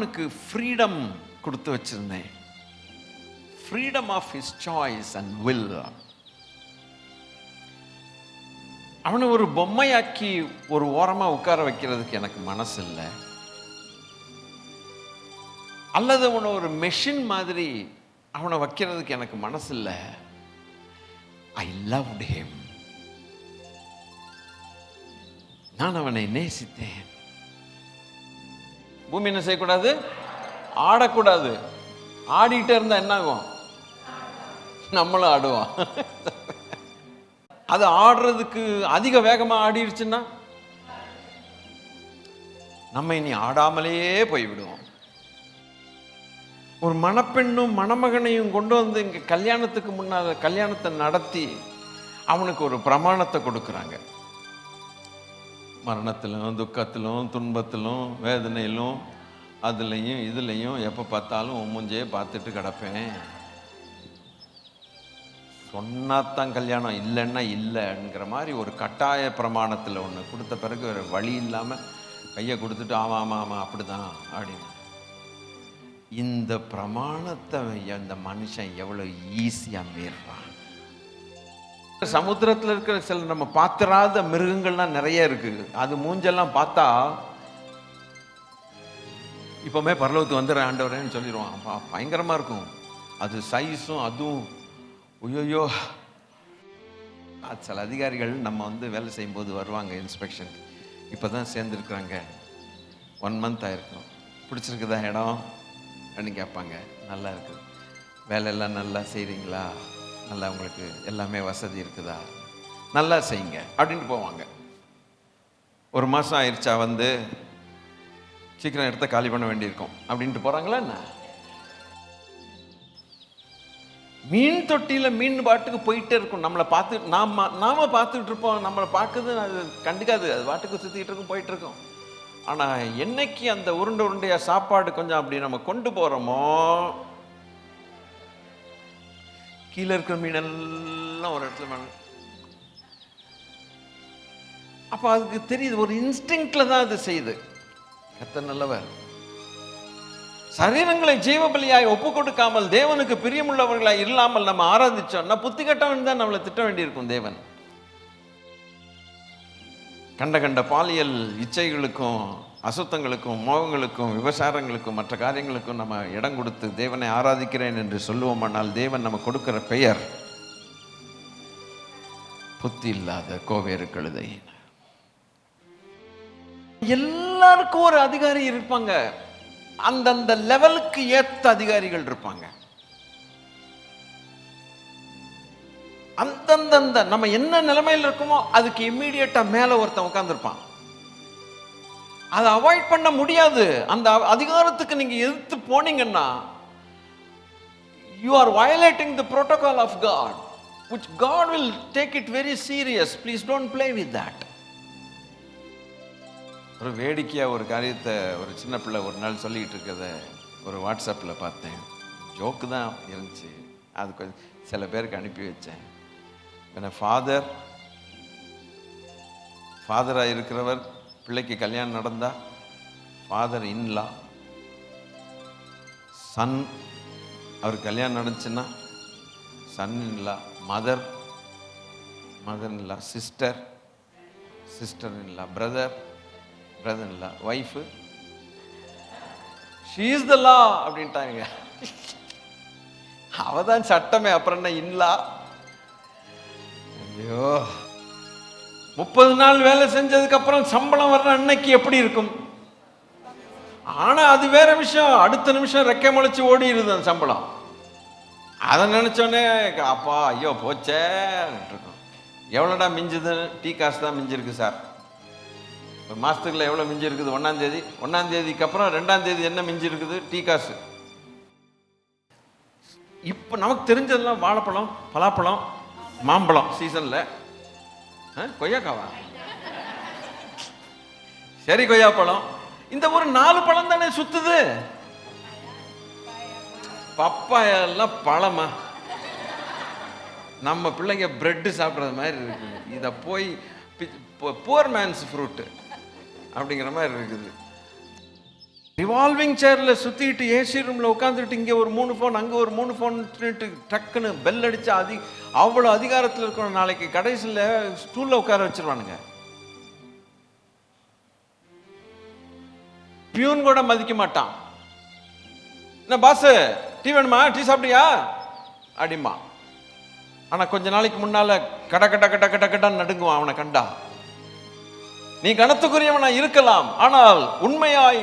அவனுக்கு ஃப்ரீடம் கொடுத்து வச்சிருந்தேன். Freedom of his choice and will. அவனை ஒரு பொம்மையாக்கி ஒரு ஓரமா உட்கார வைக்கிறதுக்கு எனக்கு மனசு இல்லை. அல்லது அவனை ஒரு மெஷின் மாதிரி அவனை வைக்கிறதுக்கு எனக்கு மனசு இல்லை. ஐ லவ்ட் ஹிம். நான் அவனை நேசித்தேன். பூமி என்ன செய்யக்கூடாது? ஆடக்கூடாது. ஆடிட்டே இருந்தா என்ன ஆகும்? நம்மளும் ஆடுவோம். அது ஆடுறதுக்கு அதிக வேகமா ஆடிருச்சுன்னா நம்ம இனி ஆடாமலேயே போய்விடுவோம். ஒரு மணப்பெண்ணும் மணமகனையும் கொண்டு வந்து இங்க கல்யாணத்துக்கு முன்னால கல்யாணத்தை நடத்தி அவனுக்கு ஒரு பிரமாணத்தை கொடுக்குறாங்க. மரணத்திலும் துக்கத்திலும் துன்பத்திலும் வேதனையிலும் அதுலையும் இதுலையும் எப்போ பார்த்தாலும் மூஞ்சே பார்த்துட்டு கிடப்பேன். சொன்னாத்தான் கல்யாணம், இல்லைன்னா இல்லைங்கிற மாதிரி ஒரு கட்டாய பிரமாணத்தில் ஒன்று கொடுத்த பிறகு வேறு வழி இல்லாமல் கையை கொடுத்துட்டு ஆமாம் ஆமாம் ஆமாம் அப்படிதான் அப்படின்னு. இந்த பிரமாணத்தை அந்த மனுஷன் எவ்வளோ ஈஸியாக மீறான். சமுத்திரத்தில் இருக்கிற சில நம்ம பார்த்துறாத மிருகங்கள்லாம் நிறைய இருக்குது. அது மூஞ்செல்லாம் பார்த்தா இப்போமே பரலோகத்துக்கு வந்துடுற ஆண்டவரேன்னு சொல்லிடுவான். பயங்கரமாக இருக்கும் அது சைஸும். அதுவும் ஐயோ, சில அதிகாரிகள் நம்ம வேலை செய்யும்போது வருவாங்க இன்ஸ்பெக்ஷன். இப்போ தான் சேர்ந்துருக்குறாங்க, 1 month ஆயிருக்கும். பிடிச்சிருக்குதா இடம் அப்படின்னு கேட்பாங்க. நல்லா இருக்குது, வேலையெல்லாம் நல்லா செய்கிறீங்களா, நல்லா உங்களுக்கு எல்லாமே வசதி இருக்குதா, நல்லா செய்யுங்க அப்படின்ட்டு போவாங்க. 1 மாதம் ஆயிடுச்சா சீக்கிரம் இடத்த காலி பண்ண வேண்டியிருக்கும் அப்படின்ட்டு போகிறாங்களா என்ன? மீன் தொட்டியில் மீன் பாட்டுக்கு போயிட்டே இருக்கும். நம்மளை பார்த்து நாம பார்த்துக்கிட்டு இருப்போம். நம்மளை பார்க்குது, அது கண்டுக்காது, அது பாட்டுக்கு சுற்றிக்கிட்டு இருக்கும், போயிட்டு இருக்கும். ஆனால் என்னைக்கு அந்த உருண்டையா சாப்பாடு கொஞ்சம் அப்படி நம்ம கொண்டு போகிறோமோ, கீழே இருக்கிற மீனெல்லாம் ஒரு இடத்துல அப்போ அதுக்கு தெரியுது, ஒரு இன்ஸ்டிங்க்ட்ல தான் அது செய்யுது. கர்த்தர் நல்லவர். சரீரங்களை ஜீவ பலியாய் ஒப்பு கொடுக்காமல் தேவனுக்கு பிரியமுள்ளவர்களாய் இல்லாமல் நம்ம ஆராதிச்சோம்னா புத்தி கட்டவன் தான் நம்மளை திட்ட வேண்டியிருக்கும் தேவன். கண்ட பாலியல் இச்சைகளுக்கும் அசுத்தங்களுக்கும் மோகங்களுக்கும் விபசாரங்களுக்கும் மற்ற காரியங்களுக்கும் நம்ம இடம் கொடுத்து தேவனை ஆராதிக்கிறேன் என்று சொல்லுவோமானால் தேவன் நம்ம கொடுக்கிற பெயர் புத்தி இல்லாத கோவேறு கழுதை. எல்லாருக்கும் ஒரு அதிகாரி இருப்பாங்க. அந்தந்த லெவலுக்கு ஏத்த அதிகாரிகள் இருப்பாங்க. அந்தந்த நம்ம என்ன நிலைமையில் இருக்கோமோ அதுக்கு இம்மீடியட்டா மேல ஒருத்தன் உட்கார்ந்துருப்பான். அதை அவாய்ட் பண்ண முடியாது. அந்த அதிகாரத்துக்கு நீங்க எதிர்த்து போனீங்கன்னா you are violating the protocol of God, which God will take it very serious. Please don't play with that. ஒரு வேடிக்கையாக ஒரு காரியத்தை ஒரு சின்ன பிள்ளை ஒரு நாள் சொல்லிக்கிட்டு இருக்கிறத ஒரு வாட்ஸ்அப்பில் பார்த்தேன். ஜோக்கு தான் இருந்துச்சு. அது கொஞ்சம் சில பேருக்கு அனுப்பி வச்சேன். ஃபாதராக இருக்கிறவர் பிள்ளைக்கு கல்யாணம் நடந்தா ஃபாதர் இன்லா, சன் அவருக்கு கல்யாணம் நடந்துச்சுன்னா son in law, mother in law, sister in law, brother in law, wife she is the law அப்படின்ட்டாங்க. அவதான் சட்டமே, அப்புறம் என்ன இன்லா? ஐயோ, 30 நாள் வேலை செஞ்சதுக்கு அப்புறம் சம்பளம் வர்ற அன்னைக்கு எப்படி இருக்கும்? ஆனா அது வேற விஷயம். அடுத்த நிமிஷம் ரெக்கை முளைச்சு ஓடிடுது அந்த சம்பளம். அதை நினைச்சோடனே அப்பா ஐயோ போச்சே இருக்கும். எவ்வளோடா மிஞ்சுது? டீ காசு தான் மிஞ்சிருக்கு சார். ஒரு மாசத்துக்குள்ள எவ்வளோ மிஞ்சி இருக்குது? 1ஆம் தேதி, 1ஆம் தேதிக்கு அப்புறம் 2ஆம் தேதி என்ன மிஞ்சி இருக்குது? டீ காசு. இப்போ நமக்கு தெரிஞ்சதெல்லாம் வாழைப்பழம், பலாப்பழம், மாம்பழம் சீசன்ல. கொய்யாக்காவா? சரி, கொய்யாப்பழம். இந்த ஒரு 4 பழம் தானே சுத்துது. பப்பாயெல்லாம் பழமா? நம்ம பிள்ளைங்க பிரெட்டு சாப்பிட்றது மாதிரி இருக்குது. இதை போய் புவர் மேன்ஸ் ஃப்ரூட்டு அப்படிங்கிற மாதிரி இருக்குது. ரிவால்விங் சேரில் சுற்றிட்டு ஏசி ரூமில் உட்காந்துட்டு இங்கே ஒரு 3 ஃபோன் அங்கே ஒரு 3 ஃபோன் டக்குன்னு பெல் அடித்து அவ்வளோ அதிகாரத்தில் இருக்கணும். நாளைக்கு கடைசியில் ஸ்டூலில் உட்கார வச்சிருவானுங்க. பியூன் கூட மதிக்க மாட்டான். என்ன பாஸ் டீ வேணுமா, டீ சாப்பிட்டியா அப்படிமா. ஆனால் கொஞ்ச நாளைக்கு முன்னால கட கட்ட கட்ட கட்ட கட்டான்னு நடுங்குவான் அவனை கண்டா. நீ கணத்துக்குரியவனா இருக்கலாம், ஆனால் உண்மையாய்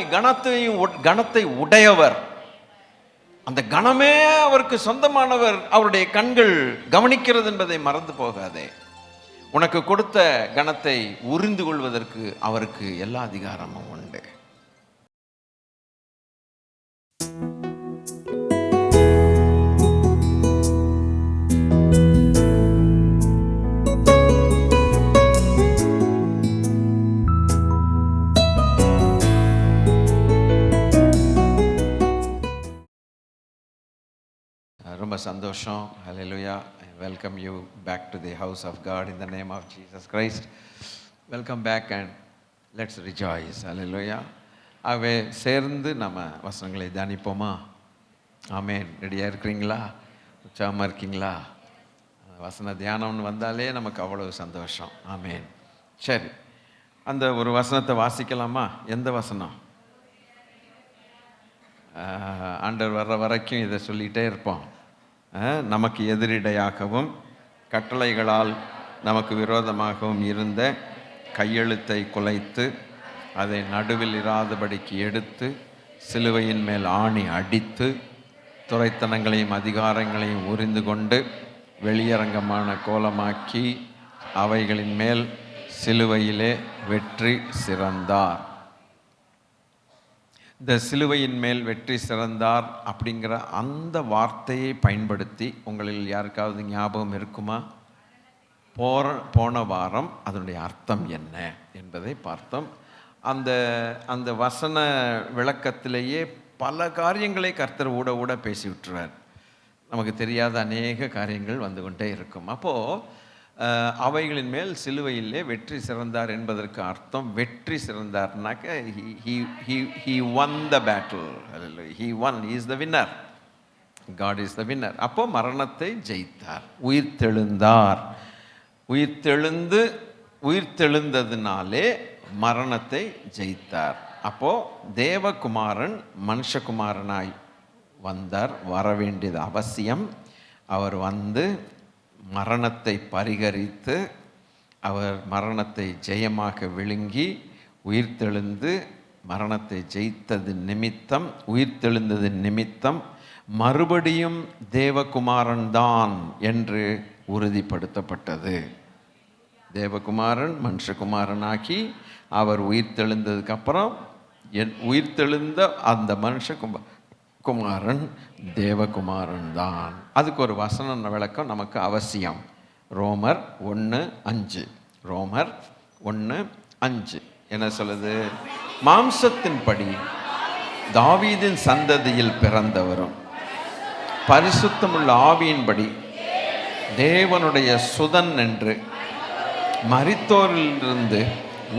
கணத்தை உடையவர், அந்த கணமே அவருக்கு சொந்தமானவர், அவருடைய கண்கள் கவனிக்கிறது என்பதை மறந்து போகாதே. உனக்கு கொடுத்த கணத்தை உறிந்து கொள்வதற்கு அவருக்கு எல்லா அதிகாரமும் உண்டு. ரொம்ப சந்தோஷம். ஹல்லேலூயா. I welcome you back to the house of God in the name of Jesus Christ. Welcome back and let's rejoice. ஹல்லேலூயா. ஆகவே சேர்ந்து நம்ம வசனங்களை தியானிப்போமா? ஆமென். ரெடியாக இருக்கிறீங்களா? உற்சாகமாக இருக்கீங்களா? வசன தியானம்னு வந்தாலே நமக்கு அவ்வளவு சந்தோஷம். ஆமென். சரி, அந்த ஒரு வசனத்தை வாசிக்கலாமா? எந்த வசனம்? ஆண்டவர் வர்ற வரைக்கும் இதை சொல்லிகிட்டே இருப்போம். நமக்கு எதிரிடையாகவும் கட்டளைகளால் நமக்கு விரோதமாகவும் இருந்த கையெழுத்தை குலைத்து அதை நடுவில் இராதபடிக்கு எடுத்து சிலுவையின் மேல் ஆணி அடித்து துரைத்தனங்களையும் அதிகாரங்களையும் உரிந்து கொண்டு வெளியரங்கமான கோலமாக்கி அவைகளின் மேல் சிலுவையிலே வெற்றி சிறந்தார். இந்த சிலுவையின் மேல் வெற்றி சிறந்தார் அப்படிங்கிற அந்த வார்த்தையை பயன்படுத்தி உங்களில் யாருக்காவது ஞாபகம் இருக்குமா? போன வாரம் அதனுடைய அர்த்தம் என்ன என்பதை பார்த்தோம். அந்த வசன விளக்கத்திலேயே பல காரியங்களை கர்த்தர் ஊட பேசி விட்டுருவார். நமக்கு தெரியாத அநேக காரியங்கள் வந்து கொண்டே இருக்கும். அப்போது அவைகளின் மேல் சிலுவையிலே வெற்றி சிறந்தார் என்பதற்கு அர்த்தம், வெற்றி சிறந்தார்னாக்க he won the battle. He won. He is the winner. God is the winner. அப்போ மரணத்தை ஜெயித்தார், உயிர்த்தெழுந்தார். உயிர்த்தெழுந்ததினாலே மரணத்தை ஜெயித்தார். அப்போ தேவகுமாரன் மனுஷகுமாரனாய் வந்தார், வர வேண்டியது அவசியம். அவர் வந்து மரணத்தை பரிகரித்து அவர் மரணத்தை ஜெயமாக விழுங்கி உயிர்த்தெழுந்து மரணத்தை ஜெயித்தது நிமித்தம், உயிர்த்தெழுந்தது நிமித்தம் மறுபடியும் தேவகுமாரன் தான் என்று உறுதிப்படுத்தப்பட்டது. தேவகுமாரன் மனுஷகுமாரனாகி அவர் உயிர்த்தெழுந்ததுக்கப்புறம் உயிர்த்தெழுந்த அந்த மனுஷகுமாரன் தேவகுமாரன் தான். அதுக்கு ஒரு வசன விளக்கம் நமக்கு அவசியம். ரோமர் 1:5. ரோமர் 1:5 என்ன சொல்லுது? மாம்சத்தின்படி தாவீதின் சந்ததியில் பிறந்தவரும் பரிசுத்தமுள்ள ஆவியின்படி தேவனுடைய சுதன் என்று மரித்தோரிலிருந்து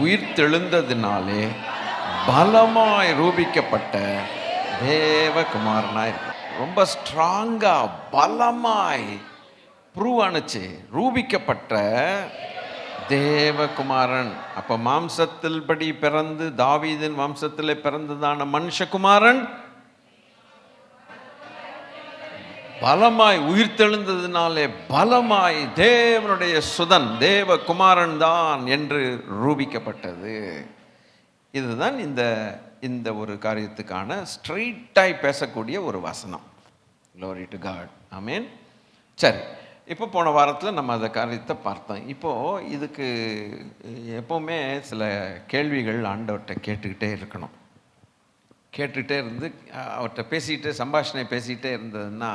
உயிர்த்தெழுந்ததினாலே பலமாய் ரூபிக்கப்பட்ட தேவகுமாரனாய் ரொம்ப ஸ்ட்ராங்கா பலமாய் ப்ரூவ் ஆனுச்சு, ரூபிக்கப்பட்ட தேவகுமாரன். அப்போ மாம்சத்தில் படி பிறந்து தாவீதின் வம்சத்தில் பிறந்ததான மனுஷகுமாரன் பலமாய் உயிர்த்தெழுந்ததினாலே பலமாய் தேவனுடைய சுதன் தேவகுமாரன் தான் என்று ரூபிக்கப்பட்டது. இதுதான் இந்த ஒரு காரியத்துக்கான ஸ்ட்ரெயிட்டாய் பேசக்கூடிய ஒரு வசனம். Glory to God. ஆமென். சரி, இப்போ போன வாரத்தில் நம்ம அந்த காரியத்தை பார்த்தோம். இப்போது இதுக்கு எப்போவுமே சில கேள்விகள் ஆண்டவர்கிட்ட கேட்டுக்கிட்டே இருக்கணும். கேட்டுக்கிட்டே இருந்து அவர்கிட்ட பேசிக்கிட்டே சம்பாஷணை பேசிக்கிட்டே இருந்ததுன்னா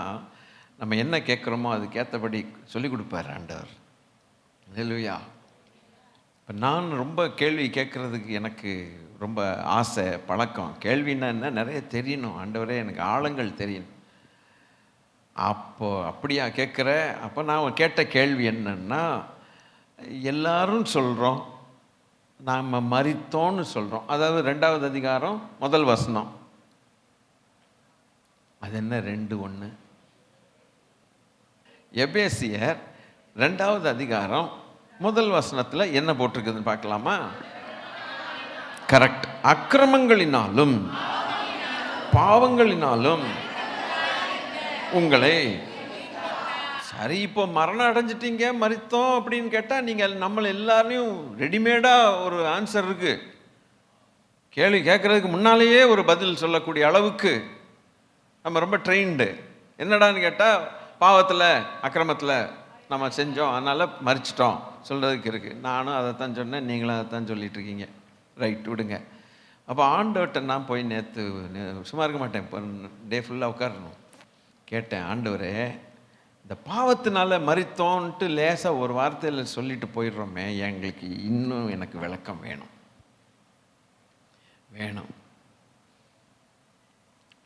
நம்ம என்ன கேட்குறோமோ அதுக்கேற்றபடி சொல்லிக் கொடுப்பார் ஆண்டவர். ஹல்லேலூயா. இப்போ நான் ரொம்ப கேள்வி கேட்குறதுக்கு எனக்கு ரொம்ப ஆசை, பழக்கம். கேள்வின்னா என்ன, நிறைய தெரியணும். ஆண்டவரே எனக்கு ஆழங்கள் தெரியணும். அப்படியா கேட்குற? அப்போ நான் கேட்ட கேள்வி என்னன்னா, எல்லாரும் சொல்கிறோம் நாம் மரித்தோன்னு சொல்கிறோம். அதாவது 2வது அதிகாரம் 1 வசனம், அது என்ன 2:1? எபேசியர் 2வது அதிகாரம் 1 வசனத்துல என்ன போட்டிருக்குதுன்னு பார்க்கலாமா? கரெக்ட். அக்கிரமங்களினாலும் பாவங்களினாலும் உங்களை. சரி, இப்போ மரணம் அடைஞ்சிட்டீங்க, மரித்தோம் அப்படின்னு கேட்டால் நீங்கள் நம்மளை எல்லாரையும் ரெடிமேடாக ஒரு ஆன்சர் இருக்கு. கேள்வி கேட்கறதுக்கு முன்னாலேயே ஒரு பதில் சொல்லக்கூடிய அளவுக்கு நம்ம ரொம்ப ட்ரெயின்டு. என்னடான்னு கேட்டால், பாவத்தில் அக்கிரமத்தில் நம்ம செஞ்சோம், அதனால் மறிச்சிட்டோம் சொல்கிறதுக்கு இருக்குது. நானும் அதை தான் சொன்னேன், நீங்களும் அதை தான் சொல்லிட்டு இருக்கீங்க. ரைட், விடுங்க. அப்போ ஆண்டவர்கிட்ட நான் போய் நேற்று சும்மா இருக்க மாட்டேன், இப்போ டே ஃபுல்லாக உட்காரணும். கேட்டேன், ஆண்டவரே, இந்த பாவத்தினால மறித்தோன்ட்டு லேசாக ஒரு வார்த்தையில் சொல்லிட்டு போயிடுறோமே, எங்களுக்கு இன்னும் எனக்கு விளக்கம் வேணும்.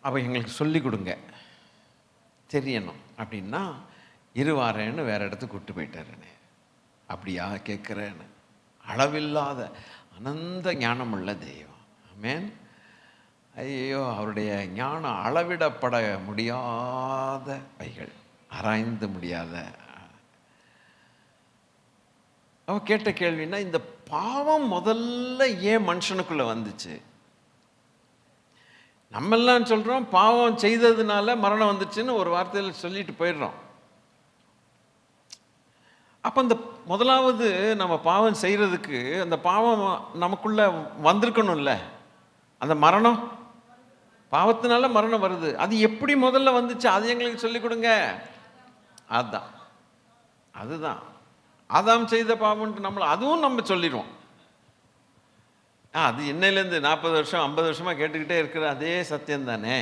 அப்போ எங்களுக்கு சொல்லி கொடுங்க, தெரியணும். அப்படின்னா இருவாரேன்னு வேற இடத்துக்கு கூப்பிட்டு போயிட்டாருன்னு. அப்படியா கேட்குறேன்னு. அளவில்லாத அனந்த ஞானமுள்ள தெய்வம். ஆமென். ஐயோ, அவருடைய ஞானம் அளவிடப்பட முடியாத வைகள், ஆராய்ந்து முடியாத. அவ கேட்ட கேள்வின்னா, இந்த பாவம் முதல்ல ஏன் மனுஷனுக்குள்ள வந்துச்சு? நம்மெல்லாம் சொல்றோம் பாவம் செய்ததுனால மரணம் வந்துச்சுன்னு ஒரு வார்த்தையில் சொல்லிட்டு போயிடுறோம். அப்போ அந்த முதலாவது நம்ம பாவம் செய்கிறதுக்கு அந்த பாவம் நமக்குள்ள வந்திருக்கணும்ல. அந்த மரணம், பாவத்தினால மரணம் வருது. அது எப்படி முதல்ல வந்துச்சு, அது எங்களுக்கு சொல்லிக் கொடுங்க. அதுதான் ஆதாம் செய்த பாவம்ன்ட்டு நம்மளை அதுவும் நம்ம சொல்லிடுவோம். அது என்னையிலேருந்து 40 வருஷம் 50 வருஷமாக கேட்டுக்கிட்டே இருக்கிற அதே சத்தியம் தானே.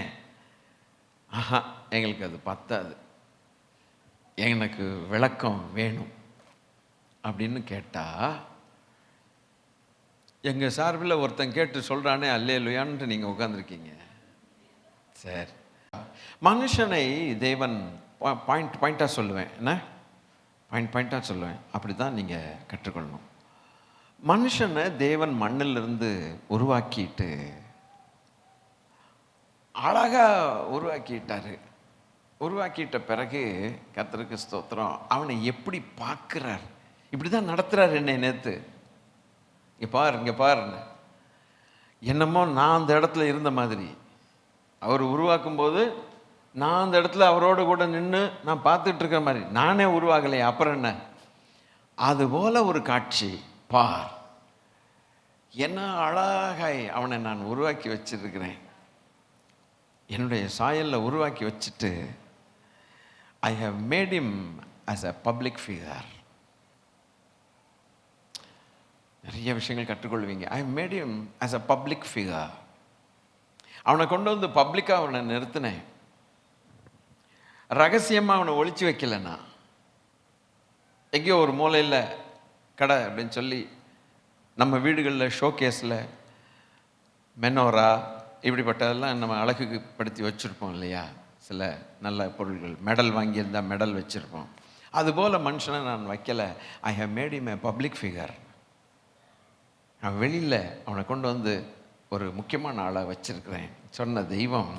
ஆஹா, எங்களுக்கு அது பத்தாது, எனக்கு விளக்கம் வேணும் அப்படின்னு கேட்டால், எங்கள் சார்பில் ஒருத்தன் கேட்டு சொல்கிறானே அல்லேலூயான்ட்டு நீங்கள் உட்காந்துருக்கீங்க. சரி, மனுஷனை தேவன் பாயிண்டாக சொல்லுவேன், என்ன பாயிண்டாக சொல்லுவேன், அப்படி தான் நீங்கள் கற்றுக்கொள்ளணும். மனுஷனை தேவன் மண்ணிலிருந்து உருவாக்கிட்டு அழகாக உருவாக்கிட்ட பிறகு கர்த்தருக்கு ஸ்தோத்திரம், அவனை எப்படி பார்க்குறார், இப்படி தான் நடத்துகிறார். என்னை நேற்று இங்கே பாருங்க, என்னமோ நான் அந்த இடத்துல இருந்த மாதிரி. அவர் உருவாக்கும் போது நான் அந்த இடத்துல அவரோடு கூட நின்று நான் பார்த்துட்டு இருக்கிற மாதிரி. நானே உருவாகலையே, அப்புறம் என்ன? அதுபோல ஒரு காட்சி பார், என்ன அழகாய் அவனை நான் உருவாக்கி வச்சிருக்கிறேன். என்னுடைய சாயலில் உருவாக்கி வச்சுட்டு, I have made him as a public figure. நிறைய விஷயங்கள் கற்றுக்கொள்வீங்க. I have made him as a public figure. அவனை கொண்டு வந்து பப்ளிக்காக அவனை நிறுத்தினேன். ரகசியமாக அவனை ஒழிச்சு வைக்கலன்னா, எங்கேயோ ஒரு மூலையில் கடை அப்படின்னு சொல்லி நம்ம வீடுகளில் ஷோகேஸில் மெனோரா இப்படிப்பட்டதெல்லாம் நம்ம அழகுக்கு படுத்தி வச்சுருப்போம் இல்லையா? சில நல்ல பொருள்கள், மெடல் வாங்கியிருந்தால் மெடல் வச்சுருப்போம். அதுபோல் மனுஷனை நான் வைக்கலை. I have made him a public figure. நான் வெளியில் அவனை கொண்டு வந்து ஒரு முக்கியமான ஆளாக வச்சிருக்கிறேன் சொன்ன தெய்வம்.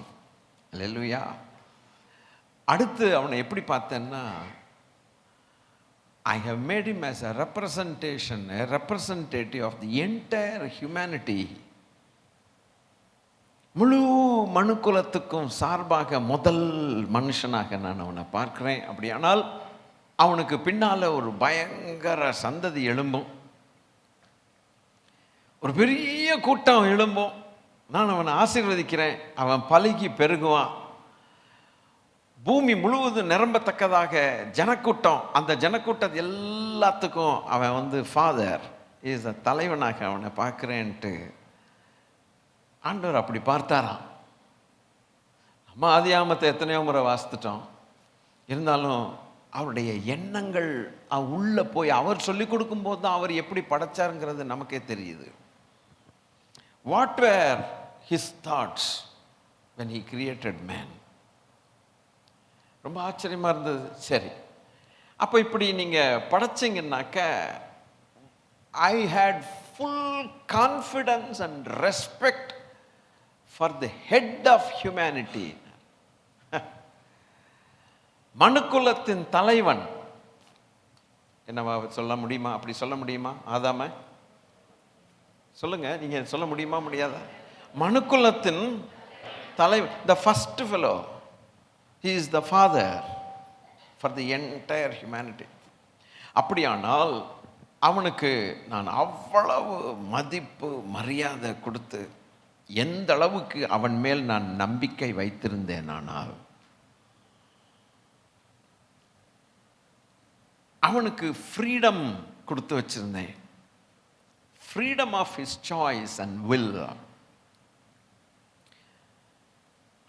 அல்லேலூயா. அடுத்து அவனை எப்படி பார்த்தேன்னா, I have made him as a representative of the entire humanity. முழு மனுக்குலத்துக்கும் சார்பாக முதல் மனுஷனாக நான் அவனை பார்க்கிறேன். அப்படியானால் அவனுக்கு பின்னால் ஒரு பயங்கர சந்ததி எழும்பும், ஒரு பெரிய கூட்டம் எழும்பும். நான் அவனை ஆசீர்வதிக்கிறேன், அவன் பலுகி பெருகுவான். பூமி முழுவதும் நிரம்பத்தக்கதாக ஜனக்கூட்டம், அந்த ஜனக்கூட்டம் எல்லாத்துக்கும் அவன் ஃபாதர் இஸ் அ தலைவனாக அவனை பார்க்குறேன்ட்டு ஆண்டவர் அப்படி பார்த்தாராம். நம்ம ஆதியாகமத்தை எத்தனையோ முறை வாசித்துட்டோம். இருந்தாலும் அவருடைய எண்ணங்கள் உள்ளே போய் அவர் சொல்லிக் கொடுக்கும்போது தான் அவர் எப்படி படைச்சாருங்கிறது நமக்கே தெரியுது. What were his thoughts when he created man? ரொம்ப ஆச்சரியமாக இருந்தது. சரி, அப்போ இப்படி நீங்கள் படைச்சிங்கன்னாக்க, I had full confidence and respect for the head of humanity. மனுக்குலத்தின் தலைவன். என்னவா சொல்ல முடியுமா? அப்படி சொல்ல முடியுமா? ஆதாம சொல்லுங்க, நீங்க சொல்ல முடியுமா முடியாதா? மனுக்குலத்தின் தலைவன், the first fellow, he is the father for the entire humanity. அப்படியானால் அவனுக்கு நான் அவ்வளவு மதிப்பு மரியாதை கொடுத்து எந்த அளவுக்கு அவன் மேல் நான் நம்பிக்கை வைத்திருந்தேன். ஆனால் அவனுக்கு ஃப்ரீடம் கொடுத்து வச்சிருந்தேன். Freedom of his choice and will.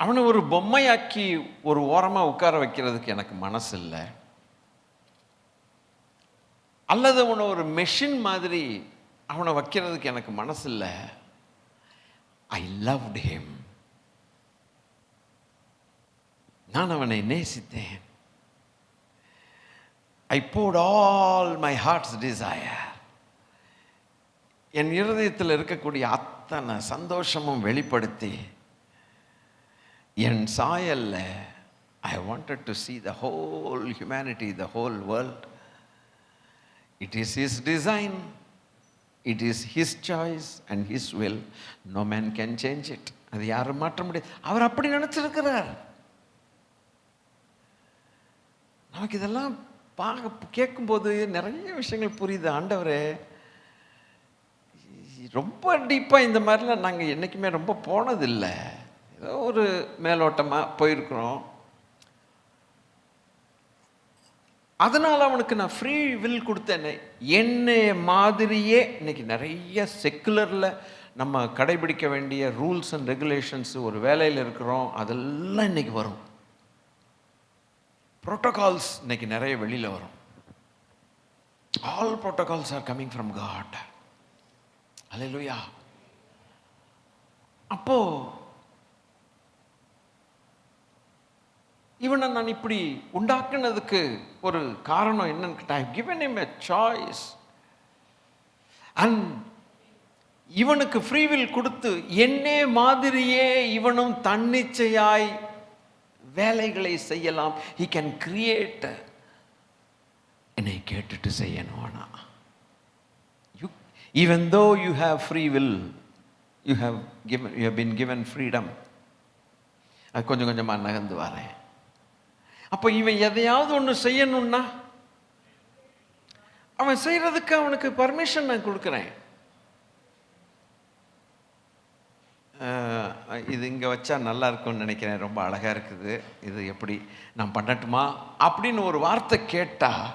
அவனை ஒரு பொம்மையாக்கி ஒரு ஓரமாக உட்கார வைக்கிறதுக்கு எனக்கு மனசு இல்லை. அல்லது அவனை ஒரு மெஷின் மாதிரி அவனை வைக்கிறதுக்கு எனக்கு மனசு இல்லை. ஐ லவ்ட் ஹிம். நான் அவனை நேசித்தேன். I poured all my heart's desire. என் இருதயத்தில் இருக்கக்கூடிய அத்தனை சந்தோஷமும் வெளிப்படுத்தி என் சாயல்ல I wanted to see the whole humanity, the whole world. It is his design. It is his choice and his will. No man can change it. அது யாரும் மாற்ற முடியாது. அவர் அப்படி நினைச்சிருக்கிறார். நமக்கு இதெல்லாம் கேட்கும்போது நிறைய விஷயங்கள் புரியுது. ஆண்டவரே, ரொம்ப டீப்பாக இந்த மாதிரிலாம் நாங்கள் என்றைக்குமே ரொம்ப போனதில்லை. ஏதோ ஒரு மேலோட்டமாக போயிருக்கிறோம். அதனால் அவனுக்கு நான் ஃப்ரீ வில் கொடுத்தேன். என்னை மாதிரியே இன்னைக்கு நிறைய செக்குலரில் நம்ம கடைபிடிக்க வேண்டிய ரூல்ஸ் அண்ட் ரெகுலேஷன்ஸ், ஒரு வேலையில் இருக்கிறோம், அதெல்லாம் இன்னைக்கு வரும். புரோட்டோகால்ஸ் இன்னைக்கு நிறைய வெளியில் வரும். All protocols are coming from God. Alleluia. அப்போ இவனை நான் இப்படி உண்டாக்குனதுக்கு ஒரு காரணம் என்னன்னு கேட்டா, I've given him a choice. and இவனுக்கு ஃப்ரீ வில் கொடுத்து என்னே மாதிரியே இவனும் தன்னிச்சையாய் வேலைகளை செய்யலாம். he can create. என்னை கேட்டுட்டு செய்யணும். ஆனா even though you have free will, you have been given freedom. அது கொஞ்சம் கொஞ்சமாக நகர்ந்து வரேன். அப்போ இவன் எதையாவது ஒன்று செய்யணும்னா அவன் செய்யறதுக்கு அவனுக்கு பர்மிஷன் நான் கொடுக்குறேன். இது இங்கே வச்சா நல்லா இருக்கும்னு நினைக்கிறேன், ரொம்ப அழகாக இருக்குது, இது எப்படி நான் பண்ணட்டுமா அப்படின்னு ஒரு வார்த்தை கேட்டால்,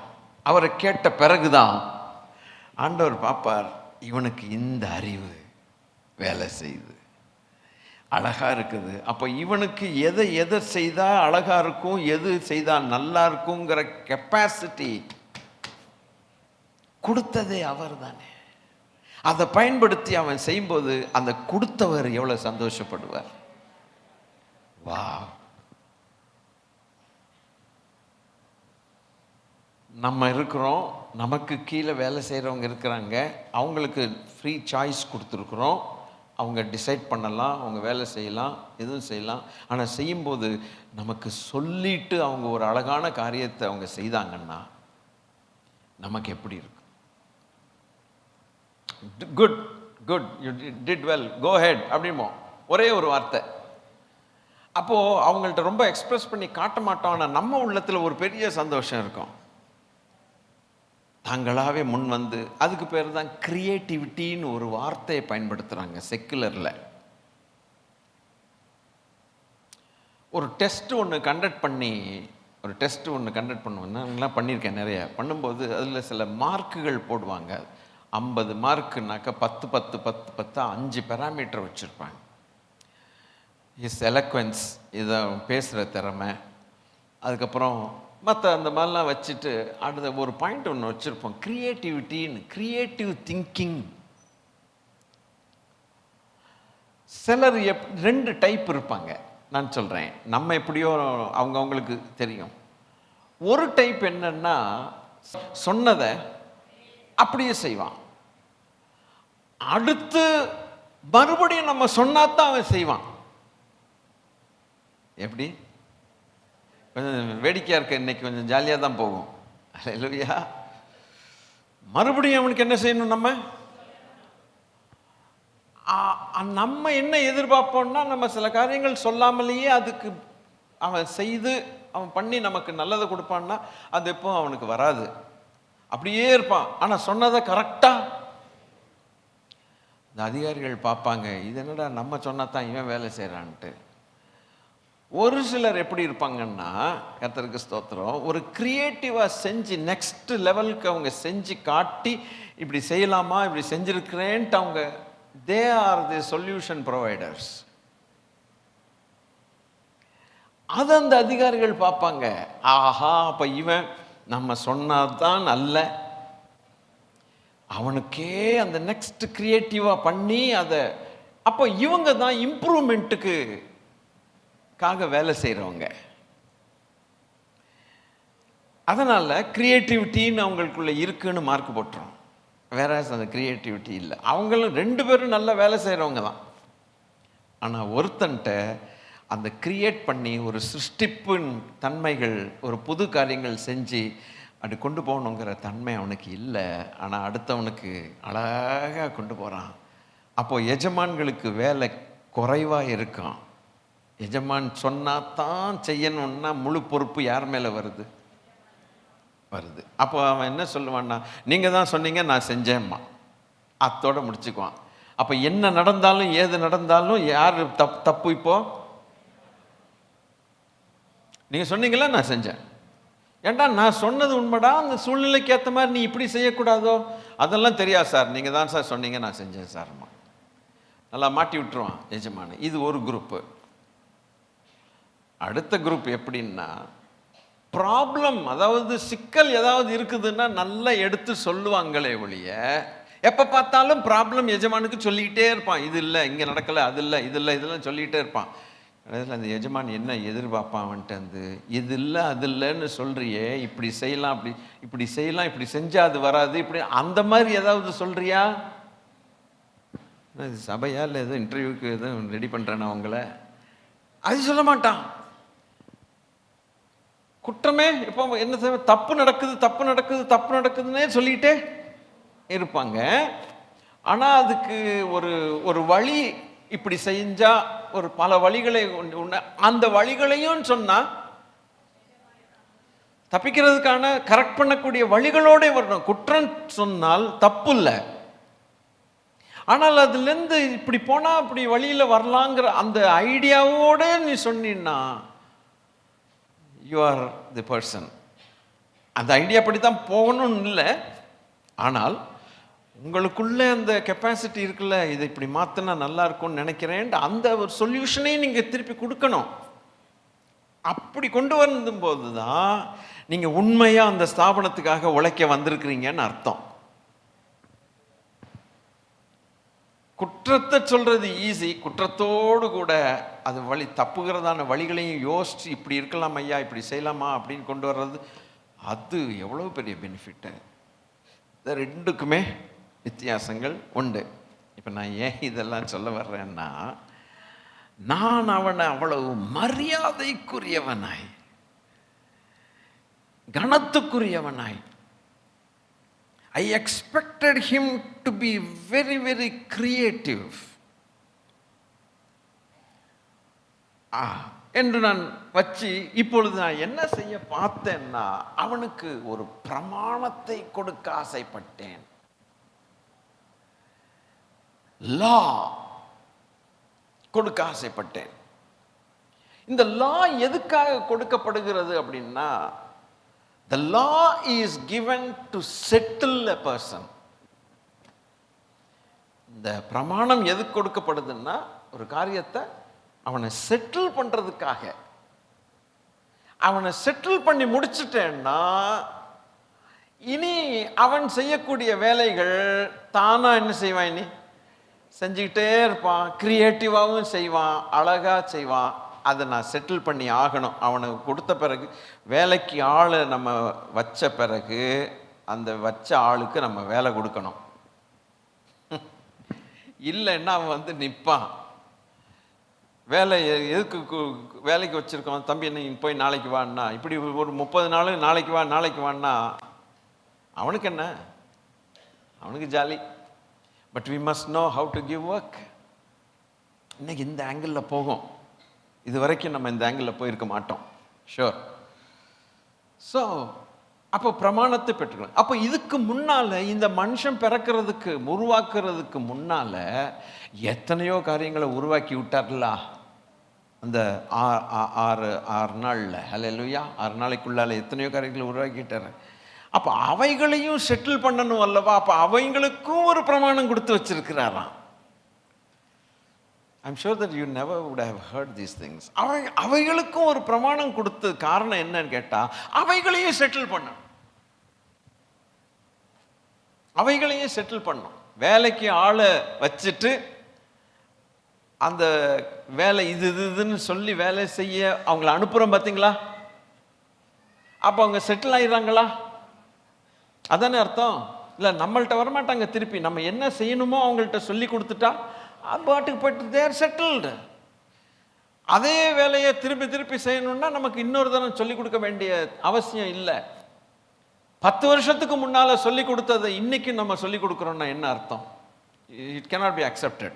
அவரை கேட்ட பிறகுதான் ஆண்டவர் பார்ப்பார், இவனுக்கு இந்த அறிவு வேலை செய்யுது, அழகா இருக்குது. அப்போ இவனுக்கு எதை செய்தால் அழகா இருக்கும், எது செய்தால் நல்லா இருக்குங்கிற கெப்பாசிட்டி கொடுத்ததே அவர் தானே. அதை பயன்படுத்தி அவன் செய்யும்போது அந்த கொடுத்தவர் எவ்வளவு சந்தோஷப்படுவார். வா, நம்ம இருக்கிறோம், நமக்கு கீழே வேலை செய்கிறவங்க இருக்கிறாங்க, அவங்களுக்கு ஃப்ரீ சாய்ஸ் கொடுத்துருக்குறோம். அவங்க டிசைட் பண்ணலாம், அவங்க வேலை செய்யலாம், எதுவும் செய்யலாம். ஆனால் செய்யும்போது நமக்கு சொல்லிட்டு அவங்க ஒரு அழகான காரியத்தை அவங்க செய்தாங்கன்னா நமக்கு எப்படி இருக்கும்? Good good, you did well, go ahead அப்படிமோ ஒரே ஒரு வார்த்தை. அப்போது அவங்கள்ட்ட ரொம்ப எக்ஸ்பிரஸ் பண்ணி காட்ட மாட்டோம். ஆனால் நம்ம உள்ளத்தில் ஒரு பெரிய சந்தோஷம் இருக்கும். தாங்களாகவே முன் வந்து, அதுக்கு பேர் தான் கிரியேட்டிவிட்டின்னு ஒரு வார்த்தையை பயன்படுத்துகிறாங்க செக்குலரில். ஒரு டெஸ்ட் ஒன்று கண்டக்ட் பண்ணுவேன், நாங்களாம் பண்ணியிருக்கேன் நிறைய. பண்ணும்போது அதில் சில மார்க்குகள் போடுவாங்க. 50 மார்க்குனாக்கா 10 10 10 10 5 பேராமீட்டர் வச்சுருப்பாங்க. இஸ் எலக்வன்ஸ், இதை பேசுகிற திறமை, அதுக்கப்புறம் மற்ற அந்த மாதிரிலாம் வச்சுட்டு அடுத்த ஒரு பாயிண்ட் ஒன்று வச்சுருப்போம், கிரியேட்டிவிட்டின்னு, கிரியேட்டிவ் திங்கிங். சிலர் 2 டைப் இருப்பாங்க. நான் சொல்கிறேன், நம்ம எப்படியோ அவங்களுக்கு தெரியும். ஒரு டைப் என்னன்னா, சொன்னதை அப்படியே செய்வான். அடுத்து மறுபடியும் நம்ம சொன்னாதான் அவன் செய்வான். எப்படி? கொஞ்சம் வேடிக்கையாக இருக்க, இன்னைக்கு கொஞ்சம் ஜாலியாக தான் போகும். அல்லேலூயா. மறுபடியும் அவனுக்கு என்ன செய்யணும்? நம்ம என்ன எதிர்பார்ப்போம்னா, நம்ம சில காரியங்கள் சொல்லாமலேயே அதுக்கு அவன் செய்து அவன் பண்ணி நமக்கு நல்லதை கொடுப்பான்னா அது எப்போ அவனுக்கு வராது. அப்படியே இருப்பான். ஆனால் சொன்னதை கரெக்டாக இந்த அதிகாரிகள் பார்ப்பாங்க, இது என்னடா நம்ம சொன்னதான் இவன் வேலை செய்கிறான்ட்டு. ஒரு சிலர் எப்படி இருப்பாங்கன்னா, கர்த்தருக்கு ஸ்தோத்திரம், ஒரு கிரியேட்டிவாக செஞ்சு நெக்ஸ்ட் லெவலுக்கு அவங்க செஞ்சு காட்டி இப்படி செய்யலாமா, இப்படி செஞ்சுருக்கிறேன்ட்டு அவங்க they are the solution providers. அது அந்த அதிகாரிகள் பார்ப்பாங்க, ஆஹா அப்ப இவன் நம்ம சொன்னதான் அல்ல, அவனுக்கே அந்த நெக்ஸ்ட் கிரியேட்டிவா பண்ணி அதை, அப்போ இவங்க தான் இம்ப்ரூவ்மெண்ட்டுக்கு வேலை செய்கிறவங்க. அதனால கிரியேட்டிவிட்டின்னு அவங்களுக்குள்ள இருக்குன்னு மார்க் போட்டுரும். வேற அந்த கிரியேட்டிவிட்டி இல்லை. அவங்களும் 2 பேரும் நல்ல வேலை செய்கிறவங்க தான். ஆனால் ஒருத்தன்ட்ட அந்த கிரியேட் பண்ணி ஒரு சிருஷ்டிப்பின் தன்மைகள், ஒரு புது காரியங்கள் செஞ்சு அப்படி கொண்டு போகணுங்கிற தன்மை அவனுக்கு இல்லை. ஆனால் அடுத்தவனுக்கு அழகாக கொண்டு போகிறான். அப்போது எஜமான்களுக்கு வேலை குறைவாக இருக்கும். எஜமான் சொன்னால் தான் செய்யணும்னா முழு பொறுப்பு யார் மேலே வருது? அப்போ அவன் என்ன சொல்லுவான்னா, நீங்கள் தான் சொன்னீங்க நான் செஞ்சேம்மா, அத்தோடு முடிச்சுக்குவான். அப்போ என்ன நடந்தாலும் ஏது நடந்தாலும் யார் தப்பு? இப்போ நீங்கள் சொன்னீங்களா நான் செஞ்சேன், ஏன்டா நான் சொன்னது உண்மைடா, அந்த சூழ்நிலைக்கு ஏற்ற மாதிரி நீ இப்படி செய்யக்கூடாதோ, அதெல்லாம் தெரியாது சார், நீங்கள் தான் சார் சொன்னீங்க நான் செஞ்சேன் சார்மா. நல்லா மாட்டி விட்டுருவான் எஜமானு. இது ஒரு குரூப்பு. அடுத்த குரூப் எப்படின்னா, ப்ராப்ளம், அதாவது சிக்கல் ஏதாவது இருக்குதுன்னா நல்லா எடுத்து சொல்லுவாங்களே ஒழிய, எப்போ பார்த்தாலும் ப்ராப்ளம் எஜமானுக்கு சொல்லிக்கிட்டே இருப்பான். இது இல்லை, இங்கே நடக்கலை, அது இல்லை, இது இல்லை, இதெல்லாம் சொல்லிக்கிட்டே இருப்பான். கடைசியில் அந்த எஜமான் என்ன எதிர்பார்ப்பான் அவன்ட்டு, வந்து இது இல்லை அது இல்லைன்னு சொல்கிறியே, இப்படி செய்யலாம், இப்படி செய்யலாம், இப்படி செஞ்சால் அது வராது, இப்படி அந்த மாதிரி ஏதாவது சொல்கிறியா? இது சபையா இல்லை ஏதோ இன்டர்வியூக்கு எதுவும் ரெடி பண்ணுறேன்னா அவங்கள, அது சொல்ல மாட்டான். குற்றமே இப்போ என்ன செய்ய, தப்பு நடக்குது தப்பு நடக்குது தப்பு நடக்குதுன்னே சொல்லிகிட்டே இருப்பாங்க. ஆனால் அதுக்கு ஒரு வழி, இப்படி செஞ்சா ஒரு பல வழிகளை அந்த வழிகளையும் சொன்னால் தப்பிக்கிறதுக்கான கரெக்ட் பண்ணக்கூடிய வழிகளோட வரணும். குற்றம் சொன்னால் தப்பு இல்லை, ஆனால் அதுலேருந்து இப்படி போனால் இப்படி வழியில் வரலாங்கிற அந்த ஐடியாவோட நீ சொன்னீன்னா யூ ஆர் தி பர்சன். அந்த ஐடியா படி தான் போகணும்னு இல்லை, ஆனால் உங்களுக்குள்ளே அந்த கெப்பாசிட்டி இருக்குல்ல, இதை இப்படி மாற்றினா நல்லா இருக்கும்னு நினைக்கிறேன், அந்த ஒரு சொல்யூஷனையும் நீங்கள் திருப்பி கொடுக்கணும். அப்படி கொண்டு வரும்போது தான் நீங்கள் உண்மையாக அந்த ஸ்தாபனத்துக்காக உழைக்க வந்திருக்கிறீங்கன்னு அர்த்தம். குற்றத்தை சொல்கிறது ஈஸி, குற்றத்தோடு கூட அது வழி தப்புகிறதான வழிகளையும் யோசித்து இப்படி இருக்கலாம் ஐயா, இப்படி செய்யலாமா அப்படின்னு கொண்டு வர்றது, அது எவ்வளோ பெரிய பெனிஃபிட்டு. இந்த ரெண்டுக்குமே வித்தியாசங்கள் உண்டு. இப்போ நான் ஏன் இதெல்லாம் சொல்ல வர்றேன்னா, நான் அவனை அவ்வளவு மரியாதைக்குரியவனாய், கனத்துக்குரியவனாய், I expected him to be very, very creative. என்று நான் வச்சு, இப்பொழுது நான் என்ன செய்ய பார்த்தேன்னா, அவனுக்கு ஒரு பிரமாணத்தை கொடுக்க ஆசைப்பட்டேன். லா கொடுக்க ஆசைப்பட்டேன். இந்த லா எதுக்காக கொடுக்கப்படுகிறது அப்படின்னா, the law is given to settle a person. இந்த பிரமாணம் எதுக்கு கொடுக்கப்படுதுன்னா, ஒரு காரியத்தை அவனை செட்டில் பண்றதுக்காக. அவனை செட்டில் பண்ணி முடிச்சுட்டேன்னா இனி அவன் செய்யக்கூடிய வேலைகள் தானா என்ன செய்வான், இனி செஞ்சுக்கிட்டே இருப்பான், கிரியேட்டிவாகவும் செய்வான், அழகா செய்வான். அதை நான் செட்டில் பண்ணி ஆகணும். அவனுக்கு கொடுத்த பிறகு, வேலைக்கு ஆளை நம்ம வச்ச பிறகு அந்த வச்ச ஆளுக்கு நம்ம வேலை கொடுக்கணும். இல்லைன்னா அவன் வந்து நிற்பான். வேலை எதுக்கு வேலைக்கு வச்சுருக்கோம், தம்பி என்ன போய் நாளைக்கு வான்னா, இப்படி ஒரு 30 நாள் நாளைக்கு வா நாளைக்கு வான்னா அவனுக்கு என்ன, அவனுக்கு jolly. But we must know how to give work. இன்னைக்கு இந்த ஆங்கிளில் போகும். இது வரைக்கும் நம்ம இந்த ஆங்கிளில் போயிருக்க மாட்டோம். ஷோர். ஸோ அப்போ பிரமாணத்தை பெற்றுக்கணும். அப்போ இதுக்கு முன்னால் இந்த மனுஷன் பிறக்கிறதுக்கு உருவாக்குறதுக்கு முன்னால் எத்தனையோ காரியங்களை உருவாக்கி விட்டார்ல அந்த 6 நாளில். ஹல்லேலூயா. 6 நாளைக்குள்ளால எத்தனையோ காரியங்களை உருவாக்கிட்டார். அப்போ அவைகளையும் செட்டில் பண்ணணும் அல்லவா? அப்போ அவைங்களுக்கும் ஒரு பிரமாணம் கொடுத்து வச்சிருக்கிறாராம். I'm sure that you never would have heard these things. அவைகளுக்கும் ஒரு பிரமாணம் கொடுத்து காரணம் என்னன்னு கேட்டா, அவைகளையும் செட்டில் பண்ணணும். அவைகளையும் செட்டில் பண்ணணும். வேலைக்கு ஆளை வச்சுட்டு அந்த வேலை இதுன்னு சொல்லி வேலை செய்ய அவங்கள அனுப்புறோம் பார்த்தீங்களா? அப்போ அவங்க செட்டில் ஆயிடுறாங்களா? அதானே அர்த்தம். இல்லை, நம்மள்கிட்ட வரமாட்டாங்க. திருப்பி நம்ம என்ன செய்யணுமோ அவங்கள்ட்ட சொல்லி கொடுத்துட்டா பாட்டுக்கு போயிட்டு தேர் செட்டில்டு. அதே வேலையை திருப்பி திருப்பி செய்யணும்னா நமக்கு இன்னொரு தரம் சொல்லிக் கொடுக்க வேண்டிய அவசியம் இல்லை. 10 வருஷத்துக்கு முன்னால சொல்லி கொடுத்ததை இன்னைக்கு நம்ம சொல்லிக் கொடுக்குறோம்னா என்ன அர்த்தம்? It cannot be accepted.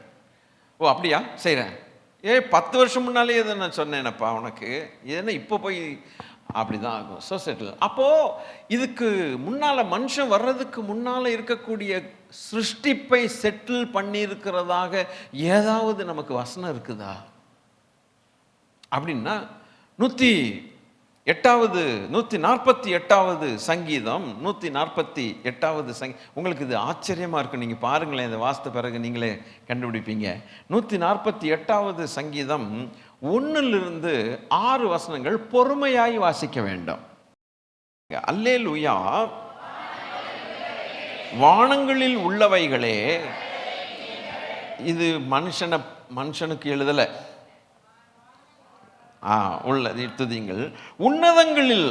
ஓ அப்படியா, செய்கிறேன். 10 வருஷம் முன்னாலே இதை நான் சொன்னேனப்பா உனக்கு, என்ன இப்போ போய் அப்படிதான் ஆகும். So settle. அப்போ இதுக்கு முன்னால மனுஷன் வர்றதுக்கு முன்னால இருக்கக்கூடிய சிருஷ்டிப்பை செட்டில் பண்ணியிருக்கிறதாக ஏதாவது நமக்கு வசனம் இருக்குதா அப்படின்னா 148வது சங்கீதம் 148வது உங்களுக்கு இது ஆச்சரியமா இருக்கும். நீங்க பாருங்களேன், இந்த வாஸ்த பிறகு நீங்களே கண்டுபிடிப்பீங்க. 148வது சங்கீதம் 1லிருந்து 6 வசனங்கள் பொறுமையாய் வாசிக்க வேண்டும். அல்லேலூயா. வானங்களில் உள்ளவைகளே, இது மனுஷனுக்கு எழுதல, உள்ளது துதியுங்கள். உன்னதங்களில்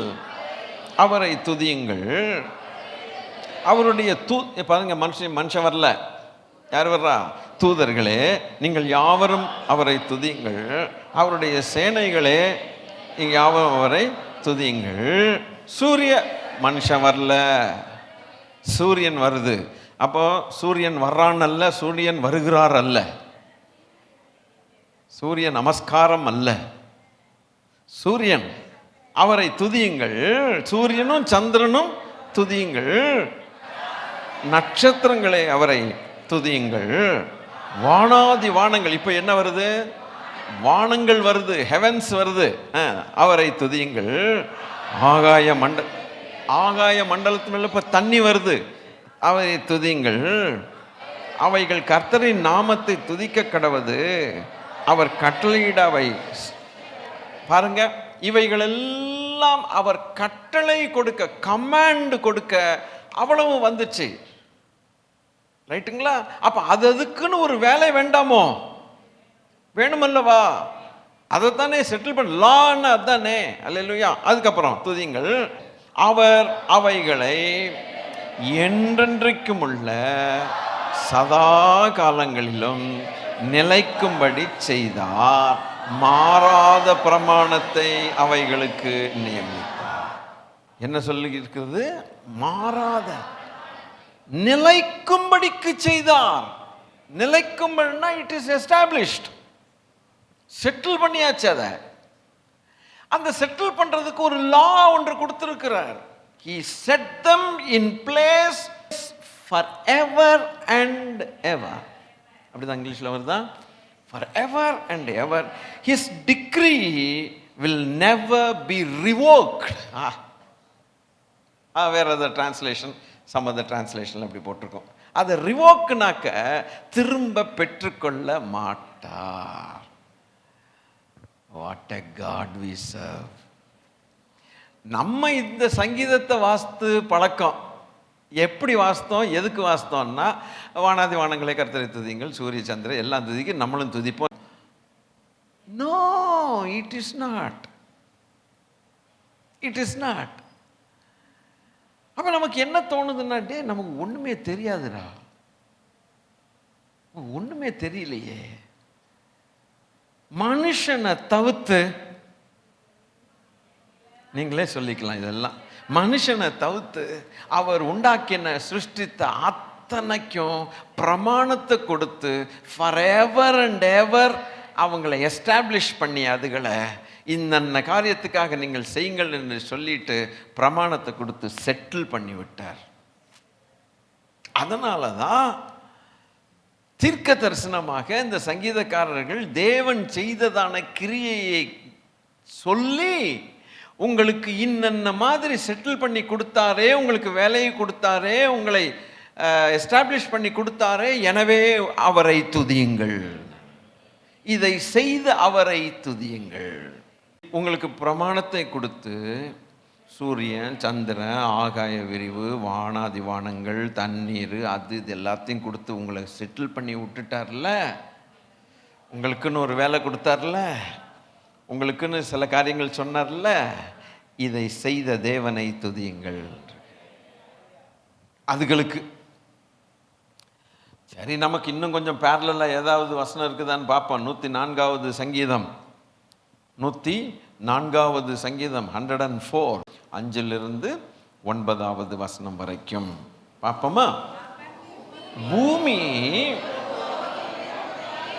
அவரை துதியுங்கள். அவருடைய பாருங்க, மனுஷன் வரல, யார் வர்றா? தூதர்களே நீங்கள் யாவரும் அவரை துதியுங்கள். அவருடைய சேனைகளே நீங்கள் யாவரும் அவரை துதியுங்கள். மனுஷன் வரல, சூரியன் வருது. அப்போ சூரியன் வர்றான் அல்ல, சூரியன் வருகிறார் அல்ல, சூரிய நமஸ்காரம் அல்ல, சூரியன் அவரை துதியுங்கள். சூரியனும் சந்திரனும் துதியுங்கள். நட்சத்திரங்களே அவரை துதியுங்கள். வானாதி வானங்கள், இப்ப என்ன வருது? வானங்கள் வருது, ஹெவன்ஸ் வருது. அவரை துதியுங்கள். ஆகாய மண்டலத்து மேல இப்ப தண்ணி வருது, அவரை துதியுங்கள். அவைகள் கர்த்தரின் நாமத்தை துதிக்க கடவது, அவர் கட்டளையிட அவை. பாருங்க, இவைகள் எல்லாம் அவர் கட்டளை கொடுக்க, கமாண்ட் கொடுக்க அவ்வளவு வந்துச்சு. ரைட்டுங்களா? அப்ப அதுக்குன்னு ஒரு வேலை வேண்டாமோ? வேணுமல்லவா? அதைத்தானே செட்டில் பண்ண. லான்னு அதுதானே. அல்லேலூயா. அதுக்கப்புறம் துதியுங்கள். அவர் அவைகளை என்றென்றைக்கும் உள்ள சதா காலங்களிலும் நிலைக்கும்படி செய்தார். மாறாத பிரமாணத்தை அவைகளுக்கு நியமித்தார். என்ன சொல்லி இருக்கிறது? மாறாத, நிலைக்கும்படிக்கு செய்தார். நிலைக்கும்படினா இட் இஸ் எஸ்டாப்ளிஷ்ட். செட்டில் பண்ணியாச்சு. அதை அந்த செட்டில் பண்றதுக்கு ஒரு லா ஒன்று கொடுத்திருக்கிறார். He set them in place forever and ever. அப்படிதான் இங்கிலீஷ்ல வருதா? Forever and ever. His decree will never be revoked. வேற ஏதாவது டிரான்ஸ்லேஷன், some other translation அப்படி போட்டிருக்கோம். அதை ரிவோக்னாக்க திரும்ப பெற்றுக்கொள்ள மாட்டார். What a God we serve. நம்ம இந்த சங்கீதத்தை வாஸ்து பழக்கம். எப்படி வாஸ்தோம், எதுக்கு வாஸ்தோம்னா, வானாதி வானங்களை கர்த்தரை துதியுங்கள், சூரிய சந்திரன் எல்லாம் துதிக்கு நம்மளும் துதிப்போம். No, it is not. It is not. அப்ப நமக்கு என்ன தோணுதுன்னா, நமக்கு ஒண்ணுமே தெரியாதுடா, ஒண்ணுமே தெரியலையே, மனுஷனை தவிர்த்து, நீங்களே சொல்லிக்கலாம் இதெல்லாம், மனுஷனை தவிர்த்து அவர் உண்டாக்கின சிருஷ்டித்த அத்தனைக்கும் பிரமாணத்தை கொடுத்து ஃபார் எவர் அண்ட் எவர் அவங்களை எஸ்டாப்ளிஷ் பண்ணி அதுகளை இந்த காரியத்துக்காக நீங்கள் செய்யுங்கள் என்று சொல்லிட்டு பிரமாணத்தை கொடுத்து செட்டில் பண்ணி விட்டார். அதனால தான் தீர்க்க தரிசனமாக இந்த சங்கீதக்காரர்கள் தேவன் செய்ததான கிரியையை சொல்லி, உங்களுக்கு இன்னென்ன மாதிரி செட்டில் பண்ணி கொடுத்தாரே, உங்களுக்கு வேலையை கொடுத்தாரே, உங்களை எஸ்டாப்ளிஷ் பண்ணி கொடுத்தாரே, எனவே அவரை துதியுங்கள், இதை செய்து அவரை துதியுங்கள். உங்களுக்கு பிரமாணத்தை கொடுத்து சூரியன், சந்திரன், ஆகாய விரிவு, வானாதி வானங்கள், தண்ணீர், அது இது எல்லாத்தையும் கொடுத்து உங்களை செட்டில் பண்ணி விட்டுட்டார்ல, உங்களுக்குன்னு ஒரு வேலை கொடுத்தார்ல, உங்களுக்குன்னு சில காரியங்கள் சொன்னார்ல, இதை செய்த தேவனை துதியுங்கள். அதுகளுக்கு சரி, நமக்கு இன்னும் கொஞ்சம் பேரலா ஏதாவது வசனம் இருக்குதான்னு பார்ப்போம். 104வது சங்கீதம், 104வது சங்கீதம் 104 5லிருந்து 9வது வசனம் வரைக்கும் பார்ப்போமா? பூமி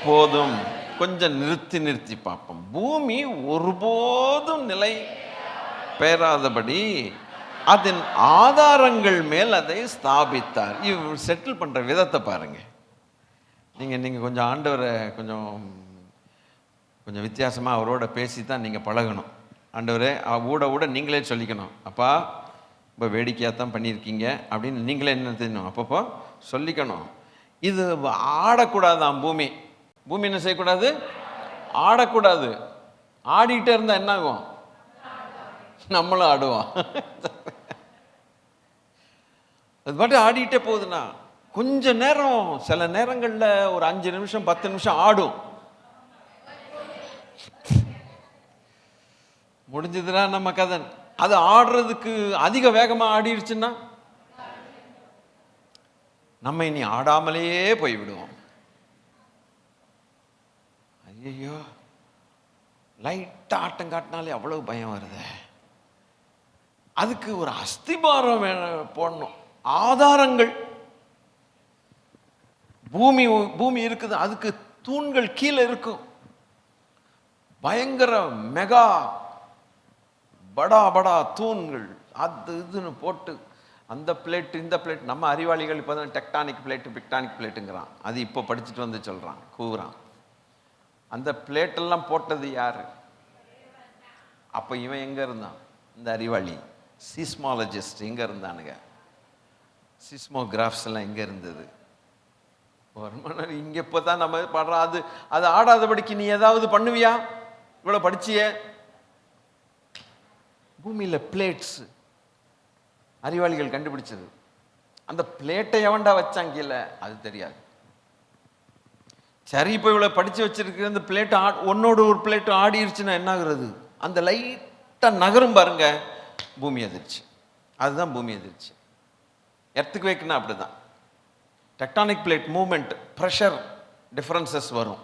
போதும், கொஞ்சம் நிறுத்தி பார்ப்போம். பூமி ஒருபோதும் நிலை பெயராதபடி அதன் ஆதாரங்கள் மேல் அதை ஸ்தாபித்தார். செட்டில் பண்ற விதத்தை பாருங்க. நீங்க கொஞ்சம் ஆண்டவரை கொஞ்சம் வித்தியாசமாக அவரோட பேசி தான் நீங்கள் பழகணும். ஆண்டவரே ஊட நீங்களே சொல்லிக்கணும், அப்பா இப்போ வேடிக்கையாக தான் பண்ணியிருக்கீங்க அப்படின்னு நீங்களே என்ன தெரியணும், அப்பப்போ சொல்லிக்கணும். இது ஆடக்கூடாதான் பூமி. பூமி என்ன செய்யக்கூடாது? ஆடக்கூடாது. ஆடிக்கிட்டே இருந்தால் என்ன ஆகும்? நம்மளும் ஆடுவோம். அது பாட்டு ஆடிக்கிட்டே போகுதுன்னா கொஞ்ச நேரம், சில நேரங்களில் ஒரு 5 நிமிஷம் 10 நிமிஷம் ஆடும். முடிஞ்சதுன்னா நம்ம கதை. அது ஆடுறதுக்கு அதிக வேகமா ஆடிடுச்சுன்னா நம்ம இனி ஆடாமலேயே போய்விடுவோம். ஐயோ, லைட்டா ஆட்டம் காட்டினாலே அவ்வளவு பயம் வருது. அதுக்கு ஒரு அஸ்திபாரம் போடணும், ஆதாரங்கள். பூமி இருக்குது, அதுக்கு தூண்கள் கீழே இருக்கும். பயங்கர மெகா படா தூண்கள், அது இதுன்னு போட்டு அந்த பிளேட் இந்த பிளேட். நம்ம அறிவாளிகள் இப்போ தான் டெக்டானிக் பிளேட்டுங்கிறான். அது இப்போ படிச்சுட்டு வந்து சொல்கிறான், கூவுறான். அந்த பிளேட்டெல்லாம் போட்டது யாரு? அப்போ இவன் எங்கே இருந்தான்? இந்த அறிவாளி சீஸ்மாலஜிஸ்ட் எங்கே இருந்தானுங்க? சிஸ்மோகிராஃப்ஸ் எல்லாம் எங்கே இருந்தது? இங்கே இப்போ தான் நம்ம பாடுறோம். அது ஆடாதபடிக்கு நீ ஏதாவது பண்ணுவியா? இவ்வளோ படிச்சியே. பூமியில் பிளேட்ஸ் அறிவாளிகள் கண்டுபிடிச்சது. அந்த பிளேட்டை எவன்டா வச்சாங்க இல்லை, அது தெரியாது. சரி, இப்போ இவ்வளோ படித்து வச்சிருக்கிற அந்த பிளேட் ஒன்னோட ஒரு பிளேட் ஆடிருச்சுன்னா என்ன ஆகுறது? அந்த லைட்டாக நகரும் பாருங்க, பூமி அதிர்ச்சி. அதுதான் பூமி அதிர்ச்சி. எர்த்துக்கு வைக்கணும் அப்படிதான். Tectonic plate movement, pressure differences வரும்,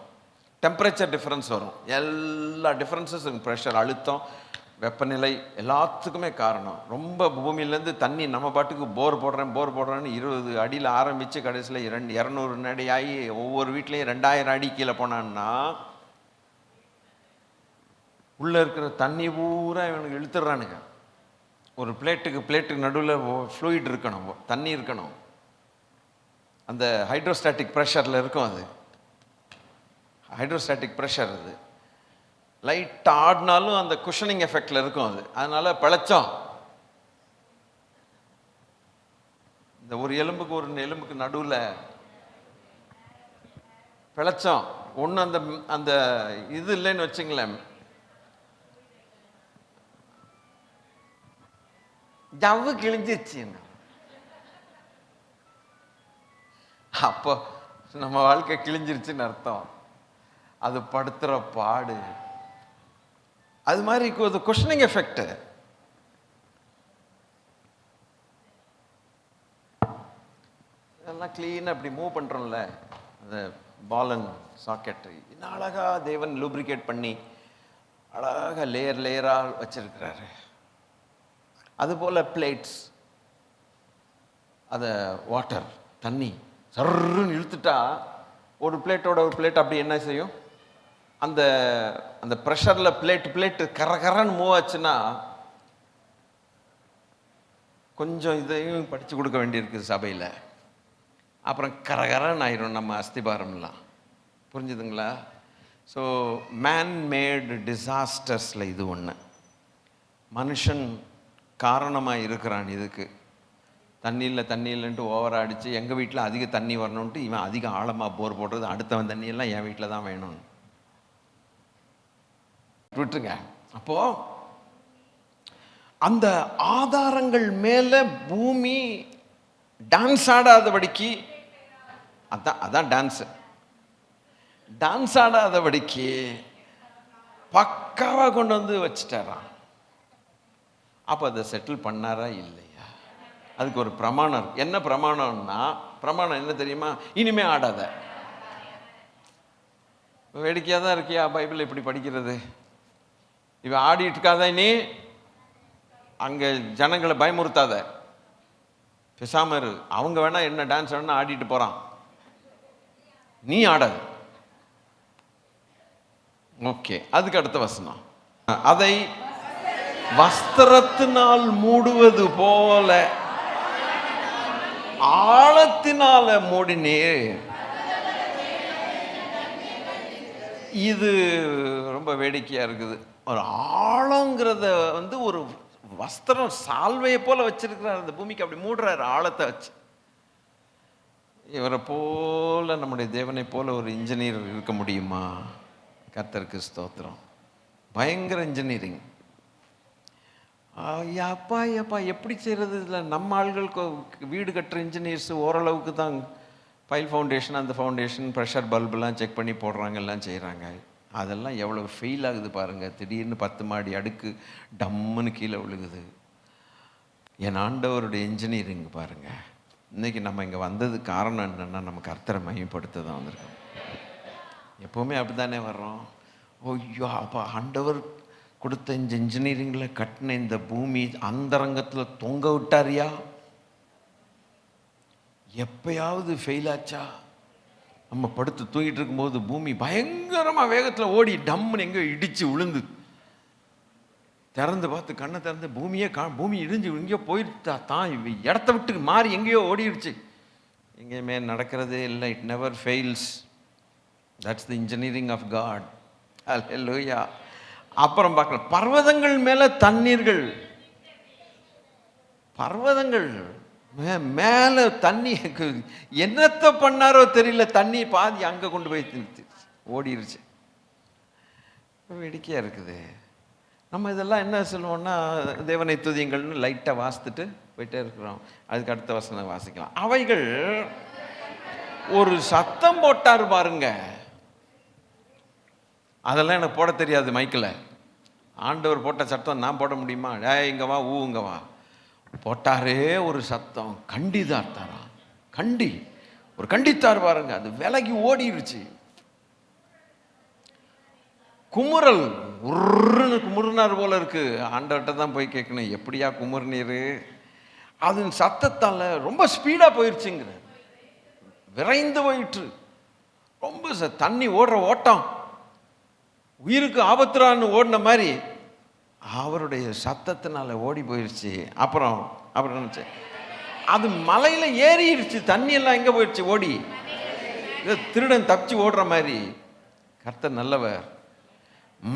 டெம்பரேச்சர் டிஃப்ரென்ஸ் வரும், எல்லா டிஃப்ரென்சஸ், ப்ரெஷர், அழுத்தம், வெப்பநிலை எல்லாத்துக்குமே காரணம். ரொம்ப பூமியிலேருந்து தண்ணி நம்ம பாட்டுக்கு போர் போடுறேன்னு 20 அடியில் ஆரம்பித்து கடைசியில் 200 அடி ஆகி ஒவ்வொரு வீட்லேயும் 2000 அடி கீழே போனான்னா உள்ளே இருக்கிற தண்ணி பூரா இவனுக்கு இழுத்துடுறானுங்க. ஒரு பிளேட்டுக்கு நடுவில் ஃப்ளூயிட் இருக்கணும், தண்ணி இருக்கணும். அந்த ஹைட்ரோஸ்டாட்டிக் ப்ரெஷரில் இருக்கும். அது ஹைட்ரோஸ்டாட்டிக் ப்ரெஷர். அது லைட்டாக ஆடினாலும் அந்த குஷனிங் எஃபெக்டில் இருக்கும். அது அதனால பிழைச்சோம். இந்த ஒரு எலும்புக்கு நடுவில் பிழைச்சோம். ஒன்று அந்த இது இல்லைன்னு வச்சுங்களேன், ஜவ்வு கிழிஞ்சிச்சு. அப்போ நம்ம வாழ்க்கை கிழிஞ்சிருச்சுன்னு அர்த்தம். அது படுத்துற பாடு அது மாதிரி குஷனிங் எஃபெக்ட். இதெல்லாம் கிளீனாக அப்படி மூவ் பண்ணுறோம்ல, அந்த பால் அண்ட் சாக்கெட் இன்னும் அழகா தேவன் லூப்ரிகேட் பண்ணி அழகாக லேயர் லேயராக வச்சிருக்கிறாரு. அதுபோல் பிளேட்ஸ், அதை வாட்டர் தண்ணி சர்ன்னு இழுத்துட்டா ஒரு பிளேட்டோட ஒரு பிளேட் அப்படி என்ன செய்யும், அந்த அந்த ப்ரெஷரில் பிளேட்டு கரன்னு மூவ் ஆச்சுன்னா கொஞ்சம் இதையும் படித்து கொடுக்க வேண்டியிருக்கு சபையில். அப்புறம் கரகரன்னு ஆயிரும் நம்ம அஸ்திபாரம்லாம். புரிஞ்சுதுங்களா? ஸோ மேன்மேடு டிசாஸ்டர்ஸில் இது ஒன்று. மனுஷன் காரணமாக இருக்கிறான் இதுக்கு. தண்ணி இல்லைன்ட்டு ஓவராக அடித்து எங்கள் வீட்டில் அதிக தண்ணி வரணுன்ட்டு இவன் அதிக ஆழமாக போர் போடுறது, அடுத்தவன் தண்ணியெல்லாம் என் வீட்டில் தான் வேணும்னு விட்டுருங்க. அப்போது அந்த ஆதாரங்கள் மேலே பூமி டான்ஸ் ஆடாதபடிக்கு, அதான் டான்ஸ் ஆடாதபடிக்கு பக்காவாக கொண்டு வந்து வச்சுட்டாராம். அப்போ அதை செட்டில் பண்ணாரா இல்லையா? அதுக்கு ஒரு பிரமாணம். என்ன பிரமாணம்னா, பிரமாணம் என்ன தெரியுமா? இனிமே ஆடாத. வேடிக்கையாக தான் இருக்கியா பைபிள் இப்படி படிக்கிறது? இவன் ஆடிட்டு இருக்காத, நீ அங்கே ஜனங்களை பயமுறுத்தாத, பேசாம இரு. அவங்க வேணா என்ன டான்ஸ் வேணா ஆடிட்டு போறான், நீ ஆடாது. ஓகே, அதுக்கு அடுத்த வசனம், அதை வஸ்திரத்தினால் மூடுவது போல ஆழத்தினால மூடினீர். இது ரொம்ப வேடிக்கையா இருக்குது. ஒரு ஆழங்கிறத ஒரு வஸ்திரம் சால்வையை போல வச்சிருக்கிறார் அந்த பூமிக்கு, அப்படி மூடுறாரு ஆழத்தை வச்சு. இவரை போல நம்முடைய தேவனை போல ஒரு இன்ஜினியர் இருக்க முடியுமா? கர்த்தருக்கு ஸ்தோத்திரம். பயங்கர இன்ஜினியரிங். அப்பா எப்படி செய்கிறது? இதில் நம்ம ஆள்களுக்கு வீடு கட்டுற இன்ஜினியர்ஸ் ஓரளவுக்கு தான் பைல் ஃபவுண்டேஷன், அந்த ஃபவுண்டேஷன், ப்ரெஷர் பல்பெலாம் செக் பண்ணி போடுறாங்க, எல்லாம் செய்கிறாங்க. அதெல்லாம் எவ்வளோ ஃபெயில் ஆகுது பாருங்கள். திடீர்னு 10 மாடி அடுக்கு டம்முன்னு கீழே விழுகுது. என் ஆண்டவருடைய இன்ஜினியரிங் பாருங்கள். இன்றைக்கி நம்ம இங்கே வந்தது காரணம் என்னென்னா, நம்ம கர்த்தரை மையப்படுத்த தான் வந்திருக்கோம். எப்போவுமே அப்படி தானே வர்றோம். ஐயோ, அப்போ ஆண்டவர் கொடுத்த இந்த இன்ஜினியரிங்கில் கட்டின இந்த பூமி அந்தரங்கத்தில் தொங்க விட்டாரியா? எப்பயாவது ஃபெயில் ஆச்சா? நம்ம படுத்து தூங்கிட்டு இருக்கும்போது பூமி பயங்கரமாக வேகத்தில் ஓடி டம்முன்னு எங்கேயோ இடித்து விழுந்து, திறந்து பார்த்து கண்ணை திறந்து பூமி இடிஞ்சு எங்கேயோ போயிடுச்சா தான், இடத்த விட்டு மாறி எங்கேயோ ஓடிடுச்சு. எங்கேயுமே நடக்கிறதே இல்லை. It never fails. That's the engineering of God. Alleluia. அப்புறம் பார்க்கலாம், பர்வதங்கள் மேலே தண்ணீர்கள், பர்வதங்கள் மேலே தண்ணி என்னத்தை பண்ணாரோ தெரியல, தண்ணி பாதி அங்கே கொண்டு போய் ஓடிருச்சு. வேடிக்கையாக இருக்குது. நம்ம இதெல்லாம் என்ன சொல்லுவோம்னா, தேவனை துதியங்கள்னு லைட்டாக வாசித்துட்டு போயிட்டே இருக்கிறோம். அதுக்கு அடுத்த வசனம் வாசிக்கலாம். அவைகள் ஒரு சத்தம் போட்டார் பாருங்க. அதெல்லாம் எனக்கு போட தெரியாது மைக்கில். ஆண்டவர் போட்ட சத்தம் நான் போட முடியுமா? இங்கே வா, இங்கே வா போட்டாரே ஒரு சத்தம். கண்டிதார்த்தாரா, கண்டித்தார் பாருங்க. அது விலகி ஓடிருச்சு. குமுறல் உருன்னு குமுறுனார் போல இருக்கு. ஆண்டவர்கிட்ட தான் போய் கேட்கணும், எப்படியா குமுறுநீர்? அது சத்தத்தால் ரொம்ப ஸ்பீடாக போயிடுச்சுங்கிற, விரைந்து போயிட்டு ரொம்ப தண்ணி ஓடுற ஓட்டம், உயிருக்கு ஆபத்துறான்னு ஓடின மாதிரி அவருடைய சத்தத்தினால ஓடி போயிடுச்சு. அப்புறம் நினச்சேன், அது மலையில் ஏறிடுச்சு. தண்ணி எல்லாம் எங்கே போயிடுச்சு? ஓடி. திருடன் தப்பிச்சு ஓடுற மாதிரி. கர்த்தர் நல்லவர்.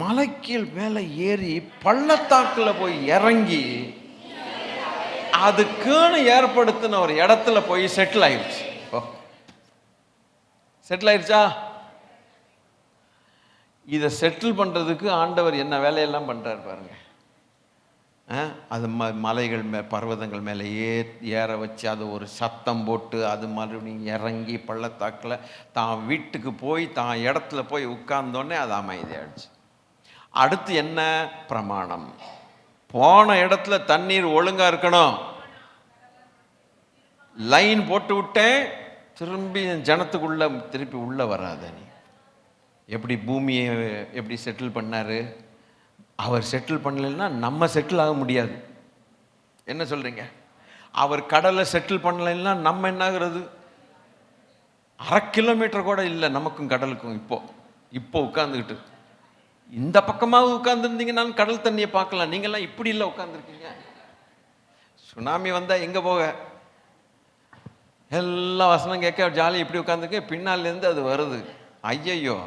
மலைக்கு மேலே ஏறி பள்ளத்தாக்கில் போய் இறங்கி அதுக்குன்னு ஏற்படுத்தின ஒரு இடத்துல போய் செட்டில் ஆயிடுச்சு. செட்டில் ஆயிடுச்சா? இதை செட்டில் பண்ணுறதுக்கு ஆண்டவர் என்ன வேலையெல்லாம் பண்ணுறாரு பாருங்க. அது மலைகள் பர்வதங்கள் மேலே ஏற வச்சு அது ஒரு சத்தம் போட்டு அது மறுபடியும் இறங்கி பள்ளத்தாக்கில் தான் வீட்டுக்கு போய் தான் இடத்துல போய் உட்கார்ந்தோடனே அது அமைதியாகிடுச்சு. அடுத்து என்ன பிரமாணம்? போன இடத்துல தண்ணீர் ஒழுங்காக இருக்கணும். லைன் போட்டு விட்டேன், திரும்பி ஜனத்துக்குள்ள திருப்பி உள்ள வராத. நீ எப்படி பூமியை எப்படி செட்டில் பண்ணாரு, அவர் செட்டில் பண்ணலைன்னா நம்ம செட்டில் ஆக முடியாது. என்ன சொல்றீங்க? அவர் கடலை செட்டில் பண்ணலைன்னா நம்ம என்ன ஆகுறது? 1/2 கிலோமீட்டர் கூட இல்லை நமக்கும் கடலுக்கும். இப்போ உட்காந்துக்கிட்டு இந்த பக்கமாக உட்காந்துருந்தீங்கன்னாலும் கடல் தண்ணியை பார்க்கலாம். நீங்கள்லாம் இப்படி இல்லை உட்காந்துருக்கீங்க. சுனாமி வந்தால் எங்கே போக? எல்லாம் வசனம் கேட்க ஜாலி இப்படி உட்காந்துருக்கேன். பின்னாலேருந்து அது வருது. ஐயையோ,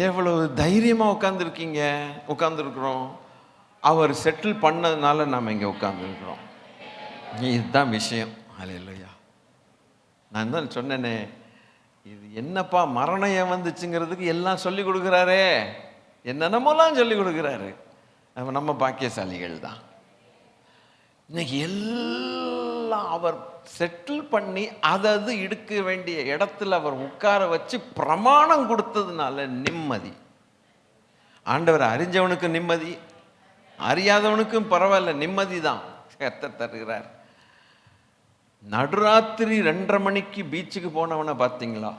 எவ்வளவு தைரியமாக உட்காந்துருக்குறோம். அவர் செட்டில் பண்ணதுனால நாம் இங்கே உட்காந்துருக்குறோம். இதுதான் விஷயம். அல்லேலூயா. நான் தான் சொன்னேனே, இது என்னப்பா மரணம் ஏன் வந்துச்சுங்கிறதுக்கு எல்லாம் சொல்லி கொடுக்குறாரே, என்னென்னமோலாம் சொல்லி கொடுக்குறாரு. நம்ம பாக்கியசாலிகள் தான். இன்னைக்கு எல்லாம் அவர் செட்டில் பண்ணி அது எடுக்க வேண்டிய இடத்துல அவர் உட்கார வச்சு பிரமாணம் கொடுத்ததுனால நிம்மதி. ஆண்டவர் அறிஞ்சவனுக்கு நிம்மதி, அறியாதவனுக்கும் பரவாயில்ல, நிம்மதி தான் கர்த்தர் தருகிறார். நடுராத்திரி 2:30 மணிக்கு பீச்சுக்கு போனவனை பார்த்தீங்களா?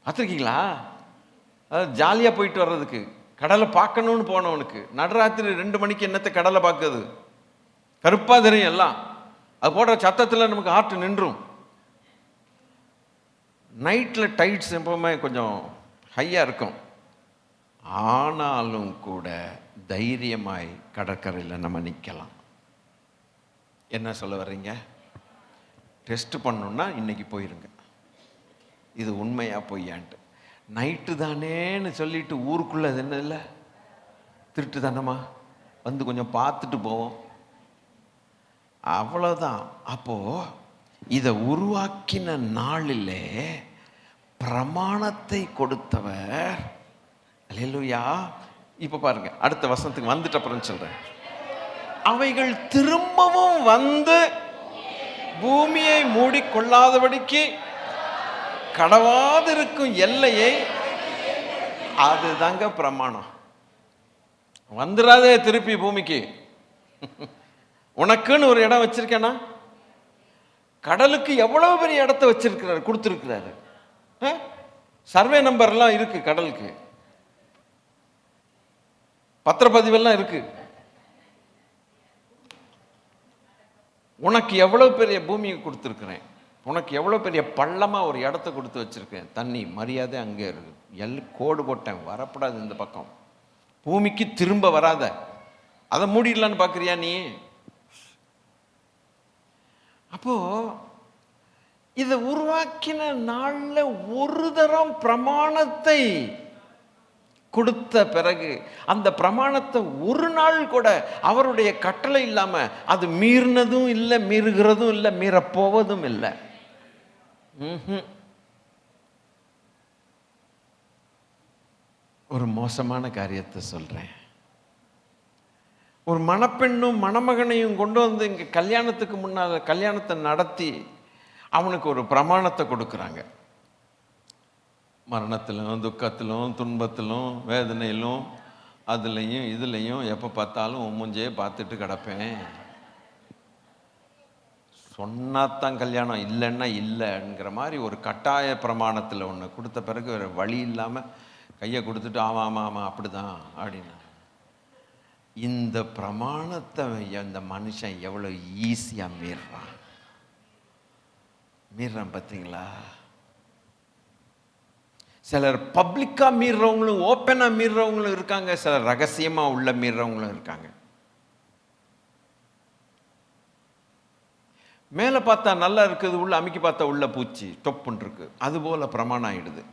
பார்த்துருக்கீங்களா? அதாவது ஜாலியாக போயிட்டு வர்றதுக்கு கடலை பார்க்கணும்னு போனவனுக்கு நடுராத்திரி 2 மணிக்கு என்னத்தை கடலை பார்க்குது? கருப்பாக தெரியும் எல்லாம். அது போடுற சத்தத்தில் நமக்கு ஹார்ட் நின்றும். நைட்டில் டைட்ஸ் எப்பவுமே கொஞ்சம் ஹையாக இருக்கும். ஆனாலும் கூட தைரியமாய் கடற்கரையில் நம்ம நிற்கலாம். என்ன சொல்ல வர்றீங்க? டெஸ்ட் பண்ணணுன்னா இன்னைக்கு போயிருங்க, இது உண்மையா பொய்யான்ட்டு. நைட்டு தானேன்னு சொல்லிட்டு ஊருக்குள்ள அது என்ன இல்லை, திருட்டு தானம்மா வந்து கொஞ்சம் பார்த்துட்டு போவோம், அவ்வளோதான். அப்போ இதை உருவாக்கின நாளிலே பிரமாணத்தை கொடுத்தவர். அல்லேலூயா. இப்போ பாருங்க, அடுத்த வசனத்துக்கு வந்துட்ட அப்புறம் சொல்றேன். அவைகள் திரும்பவும் வந்து பூமியை மூடிக்கொள்ளாதபடிக்கு கடவாதிருக்கும் எல்லையை, அதுதாங்க பிரமாணம். வந்துடாதே திருப்பி பூமிக்கு. உனக்குன்னு ஒரு இடம் வச்சிருக்கேனா? கடலுக்கு எவ்வளவு பெரிய இடத்த வச்சிருக்கிறாரு, கொடுத்துருக்கிறாரு. சர்வே நம்பர்லாம் இருக்கு, கடலுக்கு பத்திரப்பதிவெல்லாம் இருக்கு. உனக்கு எவ்வளவு பெரிய பூமியை கொடுத்துருக்கிறேன், உனக்கு எவ்வளோ பெரிய பள்ளமாக ஒரு இடத்த கொடுத்து வச்சிருக்கேன். தண்ணி மரியாதை அங்கே இருக்கு. கோடு போட்டேன், வரப்படாது இந்த பக்கம், பூமிக்கு திரும்ப வராத. அதை மூடிடலான்னு பார்க்குறியா நீ? அப்போ இதை உருவாக்கின நாளில் ஒரு தரம் பிரமாணத்தை கொடுத்த பிறகு அந்த பிரமாணத்தை ஒரு நாள் கூட அவருடைய கட்டளை இல்லாம அது மீறினதும் இல்லை, மீறுகிறதும் இல்லை, மீறப்போவதும் இல்லை. ஒரு மோசமான காரியத்தை சொல்றேன். ஒரு மணப்பெண்ணும் மணமகனையும் கொண்டு வந்து இங்க கல்யாணத்துக்கு முன்னால கல்யாணத்தை நடத்தி அவனுக்கு ஒரு பிரமாணத்தை கொடுக்குறாங்க. மரணத்திலும் துக்கத்திலும் துன்பத்திலும் வேதனையிலும் அதுலேயும் இதுலேயும் எப்போ பார்த்தாலும் மூஞ்சே பார்த்துட்டு கிடப்பேன். சொன்னாத்தான் கல்யாணம், இல்லைன்னா இல்லைங்கிற மாதிரி ஒரு கட்டாய பிரமாணத்தில் ஒன்று கொடுத்த பிறகு வேறு வழி இல்லாமல் கையை கொடுத்துட்டு ஆமாம் ஆமாம் ஆமாம் அப்படி தான் அப்படின்னு. இந்த பிரமாணத்தை இந்த மனுஷன் எவ்வளோ ஈஸியாக மீறான் பார்த்தீங்களா? சிலர் பப்ளிக்காக மீறுறவங்களும் ஓப்பனாக மீறுறவங்களும் இருக்காங்க, சிலர் ரகசியமாக உள்ள மீறுறவங்களும் இருக்காங்க. மேலே பார்த்தா நல்லா இருக்குது, உள்ள அமைக்கி பார்த்தா உள்ள பூச்சி டொப்புன்னு இருக்கு. அதுபோல் பிரமாணம் ஆயிடுது.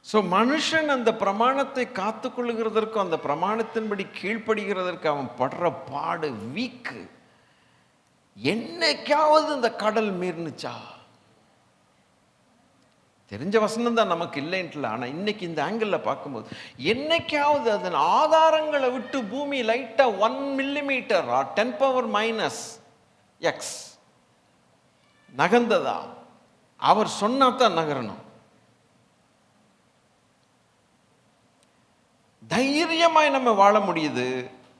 ஸோ மனுஷன் அந்த பிரமாணத்தை காத்துக்கொள்ளுகிறதற்கும் அந்த பிரமாணத்தின்படி கீழ்ப்படுகிறதற்கு அவன் படுற பாடு வீக்கு. என்னைக்காவது இந்த கடல் மீறினுச்சா? தெரிஞ்ச வசனம் தான் நமக்கு இல்லைன்ட்டுல. ஆனால் இன்னைக்கு இந்த ஆங்கிளில் பார்க்கும்போது என்னைக்காவது அதன் ஆதாரங்களை விட்டு பூமி லைட்டாக 1 மில்லிமீட்டர் 10⁻⁻X நகர்ந்ததா? அவர் சொன்னாதான் நகரணும். தைரியமாய் நம்ம வாழ முடியுது,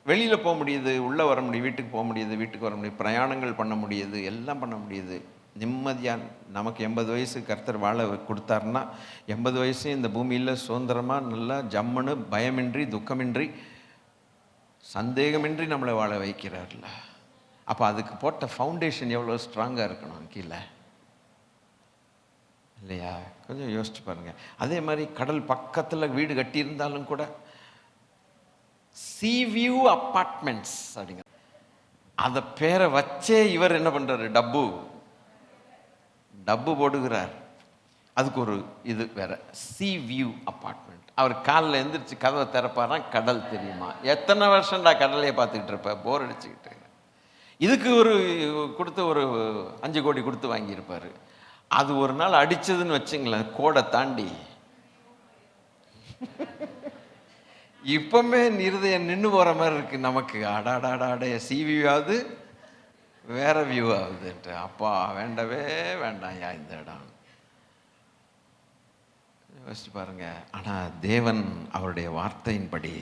வெளியில் போக முடியுது, உள்ளே வர முடியுது, வீட்டுக்கு போக முடியுது, வீட்டுக்கு வர முடியுது, பிரயாணங்கள் பண்ண முடியுது, எல்லாம் பண்ண முடியுது. நிம்மதியாக நமக்கு 80 வயசு கர்த்தர் வாழ கொடுத்தாருன்னா 80 வயசு இந்த பூமியில் சுதந்திரமாக நல்லா ஜம்முன்னு பயமின்றி துக்கமின்றி சந்தேகமின்றி நம்மளை வாழ வைக்கிறார்ல. அப்போ அதுக்கு போட்ட ஃபவுண்டேஷன் எவ்வளோ ஸ்ட்ராங்காக இருக்கணும் கீழே, இல்லையா? கொஞ்சம் யோசிச்சு பாருங்க. அதே மாதிரி கடல் பக்கத்தில் வீடு கட்டியிருந்தாலும் கூட சீ வியூ அப்பார்ட்மெண்ட்ஸ் அப்படிங்க அந்த பேரை வச்சே இவர் என்ன பண்றாரு, டப்பு போடுகிறார். அதுக்கு ஒரு இது வேற, சீ வியூ அப்பார்ட்மெண்ட். அவர் காலில் எந்திரிச்சு கதவை திறப்பாராம், கடல் தெரியுமா. எத்தனை வருஷம்டா கடலையே பார்த்துக்கிட்டு இருப்ப, போர் அடிச்சுக்கிட்டு. இதுக்கு ஒரு கொடுத்து ஒரு 5 கோடி கொடுத்து வாங்கியிருப்பாரு. அது ஒரு நாள் அடிச்சதுன்னு வச்சுங்களேன், கோடை தாண்டி இப்பவுமே இருதயம் நின்று போற மாதிரி இருக்கு நமக்கு. அடாடாடாடைய சி வியூ ஆகுது, வேற வியூ ஆகுதுன்ட்டு. அப்பா வேண்டவே வேண்டாம் யா இந்த இடம். யோசிச்சு பாருங்க. ஆனா தேவன் அவருடைய வார்த்தையின்படி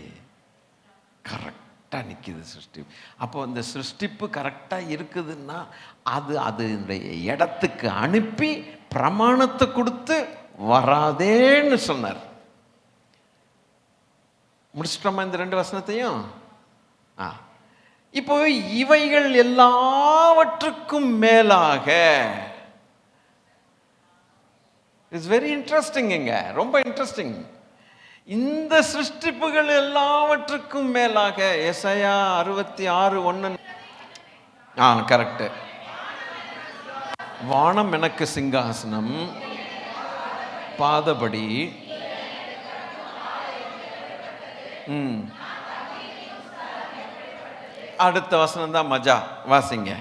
கரெக்டா நிக்குது சிருஷ்டிப்பு. அப்போ இந்த சிருஷ்டிப்பு கரெக்டா இருக்குதுன்னா அதனுடைய இடத்துக்கு அனுப்பி பிரமாணத்தை கொடுத்து வராதேன்னு சொன்னார். முடிச்சிட்டோமா இந்த 2 வசனத்தையும்? இப்போ இவைகள் எல்லாவற்றுக்கும் மேலாக, இட்ஸ் வெரி இன்ட்ரெஸ்டிங்க, ரொம்ப இன்ட்ரெஸ்டிங். இந்த சிருஷ்டிப்புகள் எல்லாவற்றுக்கும் மேலாக எசாயா 66:1 கரெக்ட். வானம் எனக்கு சிங்காசனம், பாதபடி. அடுத்த வசனம் தான் மஜா, வாசிங்க.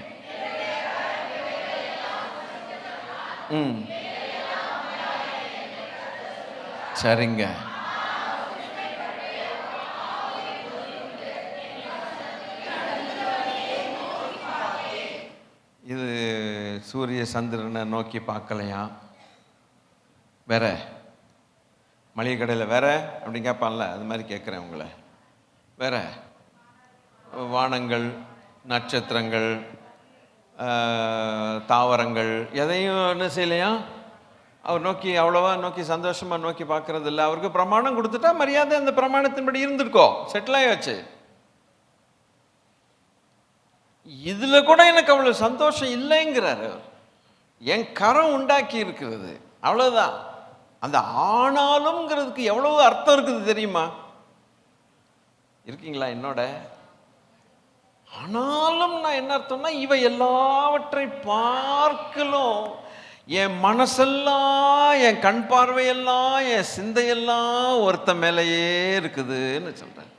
சரிங்க. இது சூரிய சந்திரனை நோக்கி பார்க்கலையா? வேற மளிகை கடையில் வேற அப்படி கேட்பான்ல, அது மாதிரி கேட்குறேன் உங்களை. வேற வானங்கள், நட்சத்திரங்கள், தாவரங்கள் எதையும் என்ன செய்யலையா அவர் நோக்கி, அவ்வளோவா நோக்கி சந்தோஷமாக நோக்கி பார்க்கறது இல்லை. அவருக்கு பிரமாணம் கொடுத்துட்டா மரியாதை அந்த பிரமாணத்தின்படி இருந்துருக்கோ, செட்டில் ஆயாச்சு. இதுல கூட எனக்கு அவ்வளவு சந்தோஷம் இல்லைங்கிறாரு. என் கரம் உண்டாக்கி இருக்கிறது, அவ்வளவுதான். அந்த ஆனாலும்ங்கிறதுக்கு எவ்வளவு அர்த்தம் இருக்குது தெரியுமா? இருக்கீங்களா என்னோட? ஆனாலும் நான் என்ன அர்த்தம்னா, இவை எல்லாவற்றை பார்க்கலும் என் மனசெல்லாம், என் கண் பார்வையெல்லாம், என் சிந்தையெல்லாம் ஒருத்த மேலேயே இருக்குதுன்னு சொல்றேன்.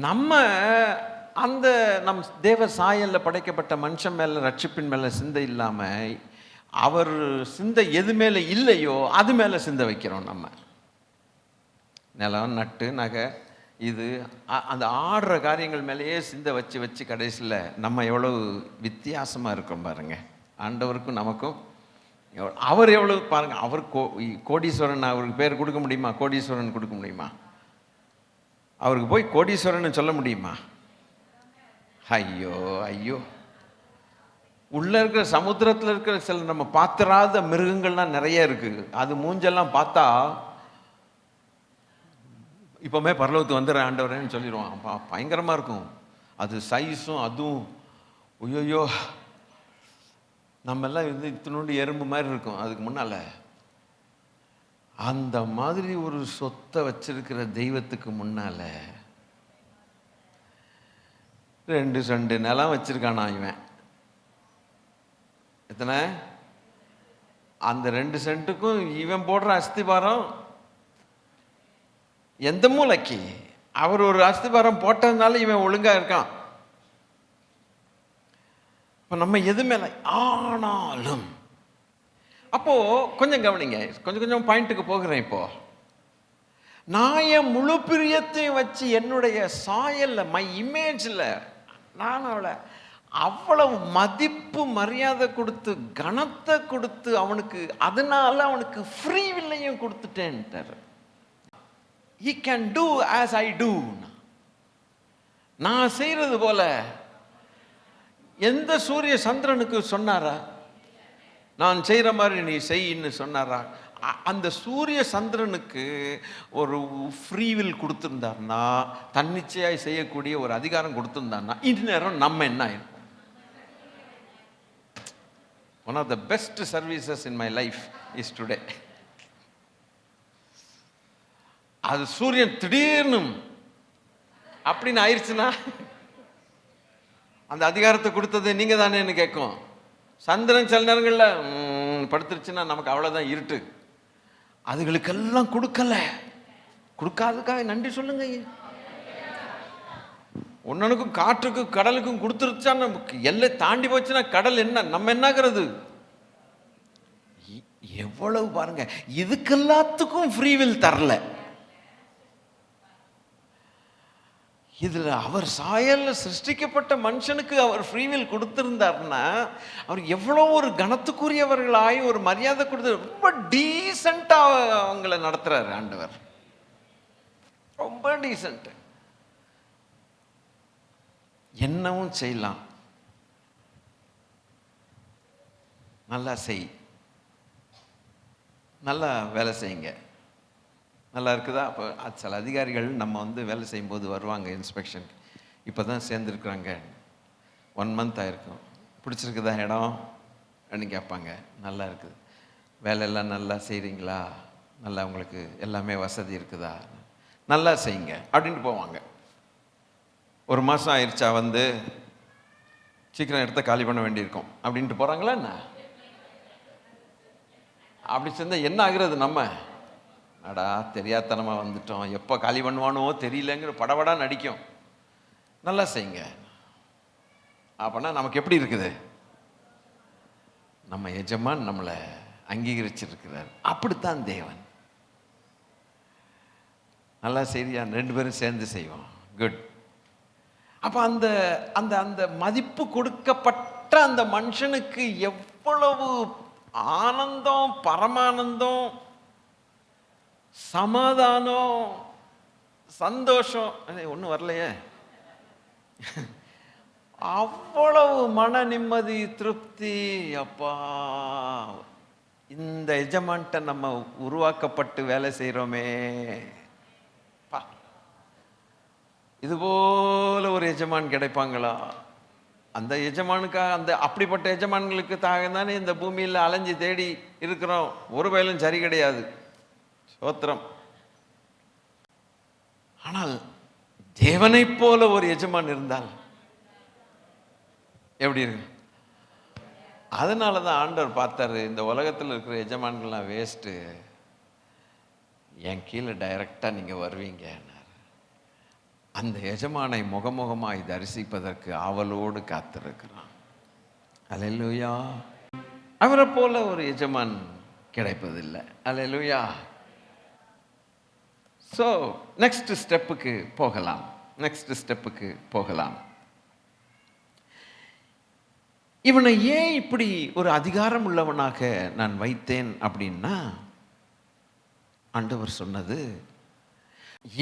நம்ம அந்த நம் தேவ சாயல்ல படைக்கப்பட்ட மனுஷன் மேல, ரட்சிப்பின் மேல சிந்தை இல்லாம, அவர் சிந்தை எது மேல இல்லையோ அது மேல சிந்தை வைக்கிறோம். நம்ம நிலம், நட்டு, நகை, இது அந்த ஆடுற காரியங்கள் மேலேயே சிந்தை வச்சு வச்சு கடைசியில் நம்ம எவ்வளவு வித்தியாசமா இருக்கோம் பாருங்க. ஆண்டவருக்கும் நமக்கும் அவர் எவ்வளவு பாருங்க. அவர் கோடீஸ்வரன், அவருக்கு பேர் கொடுக்க முடியுமா? கோடீஸ்வரன் கொடுக்க முடியுமா? அவருக்கு போய் கோடீஸ்வரன் சொல்ல முடியுமா? ஐயோ ஐயோ. உள்ள இருக்கிற சமுத்திரத்தில் இருக்கிற சில நம்ம பார்த்துறாத மிருகங்கள்லாம் நிறைய இருக்கு. அது மூஞ்செல்லாம் பார்த்தா இப்போமே பரலோகத்துக்கு வந்துடுற ஆண்டவரேன்னு சொல்லிடுவான். பயங்கரமாக இருக்கும் அது சைஸும். அதுவும் ஐயோயோ, நம்ம எல்லாம் இத்தினோண்டு எறும்பு மாதிரி இருக்கும் அதுக்கு முன்னால. அந்த மாதிரி ஒரு சொத்தை வச்சிருக்கிற தெய்வத்துக்கு முன்னால 2 சென்ட் நிலம் வச்சிருக்கானா இவன். எத்தனை? அந்த 2 சென்ட்டுக்கும் இவன் போடுற அஸ்திபாரம் எந்த மூளைக்கு? அவர் ஒரு அஸ்திபாரம் போட்டதுனால இவன் ஒழுங்கா இருக்கான். இப்ப நம்ம எது மேல ஆனாலும், அப்போ கொஞ்சம் கவனிங்க, கொஞ்சம் பாயிண்ட்டுக்கு போகிறேன். இப்போ நான் என் முழு பிரியத்தையும் வச்சு என்னுடைய சாயல்ல, மை இமேஜ்ல நான் அவளை அவ்வளவு மதிப்பு மரியாதை கொடுத்து கனத்தை கொடுத்து அவனுக்கு, அதனால அவனுக்கு free வில்லையும் கொடுத்துட்டேன்ட்டார். He can do as I do. நான் செய்யறது போல எந்த சூரிய சந்திரனுக்கு சொன்னாரா நான் செய்கிற மாதிரி நீ செய்யின்னு சொன்னாரா? அந்த சூரிய சந்திரனுக்கு ஒரு ஃப்ரீவில் கொடுத்துருந்தாருன்னா, தன்னிச்சையாய் செய்யக்கூடிய ஒரு அதிகாரம் கொடுத்துருந்தாருன்னா, இந்நேரம் நம்ம என்ன ஆயிருக்கும்? One of the best services in my life is today. அது சூரியன் திடீர்னு அப்படின்னு ஆயிடுச்சுன்னா, அந்த அதிகாரத்தை கொடுத்தது நீங்க தானேன்னு கேட்கும். சந்திரன் சில நேரங்களில் படுத்துருச்சுன்னா நமக்கு அவ்வளோதான் இருட்டு. அதுகளுக்கெல்லாம் கொடுக்கல, கொடுக்காததுக்காக நன்றி சொல்லுங்க. ஒன்னனுக்கும் காற்றுக்கும் கடலுக்கும் கொடுத்துருச்சா, நமக்கு எல்லை தாண்டி போச்சுன்னா கடல் என்ன நம்ம என்னங்கிறது? எவ்வளவு பாருங்க, இதுக்கெல்லாத்துக்கும் ஃப்ரீவில் தரல. இதுல அவர் சாயல்ல சிருஷ்டிக்கப்பட்ட மனுஷனுக்கு அவர் ஃப்ரீவில் கொடுத்திருந்தார்னா, அவர் எவ்வளவு ஒரு கனத்துக்குரியவர்களாய் ஒரு மரியாதை கொடுத்து ரொம்ப டீசெண்டா அவங்கள நடத்துறாரு ஆண்டவர். ரொம்ப டீசென்ட். என்னவும் செய்யலாம், நல்லா செய், நல்லா வேலை செய்யுங்க, நல்லா இருக்குதா? அப்போ சில அதிகாரிகள் நம்ம வேலை செய்யும்போது வருவாங்க இன்ஸ்பெக்ஷனுக்கு. இப்போ தான் சேர்ந்துருக்குறாங்க, 1 month ஆயிருக்கும், பிடிச்சிருக்குதா இடம் அப்படின்னு கேட்பாங்க. நல்லா இருக்குது, வேலையெல்லாம் நல்லா செய்கிறீங்களா, நல்லா உங்களுக்கு எல்லாமே வசதி இருக்குதா, நல்லா செய்யுங்க அப்படின்ட்டு போவாங்க. 1 மாதம் ஆயிடுச்சா சீக்கிரம் இடத்த காலி பண்ண வேண்டியிருக்கும் அப்படின்ட்டு போகிறாங்களா என்ன? அப்படி சேர்ந்தால் என்ன ஆகுறது? நம்ம அடா தெரியாதனமாக வந்துட்டோம், எப்போ காலி பண்ணுவானோ தெரியலங்கிற படபடா நடிக்கும். நல்லா செய்யுங்க அப்படின்னா நமக்கு எப்படி இருக்குது? நம்ம எஜமான் நம்மளை அங்கீகரிச்சிருக்கிறார். அப்படித்தான் தேவன். நல்லா செய்யா, 2 பேரும் சேர்ந்து செய்வோம், குட். அப்போ அந்த அந்த அந்த மதிப்பு கொடுக்கப்பட்ட அந்த மனுஷனுக்கு எவ்வளவு ஆனந்தம், பரமானந்தம், சமாதானம், சந்தோஷம். ஒன்றும் வரலையே, அவ்வளவு மன நிம்மதி, திருப்தி. அப்பா, இந்த எஜமான்ட்ட நம்ம உருவாக்கப்பட்டு வேலை செய்கிறோமே, இது போல ஒரு எஜமான் கிடைப்பாங்களா? அந்த எஜமானுக்காக, அந்த அப்படிப்பட்ட எஜமான்களுக்கு தானே இந்த பூமியில் அலைஞ்சு தேடி இருக்கிறோம். ஒரு வயலும் சரி கிடையாது, சோத்திரம். ஆனால் தேவனை போல ஒரு எஜமான் இருந்தால் எப்படி இருக்கு? அதனால தான் ஆண்டவர் பார்த்தாரு, இந்த உலகத்தில் இருக்கிற எஜமான்கள்லாம் வேஸ்ட்டு, என் கீழே டைரக்டாக நீங்கள் வருவீங்க. அந்த எஜமானை முகமுகமாய் தரிசிப்பதற்கு ஆவலோடு காத்திருக்கிறான். அல்லேலூயா. அவரை போல ஒரு எஜமான் கிடைப்பதில்லை. அல்லேலூயா. ஸோ நெக்ஸ்ட் ஸ்டெப்புக்கு போகலாம். இவனை ஏன் இப்படி ஒரு அதிகாரம் உள்ளவனாக நான் வைத்தேன் அப்படின்னா, ஆண்டவர் சொன்னது,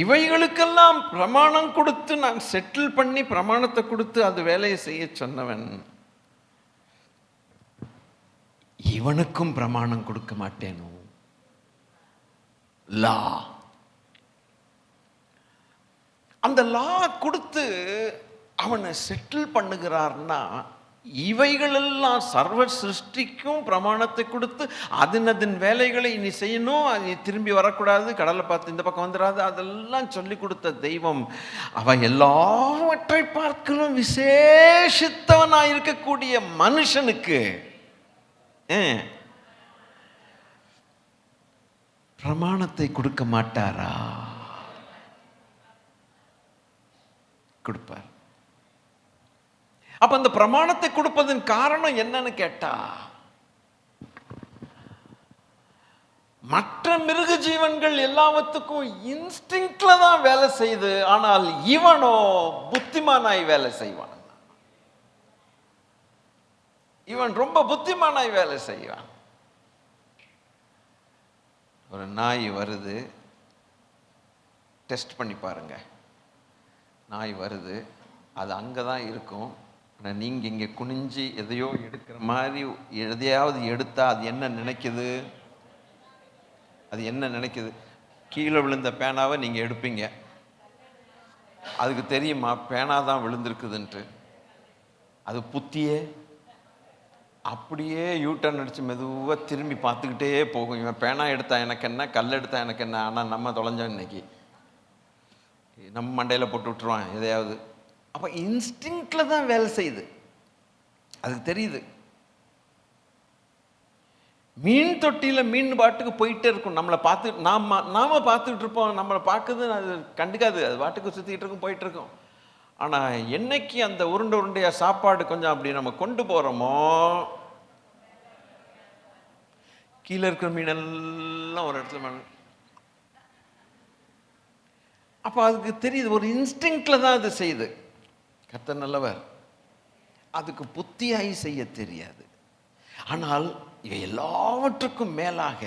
இவைகளுக்கெல்லாம் பிரமாணம் கொடுத்து நான் செட்டில் பண்ணி பிரமாணத்தை கொடுத்து அது வேலையை செய்ய சொன்னவன், இவனுக்கும் பிரமாணம் கொடுக்க மாட்டேனோ? லா, அந்த லா கொடுத்து அவனை செட்டில் பண்ணுகிறார்னா, இவைகளெல்லாம் சர்வ சிருஷ்டிக்கும் பிரமாணத்தை கொடுத்து அதன் வேலைகளை நீ செய்யணும், நீ திரும்பி வரக்கூடாது, கடலை பார்த்து இந்த பக்கம் வந்துடாது, அதெல்லாம் சொல்லி கொடுத்த தெய்வம். அவன் எல்லாவற்றை பார்க்கலும் விசேஷித்தவனாக இருக்கக்கூடிய மனுஷனுக்கு பிரமாணத்தை கொடுக்க மாட்டாரா? கொடுப்பார். அப்ப அந்த பிரமாணத்தை கொடுப்பதன் காரணம் என்னன்னு கேட்டா, மற்ற மிருக ஜீவன்கள் எல்லாவற்றுக்கும் இன்ஸ்டிங்க்ட்ல தான் வேலை செய்யுது, ஆனால் இவனோ புத்திமானாய் வேலை செய்வான். இவன் ரொம்ப புத்திமானாய் வேலை செய்வான். ஒரு நாய் வருது, டெஸ்ட் பண்ணி பாருங்க. நாய் வருது, அது அங்கே தான் இருக்கும், ஆனால் நீங்கள் இங்கே குனிஞ்சு எதையோ எடுக்கிற மாதிரி எதையாவது எடுத்தால் அது என்ன நினைக்குது? அது என்ன நினைக்குது? கீழே விழுந்த பேனாவை நீங்கள் எடுப்பீங்க, அதுக்கு தெரியுமா பேனா தான் விழுந்திருக்குதுன்ட்டு? அது புத்தியே அப்படியே யூட்டர்ன் அடித்து மெதுவாக திரும்பி பார்த்துக்கிட்டே போகும். இவன் பேனா எடுத்தா எனக்கு என்ன, கல் எடுத்தா எனக்கு என்ன, ஆனால் நம்ம தொலைஞ்சோம் இன்னைக்கு, நம்ம மண்டையில் போட்டு விட்டுருவான் எதையாவது. அப்போ இன்ஸ்டிங்க்டில் தான் வேலை செய்யுது, அதுக்கு தெரியுது. மீன் தொட்டியில் மீன் பாட்டுக்கு போயிட்டே இருக்கும், நம்மளை பார்த்து நாம பார்த்துக்கிட்டு இருப்போம், நம்மளை பார்க்குது, அது கண்டுக்காது, அது பாட்டுக்கு சுற்றிக்கிட்டு இருக்கும், போயிட்டு இருக்கும். ஆனால் என்னைக்கு அந்த உருண்டை உருண்டையாக சாப்பாடு கொஞ்சம் அப்படி நம்ம கொண்டு போகிறோமோ, கீழே இருக்கிற மீனெல்லாம் ஒரு இடத்துல அப்போ அதுக்கு தெரியுது, ஒரு இன்ஸ்டிங்க்டில் தான் அது செய்யுது. கர்த்தர் நல்லவர், அதுக்கு புத்தியாய் செய்ய தெரியாது. ஆனால் இவை எல்லாவற்றுக்கும் மேலாக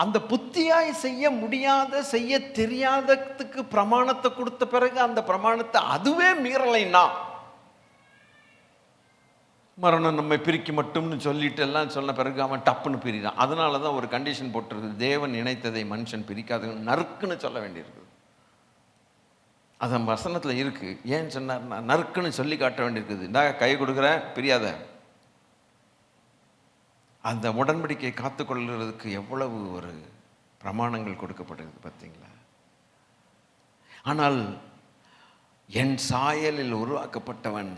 அந்த புத்தியாய் செய்ய முடியாத, செய்ய தெரியாததுக்கு பிரமாணத்தை கொடுத்த பிறகு அந்த பிரமாணத்தை அதுவே மீறலைன்னா, மரணம் நம்மை பிரிக்க மட்டும்னு சொல்லிட்டு எல்லாம் சொன்ன பிறகு அவன் டப்புன்னு பிரிறான். அதனால தான் ஒரு கண்டிஷன் போட்டிருக்கு, தேவன் இணைத்ததை மனுஷன் பிரிக்காது, நறுக்குன்னு சொல்ல வேண்டியிருக்கு. அது வசனத்தில் இருக்கு. ஏன் சொன்னார்னா, நறுக்குன்னு சொல்லி காட்ட வேண்டியிருக்குது. இந்த கை கொடுக்குறேன், பிரியாத. அந்த உடன்படிக்கை காத்துக்கொள்கிறதுக்கு எவ்வளவு ஒரு பிரமாணங்கள் கொடுக்கப்பட்டிருக்கு பார்த்தீங்களா? ஆனால் என் சாயலில் உருவாக்கப்பட்டவன்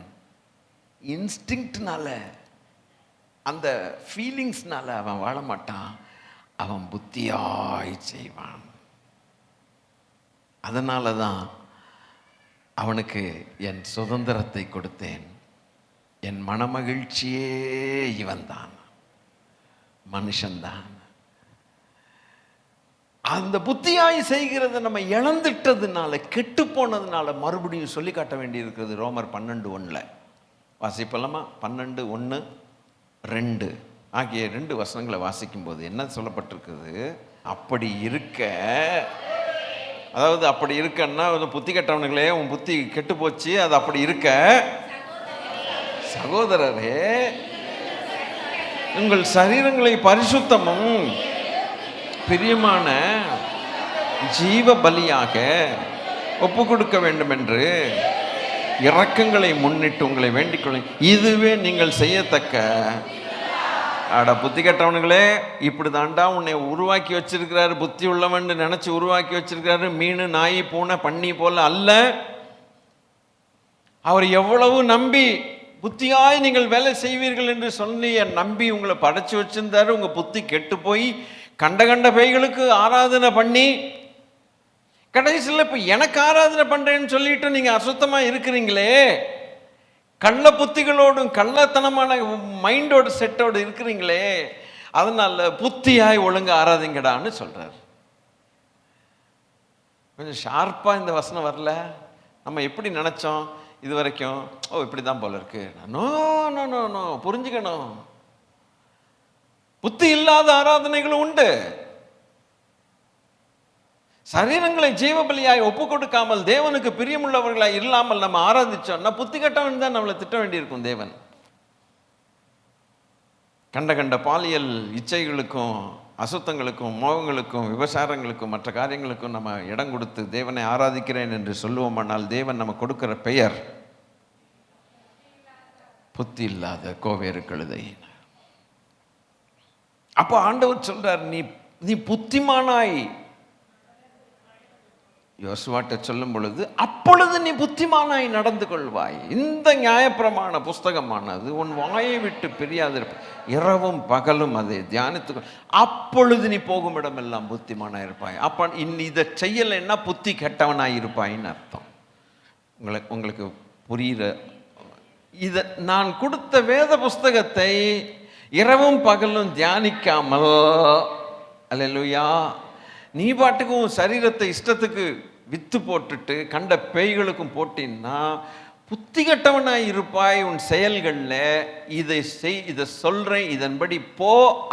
இன்ஸ்டிங்க்ட்னால, அந்த ஃபீலிங்ஸ்னால அவன் வாழ மாட்டான், அவன் புத்தியாய் செய்வான். அதனால தான் அவனுக்கு என் சுதந்திரத்தை கொடுத்தேன், என் மனமகிழ்ச்சியே இவன் தான், மனுஷன்தான். அந்த புத்தியாய் செய்கிறத நம்ம இழந்துட்டதுனால, கெட்டு போனதுனால மறுபடியும் சொல்லி காட்ட வேண்டி இருக்கிறது. ரோமர் 12:1 வாசிப்பலாமா? 12:1, 2 ஆகிய 2 வசனங்களை வாசிக்கும் போது என்ன சொல்லப்பட்டிருக்குது? அப்படி இருக்க, அதாவது அப்படி இருக்கன்னா, புத்தி கெட்டவனுங்களே, உன் புத்தி கெட்டு போச்சு, அது அப்படி இருக்க சகோதரரே, உங்கள் சரீரங்களை பரிசுத்தமும் பிரியமான ஜீவ பலியாக ஒப்பு கொடுக்க வேண்டும் என்று இரக்கங்களை முன்னிட்டு உங்களை வேண்டிக் கொள்ள, இதுவே நீங்கள் செய்யத்தக்க. அட புத்தி கெட்டவனுங்களே, இப்படி தாண்டா உன்னை உருவாக்கி வச்சிருக்கிறாரு, புத்தி உள்ளவன் நினைச்சு உருவாக்கி வச்சிருக்கிறாரு. மீன், நாய், பூனை, பன்னி போல அல்ல. அவர் எவ்வளவு நம்பி புத்தியாய் நீங்கள் வேலை செய்வீர்கள் என்று சொல்லி நம்பி உங்களை படைச்சு வச்சிருந்தாரு. உங்க புத்தி கெட்டு போய் கண்ட கண்ட பேய்களுக்கு ஆராதனை பண்ணி, கடைசியில் இப்போ எனக்கு ஆராதனை பண்றேன்னு சொல்லிட்டு நீங்க அசுத்தமா இருக்கிறீங்களே, கள்ள புத்திகளோடும் கள்ளத்தனமான மைண்டோட செட்டோடு இருக்கிறீங்களே, அதனால புத்தியாய் ஒழுங்கு ஆராதிங்கடான்னு சொல்றாரு. கொஞ்சம் ஷார்ப்பா இந்த வசனம் வரல? நம்ம எப்படி நினைச்சோம் இது வரைக்கும்? ஓ, இப்படி தான் போல இருக்கு. நோ நோ நோ நோ, புரிஞ்சுக்கணும். புத்தி இல்லாத ஆராதனைகளும் உண்டு. சரீரங்களை ஜீவபலியாய் ஒப்பு கொடுக்காமல் தேவனுக்கு பிரியமுள்ளவர்களாய் இல்லாமல் நம்ம ஆராதிச்சோம்னா புத்தி கட்டவன் தான் நம்மளை திட்ட வேண்டியிருக்கும் தேவன். கண்ட கண்ட பாலியல் இச்சைகளுக்கும் அசுத்தங்களுக்கும் மோகங்களுக்கும் விபசாரங்களுக்கும் மற்ற காரியங்களுக்கும் நம்ம இடம் கொடுத்து தேவனை ஆராதிக்கிறேன் என்று சொல்லுவோமானால், தேவன் நம்ம கொடுக்கிற பெயர் புத்தி இல்லாத கோவேறு கழுதை. அப்போ ஆண்டவர் சொல்றார், நீ புத்திமானாய் யோசுவாட்ட சொல்லும் பொழுது, அப்பொழுது நீ புத்திமானாய் நடந்து கொள்வாய். இந்த நியாயப்பிரமாண புஸ்தகமானது உன் வாயை விட்டு பிரியாது இருப்பாய், இரவும் பகலும் அதை தியானித்து, அப்பொழுது நீ போகும் இடமெல்லாம் புத்திமானாய் இருப்பாய். அப்ப இதை செய்யலைன்னா புத்தி கெட்டவனாய் இருப்பாயின்னு அர்த்தம். உங்களுக்கு புரியுற? இதை நான் கொடுத்த வேத புஸ்தகத்தை இரவும் பகலும் தியானிக்காமல், அல்லேலூயா, நீ பாட்டுக்கும் சரீரத்தை இஷ்டத்துக்கு வித்து போட்டுட்டு கண்ட பேய்களுக்கும் போட்டின்னா புத்தி கெட்டவனாய் இருப்பாய். உன் செயல்களில் இதை செய், இதை சொல்றேன், இதன்படி போ,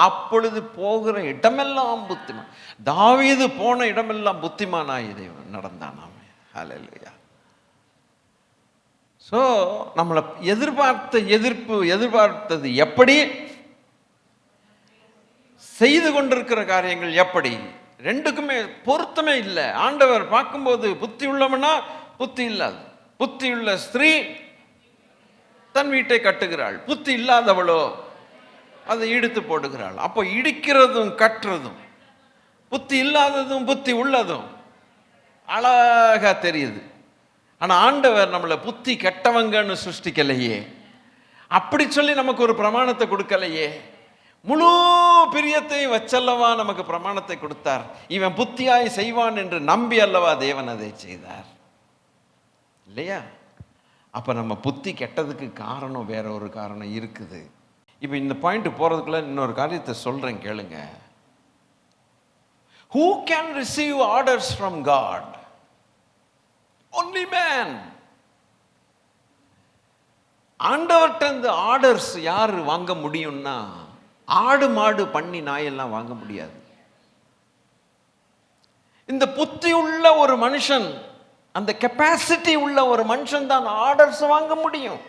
அப்பொழுது போகிற இடமெல்லாம் புத்திமான். தாவீது போன இடமெல்லாம் புத்திமானாய் இதை நடந்தானாமே. ஹல்லேலூயா. ஸோ நம்மளை எதிர்பார்த்தது எப்படி, செய்து கொண்டிருக்கிற காரியங்கள் எப்படி, ரெண்டுக்குமே பொருத்தமே இல்லை. ஆண்டவர் பார்க்கும்போது புத்தி உள்ளவனா புத்தி இல்லாது, புத்தியுள்ள ஸ்திரீ தன் வீட்டை கட்டுகிறாள், புத்தி இல்லாதவளோ அதை இடித்து போடுகிறாள். அப்போ இடிக்கிறதும் கட்டுறதும், புத்தி இல்லாததும் புத்தி உள்ளதும் அழகா தெரியுது. ஆனா ஆண்டவர் நம்மளை புத்தி கெட்டவங்கன்னு சிருஷ்டிக்கலையே, அப்படி சொல்லி நமக்கு ஒரு பிரமாணத்தை கொடுக்கலையே. முழு பிரியத்தையும் வச்சல்லவா நமக்கு பிரமாணத்தை கொடுத்தார். இவன் புத்தியாய் செய்வான் என்று நம்பி அல்லவா தேவன் அதை செய்தார், இல்லையா? அப்ப நம்ம புத்தி கெட்டதுக்கு காரணம் வேற ஒரு காரணம் இருக்குது. இப்ப இந்த பாயிண்ட் போறதுக்குள்ள இன்னொரு காரியத்தை சொல்றேன், கேளுங்க. Who can receive orders from God? Only man. ஆண்டவர்கிட்ட இந்த ஆர்டர்ஸ் யார் வாங்க முடியும்னா, ஆடு மாடு பண்ணி நாயெல்லாம் வாங்க முடியாது. இந்த புத்தி உள்ள ஒரு மனுஷன், அந்த கெப்பாசிட்டி உள்ள ஒரு மனுஷன் தான் ஆர்டர்ஸ் வாங்க முடியும்.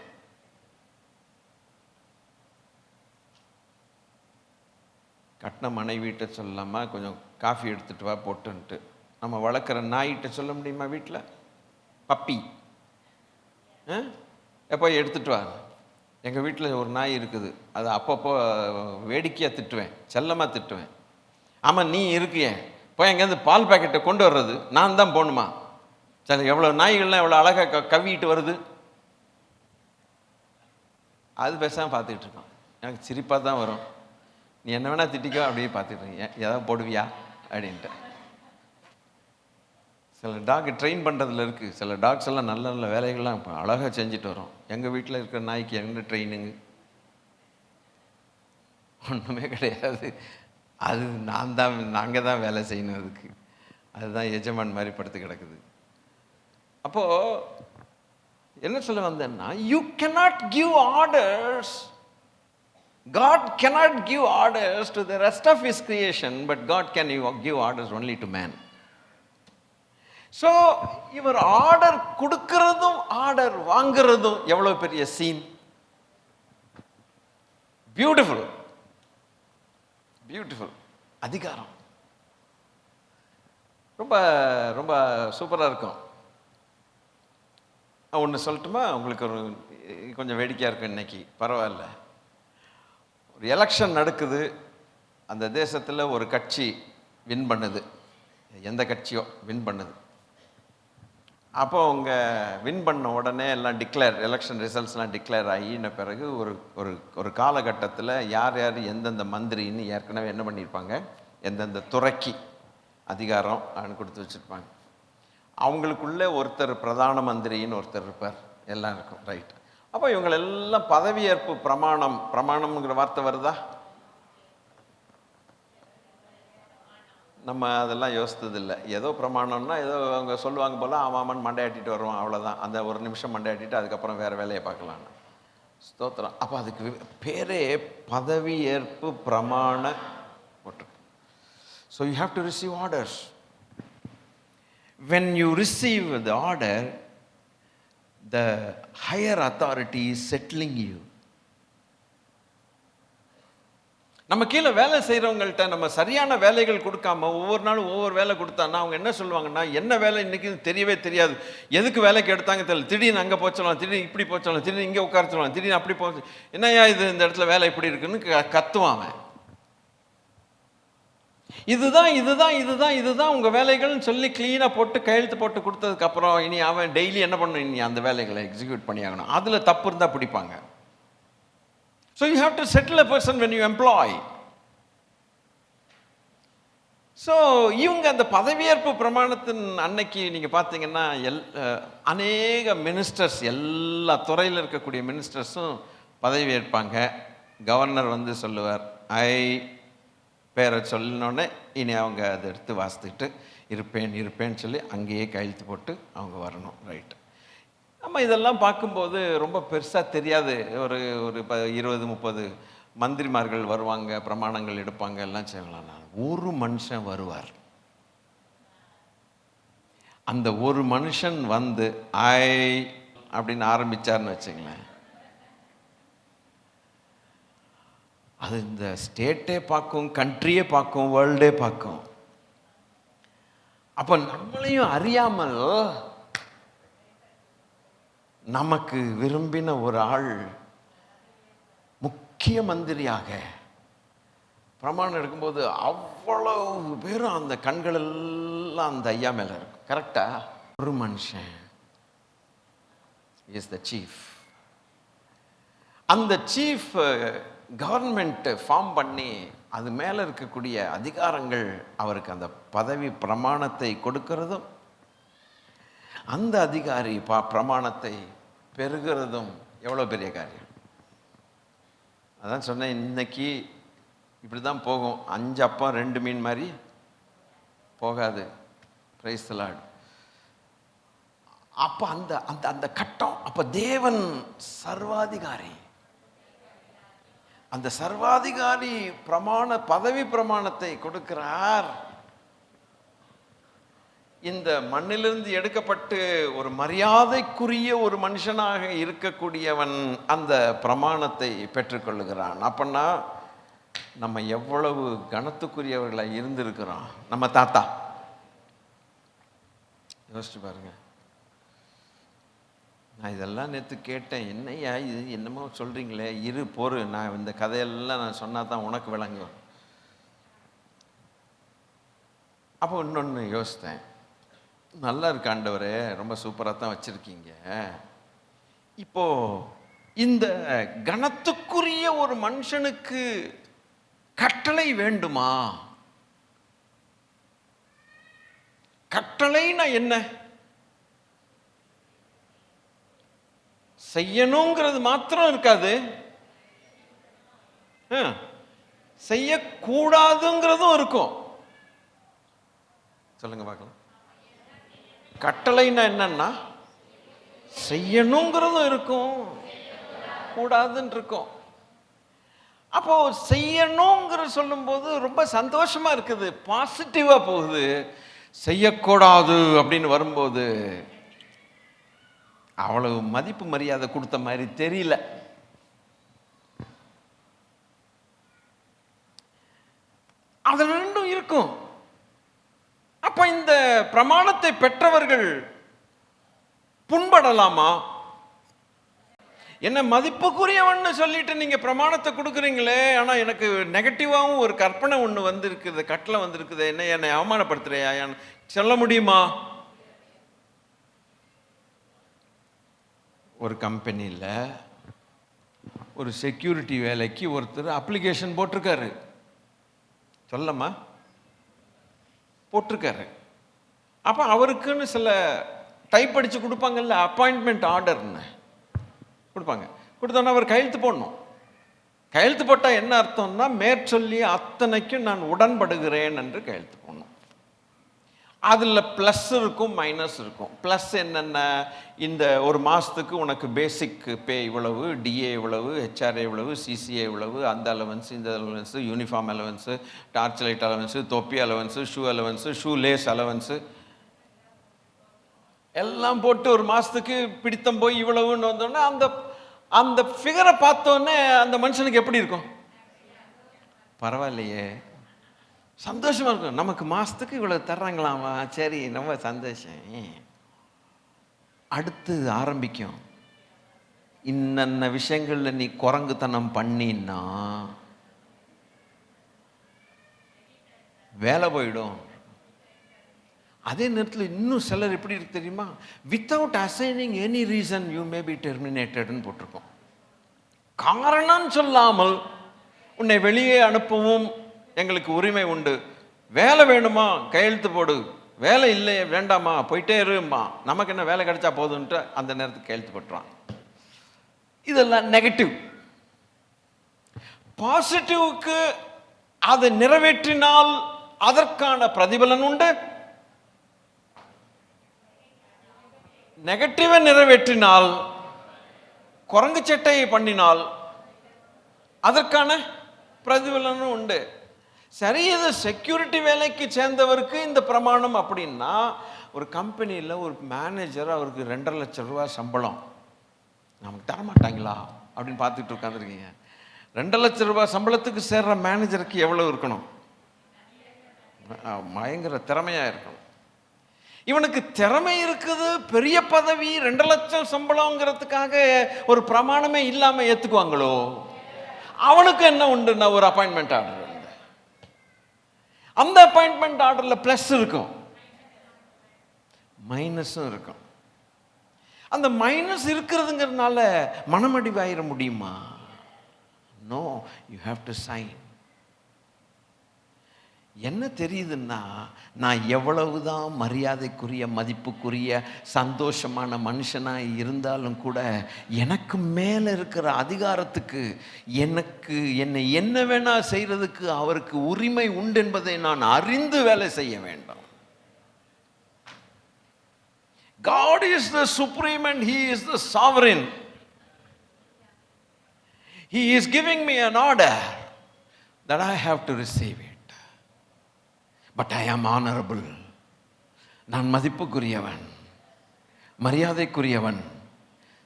கட்டின மனைவிட்ட சொல்லாம கொஞ்சம் காஃபி எடுத்துட்டு வா போட்டுன்ட்டு, நம்ம வளர்க்குற நாய்கிட்ட சொல்ல முடியுமா? வீட்டில் பப்பி எப்போ எடுத்துட்டு வா. எங்கள் வீட்டில் ஒரு நாய் இருக்குது, அது அப்பப்போ வேடிக்கையாக திட்டுவேன், செல்லமாக திட்டுவேன். ஆமாம் நீ இருக்கியே, போய் எங்கேருந்து பால் பாக்கெட்டை கொண்டு வர்றது நான் தான் போகணுமா? சரி, எவ்வளோ நாய்கள்லாம் எவ்வளோ அழகாக கவ்விட்டு வருது. அது பேசாமல் பார்த்துக்கிட்டு இருக்கோம். எனக்கு சிரிப்பாக தான் வரும். நீ என்ன வேணா திட்டிக்கோ, அப்படியே பார்த்துட்டு ஏதாவது போடுவியா அப்படின்ட்டு. சில டாக் ட்ரெயின் பண்ணுறதுல இருக்குது. சில டாக்ஸ் எல்லாம் நல்ல நல்ல வேலைகள்லாம் இப்போ அழகாக செஞ்சுட்டு வரோம். எங்கள் வீட்டில் இருக்கிற நாய்க்கு எங்கே ட்ரெயினுங்க? ஒன்றுமே கிடையாது. அது நாங்கள் தான் வேலை செய்யணும் அதுக்கு. அதுதான் எஜமான் மாதிரி படுத்து கிடக்குது. அப்போது என்ன சொல்ல வந்தேன்னா, you cannot give orders. God cannot give orders to the rest of his creation, but God can give orders only to man. So இவர் ஆர்டர் கொடுக்கிறதும் ஆர்டர் வாங்குறதும் எவ்வளவு பெரிய சீன். பியூட்டிஃபுல், பியூட்டிஃபுல் அதிகாரம். ரொம்ப ரொம்ப சூப்பராக இருக்கும். ஒன்று சொல்லட்டுமா உங்களுக்கு? ஒரு கொஞ்சம் வேடிக்கையாக இருக்கும் இன்னைக்கு. பரவாயில்ல, ஒரு எலெக்ஷன் நடக்குது. அந்த தேசத்தில் ஒரு கட்சி வின் பண்ணுது. எந்த கட்சியோ வின் பண்ணுது. அப்போ அவங்க வின் பண்ண உடனே எல்லாம் எலெக்ஷன் ரிசல்ட்ஸ்லாம் டிக்ளேர் ஆகின பிறகு ஒரு ஒரு ஒரு காலகட்டத்தில் யார் யார் எந்தெந்த மந்திரின்னு ஏற்கனவே என்ன பண்ணியிருப்பாங்க, எந்தெந்த துறைக்கு அதிகாரம் கொடுத்து வச்சுருப்பாங்க. அவங்களுக்குள்ளே ஒருத்தர் பிரதான மந்திரின்னு ஒருத்தர் இருப்பார், எல்லாம் இருக்கும், ரைட். அப்போ இவங்களெல்லாம் பதவியேற்பு பிரமாணம்ங்கிற வார்த்தை வருதா? நம்ம அதெல்லாம் யோசித்ததில்லை. ஏதோ பிரமாணம்னா ஏதோ அவங்க சொல்லுவாங்க போல், ஆமாமன் மண்டையாட்டிட்டு வருவான், அவ்வளோதான். அந்த ஒரு நிமிஷம் மண்டையாட்டிட்டு அதுக்கப்புறம் வேறு வேலையை பார்க்கலான்னு. ஸ்தோத்திரம். அப்போ அதுக்கு பேரே பதவியேற்பு பிரமாண போட்டு. So you have to receive orders. When you receive the order, the higher authority is settling you. நம்ம கீழே வேலை செய்கிறவங்கள்ட்ட நம்ம சரியான வேலைகள் கொடுக்காம ஒவ்வொரு நாளும் ஒவ்வொரு வேலை கொடுத்தான்னா அவங்க என்ன சொல்லுவாங்கன்னா, என்ன வேலை இன்னைக்கு தெரியவே தெரியாது, எதுக்கு வேலைக்கு எடுத்தாங்க தெரியல, திடீர்னு அங்கே போச்சலாம், திடீர்னு இப்படி போச்சலாம், திடீர்னு இங்கே உட்கார சொல்லலாம், திடீர்னு அப்படி போச்சு, என்னையா இது இந்த இடத்துல வேலை இப்படி இருக்குன்னு கத்துவாங்க. இதுதான் உங்க வேலைகள்னு சொல்லி கிளீனாக போட்டு கையெழுத்து போட்டு கொடுத்ததுக்கு அப்புறம் இனி அவன் டெய்லி என்ன பண்ணணும், இனி அந்த வேலைகளை எக்ஸிக்யூட் பண்ணி ஆகணும். அதில் தப்பு இருந்தால் பிடிப்பாங்க. So you have to settle a person when you employ. So இவங்க அந்த பதவியேற்பு பிரமாணத்தின் அன்னைக்கு நீங்கள் பார்த்தீங்கன்னா அநேக மினிஸ்டர்ஸ், எல்லா துறையில் இருக்கக்கூடிய மினிஸ்டர்ஸும் பதவி ஏற்பாங்க. கவர்னர் வந்து சொல்லுவார், பேரை சொல்லினோடனே இனி அவங்க அதை எடுத்து வாசித்துக்கிட்டு இருப்பேன்னு சொல்லி அங்கேயே கையெழுத்து போட்டு அவங்க வரணும், ரைட். நம்ம இதெல்லாம் பார்க்கும்போது ரொம்ப பெருசாக தெரியாது. ஒரு 20-30 மந்திரிமார்கள் வருவாங்க, பிரமாணங்கள் எடுப்பாங்க, எல்லாம் செய்யலாம். ஒரு மனுஷன் வருவார். அந்த ஒரு மனுஷன் வந்து அப்படின்னு ஆரம்பிச்சார்னு வச்சுங்களேன், அது இந்த ஸ்டேட்டே பார்க்கும், கண்ட்ரியே பார்க்கும், வேர்ல்டே பார்க்கும். அப்ப நம்மளையும் அறியாமல் நமக்கு விரும்பின ஒரு ஆள் முக்கிய மந்திரியாக பிரமாணம் எடுக்கும்போது அவ்வளவு பேரும் அந்த கண்கள் எல்லாம் அந்த ஐயா மேல இருக்கும். கரெக்டா? ஒரு மனுஷன் இஸ் த சீஃப். அந்த சீஃப் கவர்மெண்ட் ஃபார்ம் பண்ணி அது மேல இருக்கக்கூடிய அதிகாரங்கள் அவருக்கு அந்த பதவி பிரமாணத்தை கொடுக்கிறதும், அந்த அதிகாரி பிரமாணத்தை பெறுகிறதும் எவ்வளவு பெரிய காரியம். அதான் சொன்னேன், இன்னைக்கு இப்படி தான் போகும். 5 அப்பம் 2 மீன் மாதிரி போகாது. Praise the Lord. அப்ப அந்த அந்த அந்த கட்டம், அப்ப தேவன் சர்வாதிகாரி. அந்த சர்வாதிகாரி பதவி பிரமாணத்தை கொடுக்கிறார். இந்த மண்ணிலிருந்து எடுக்கப்பட்டு ஒரு மரியாதைக்குரிய ஒரு மனுஷனாக இருக்கக்கூடியவன் அந்த பிரமாணத்தை பெற்றுக்கொள்ளுகிறான். அப்படின்னா நம்ம எவ்வளவு கனத்துக்குரியவர்களாக இருந்திருக்கிறோம். நம்ம தாத்தா யோசிச்சு பாருங்க. நான் இதெல்லாம் நேற்று கேட்டேன், என்னையா இது என்னமோ சொல்றீங்களே, இரு பொறு, நான் இந்த கதையெல்லாம் நான் சொன்னா தான் உனக்கு விளங்கும். அப்போ இன்னொன்று யோசித்தேன், நல்லா இருக்கு ஆண்டவரே, ரொம்ப சூப்பராக தான் வச்சிருக்கீங்க. இப்போ இந்த கனத்துக்குரிய ஒரு மனுஷனுக்கு கட்டளை வேண்டுமா? கட்டளைனா என்ன? செய்யணுங்கிறது மாத்திரம் இருக்காது, செய்யக்கூடாதுங்கிறதும் இருக்கும். சொல்லுங்க பார்க்கலாம். கட்டளைன்னா என்னன்னா செய்யணுங்கிறதும் இருக்கும், கூடாதுன்னு இருக்கும். அப்போ செய்யணுங்கிற சொல்லும்போது ரொம்ப சந்தோஷமா இருக்குது, பாசிட்டிவா போகுது. செய்யக்கூடாது அப்படின்னு வரும்போது அவ்வளவு மதிப்பு மரியாதை கொடுத்த மாதிரி தெரியல. அது ரெண்டும் இருக்கும். அப்ப இந்த பிரமாணத்தை பெற்றவர்கள் புண்படலாமா? என்ன மதிப்புக்குரியவன்னு சொல்லிட்டு நீங்க பிரமாணத்தை கொடுக்குறீங்களே, ஆனா எனக்கு நெகட்டிவாவும் ஒரு கற்பனை ஒண்ணு வந்திருக்குது, கட்டளை வந்திருக்குது, என்னை அவமானப்படுத்துறியா சொல்ல முடியுமா? ஒரு கம்பெனியில் ஒரு செக்யூரிட்டி வேலைக்கு ஒருத்தர் அப்ளிகேஷன் போட்டிருக்காரு. சொல்லமா? போட்டிருக்காரு. அப்போ அவருக்குன்னு சில டைப் அடித்து கொடுப்பாங்கல்ல, அப்பாயின்மெண்ட் ஆர்டர்னு கொடுப்பாங்க. கொடுத்தோன்னா அவர் கையெழுத்து போடணும். கையெழுத்து போட்டால் என்ன அர்த்தம்னா, மேற்சொல்லி அத்தனைக்கும் நான் உடன்படுகிறேன் என்று கையெழுத்து போடணும். அதில் ப்ளஸ் இருக்கும், மைனஸ் இருக்கும். ப்ளஸ் என்னென்ன, இந்த ஒரு மாதத்துக்கு உனக்கு பேசிக் பே இவ்வளவு, டிஏ இவ்வளவு, ஹெச்ஆர்ஏ இவ்வளவு, சிசிஏ இவ்வளவு, அந்த அலவன்ஸு, இந்த allowance, uniform allowance, torch light allowance, தொப்பி allowance, shoe allowance, shoe lace allowance எல்லாம் போட்டு ஒரு மாதத்துக்கு பிடித்தம் போய் இவ்வளவுன்னு வந்தோடனே அந்த அந்த ஃபிகரை பார்த்தோன்னே அந்த மனுஷனுக்கு எப்படி இருக்கும்? பரவாயில்லையே, சந்தோஷமா இருக்கும். நமக்கு மாசத்துக்கு இவ்வளவு தர்றாங்களாமா, சரி ரொம்ப சந்தோஷம். அடுத்து ஆரம்பிக்கும், இன்னன்ன விஷயங்கள்ல நீ குரங்குத்தனம் பண்ணினா வேலை போயிடும். அதே நேரத்தில் இன்னும் சிலர் எப்படி இருக்கு தெரியுமா, without assigning any reason you may be டெர்மினேட்டட்னு போட்டிருக்கோம். காரணம் சொல்லாமல் உன்னை வெளியே அனுப்பவும் எங்களுக்கு உரிமை உண்டு. வேலை வேணுமா கையெழுத்து போடு, வேலை இல்லை வேண்டாமா போயிட்டே இருமா, நமக்கு என்ன வேலை கிடைச்சா போதுன்ட்டு அந்த நேரத்துக்கு கையெழுத்து போட்டுறான். இதெல்லாம் நெகட்டிவ். பாசிட்டிவ்க்கு அதை நிறைவேற்றினால் அதற்கான பிரதிபலன் உண்டு. நெகட்டிவை நிறைவேற்றினால், குரங்கு சட்டையை பண்ணினால் அதற்கான பிரதிபலனும் உண்டு. சரி, இது செக்யூரிட்டி வேலைக்கு சேர்ந்தவருக்கு இந்த பிரமாணம் அப்படின்னா, ஒரு கம்பெனியில் ஒரு மேனேஜர், அவருக்கு 2.5 லட்சம் ரூபாய் சம்பளம், நமக்கு தரமாட்டாங்களா அப்படின்னு பார்த்துட்டு உட்காந்துருக்கீங்க. 2,00,000 சம்பளத்துக்கு சேர்ற மேனேஜருக்கு எவ்வளவு இருக்கணும்? பயங்கர திறமையா இருக்கணும். இவனுக்கு திறமை இருக்குது, பெரிய பதவி, 2,00,000 சம்பளங்கிறதுக்காக ஒரு பிரமாணமே இல்லாம ஏத்துக்குவாங்களோ? அவனுக்கு என்ன உண்டுன்னா ஒரு அப்பாயின்மெண்ட் ஆர்டர். அந்த அப்பாயின்மெண்ட் ஆர்டர்ல பிளஸ் இருக்கும், மைனஸும் இருக்கும். அந்த மைனஸ் இருக்கிறதுங்கிறதுனால மனமடிவாயிர முடியுமா? No, you have to sign. என்ன தெரியுதுன்னா, நான் எவ்வளவுதான் மரியாதைக்குரிய மதிப்புக்குரிய சந்தோஷமான மனுஷனாக இருந்தாலும் கூட எனக்கு மேலே இருக்கிற அதிகாரத்துக்கு என்னை என்ன வேணா செய்யறதுக்கு அவருக்கு உரிமை உண்டு என்பதை நான் அறிந்து வேலை செய்ய வேண்டும். God is the supreme and He is the sovereign. He is giving me an order that I have to receive it. But I am honorable. நான் மதிப்புக்குரியவன், மரியாதைக்குரியவன்,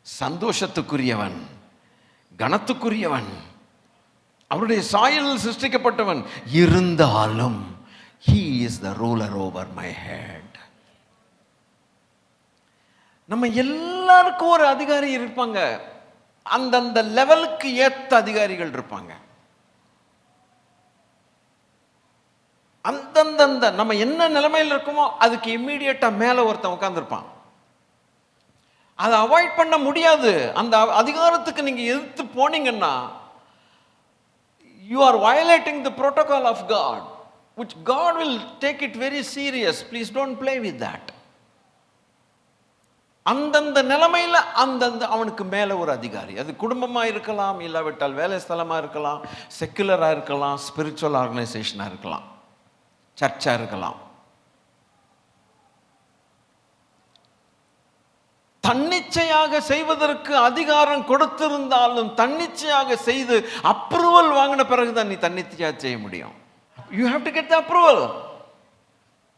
சந்தோஷத்துக்குரியவன், கனத்துக்குரியவன், அவருடைய சாயலில் சிருஷ்டிக்கப்பட்டவன். இருந்தாலும் He is the ruler over my head. நம்ம எல்லாருக்கும் ஒரு அதிகாரி இருப்பாங்க. அந்தந்த லெவலுக்கு ஏத்த அதிகாரிகள் இருப்பாங்க. அந்தந்த நம்ம என்ன நிலைமையில் இருக்குமோ அதுக்கு இம்மீடியட்டா மேல ஒருத்தன் உட்கார்ந்துருப்பான். அதை அவாய்ட் பண்ண முடியாது. அந்த அதிகாரத்துக்கு நீங்க எதிர்த்து போனீங்கன்னா you are violating the protocol of God, which God will take it very serious. Please don't play with that. அந்தந்த நிலைமையில் அவனுக்கு மேலே ஒரு அதிகாரி. அது குடும்பமாக இருக்கலாம், இல்லாவிட்டால் வேலை ஸ்தலமாக இருக்கலாம், செக்குலராக இருக்கலாம், ஸ்பிரிச்சுவல் ஆர்கனைசேஷனாக இருக்கலாம், சர்ச்சாக இருக்கலாம். தன்னிச்சையாக செய்வதற்கு அதிகாரம் கொடுத்திருந்தாலும் தன்னிச்சையாக செய்து அப்ரூவல் வாங்கின பிறகுதான் நீ தன்னிச்சையாக செய்ய முடியும். You have to get the approval.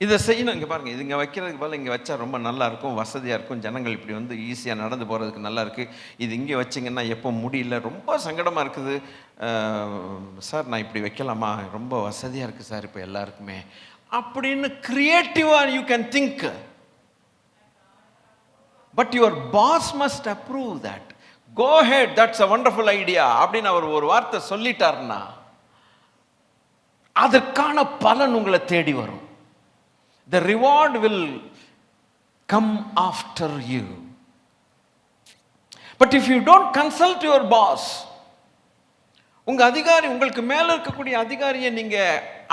இதை செய்யணும். இங்கே பாருங்கள், இது இங்கே வைக்கிறதுக்கு பதில் இங்கே வச்சா ரொம்ப நல்லா இருக்கும், வசதியாக இருக்கும், ஜனங்கள் இப்படி வந்து ஈஸியாக நடந்து போகிறதுக்கு நல்லா இருக்குது. இது இங்கே வச்சிங்கன்னா எப்போ முடியல, ரொம்ப சங்கடமாக இருக்குது சார், நான் இப்படி வைக்கலாமா, ரொம்ப வசதியாக இருக்குது சார் இப்போ எல்லாருக்குமே அப்படின்னு கிரியேட்டிவாக you can think. But your boss must approve that. Go ahead, that's a wonderful idea அப்படின்னு அவர் ஒரு வார்த்தை சொல்லிட்டார்னா அதற்கான பலன் உங்களை தேடி வரும். The reward will come after you. But if you don't consult your boss, உங்க அதிகாரி, உங்களுக்கு மேல இருக்கக்கூடிய அதிகாரியை நீங்க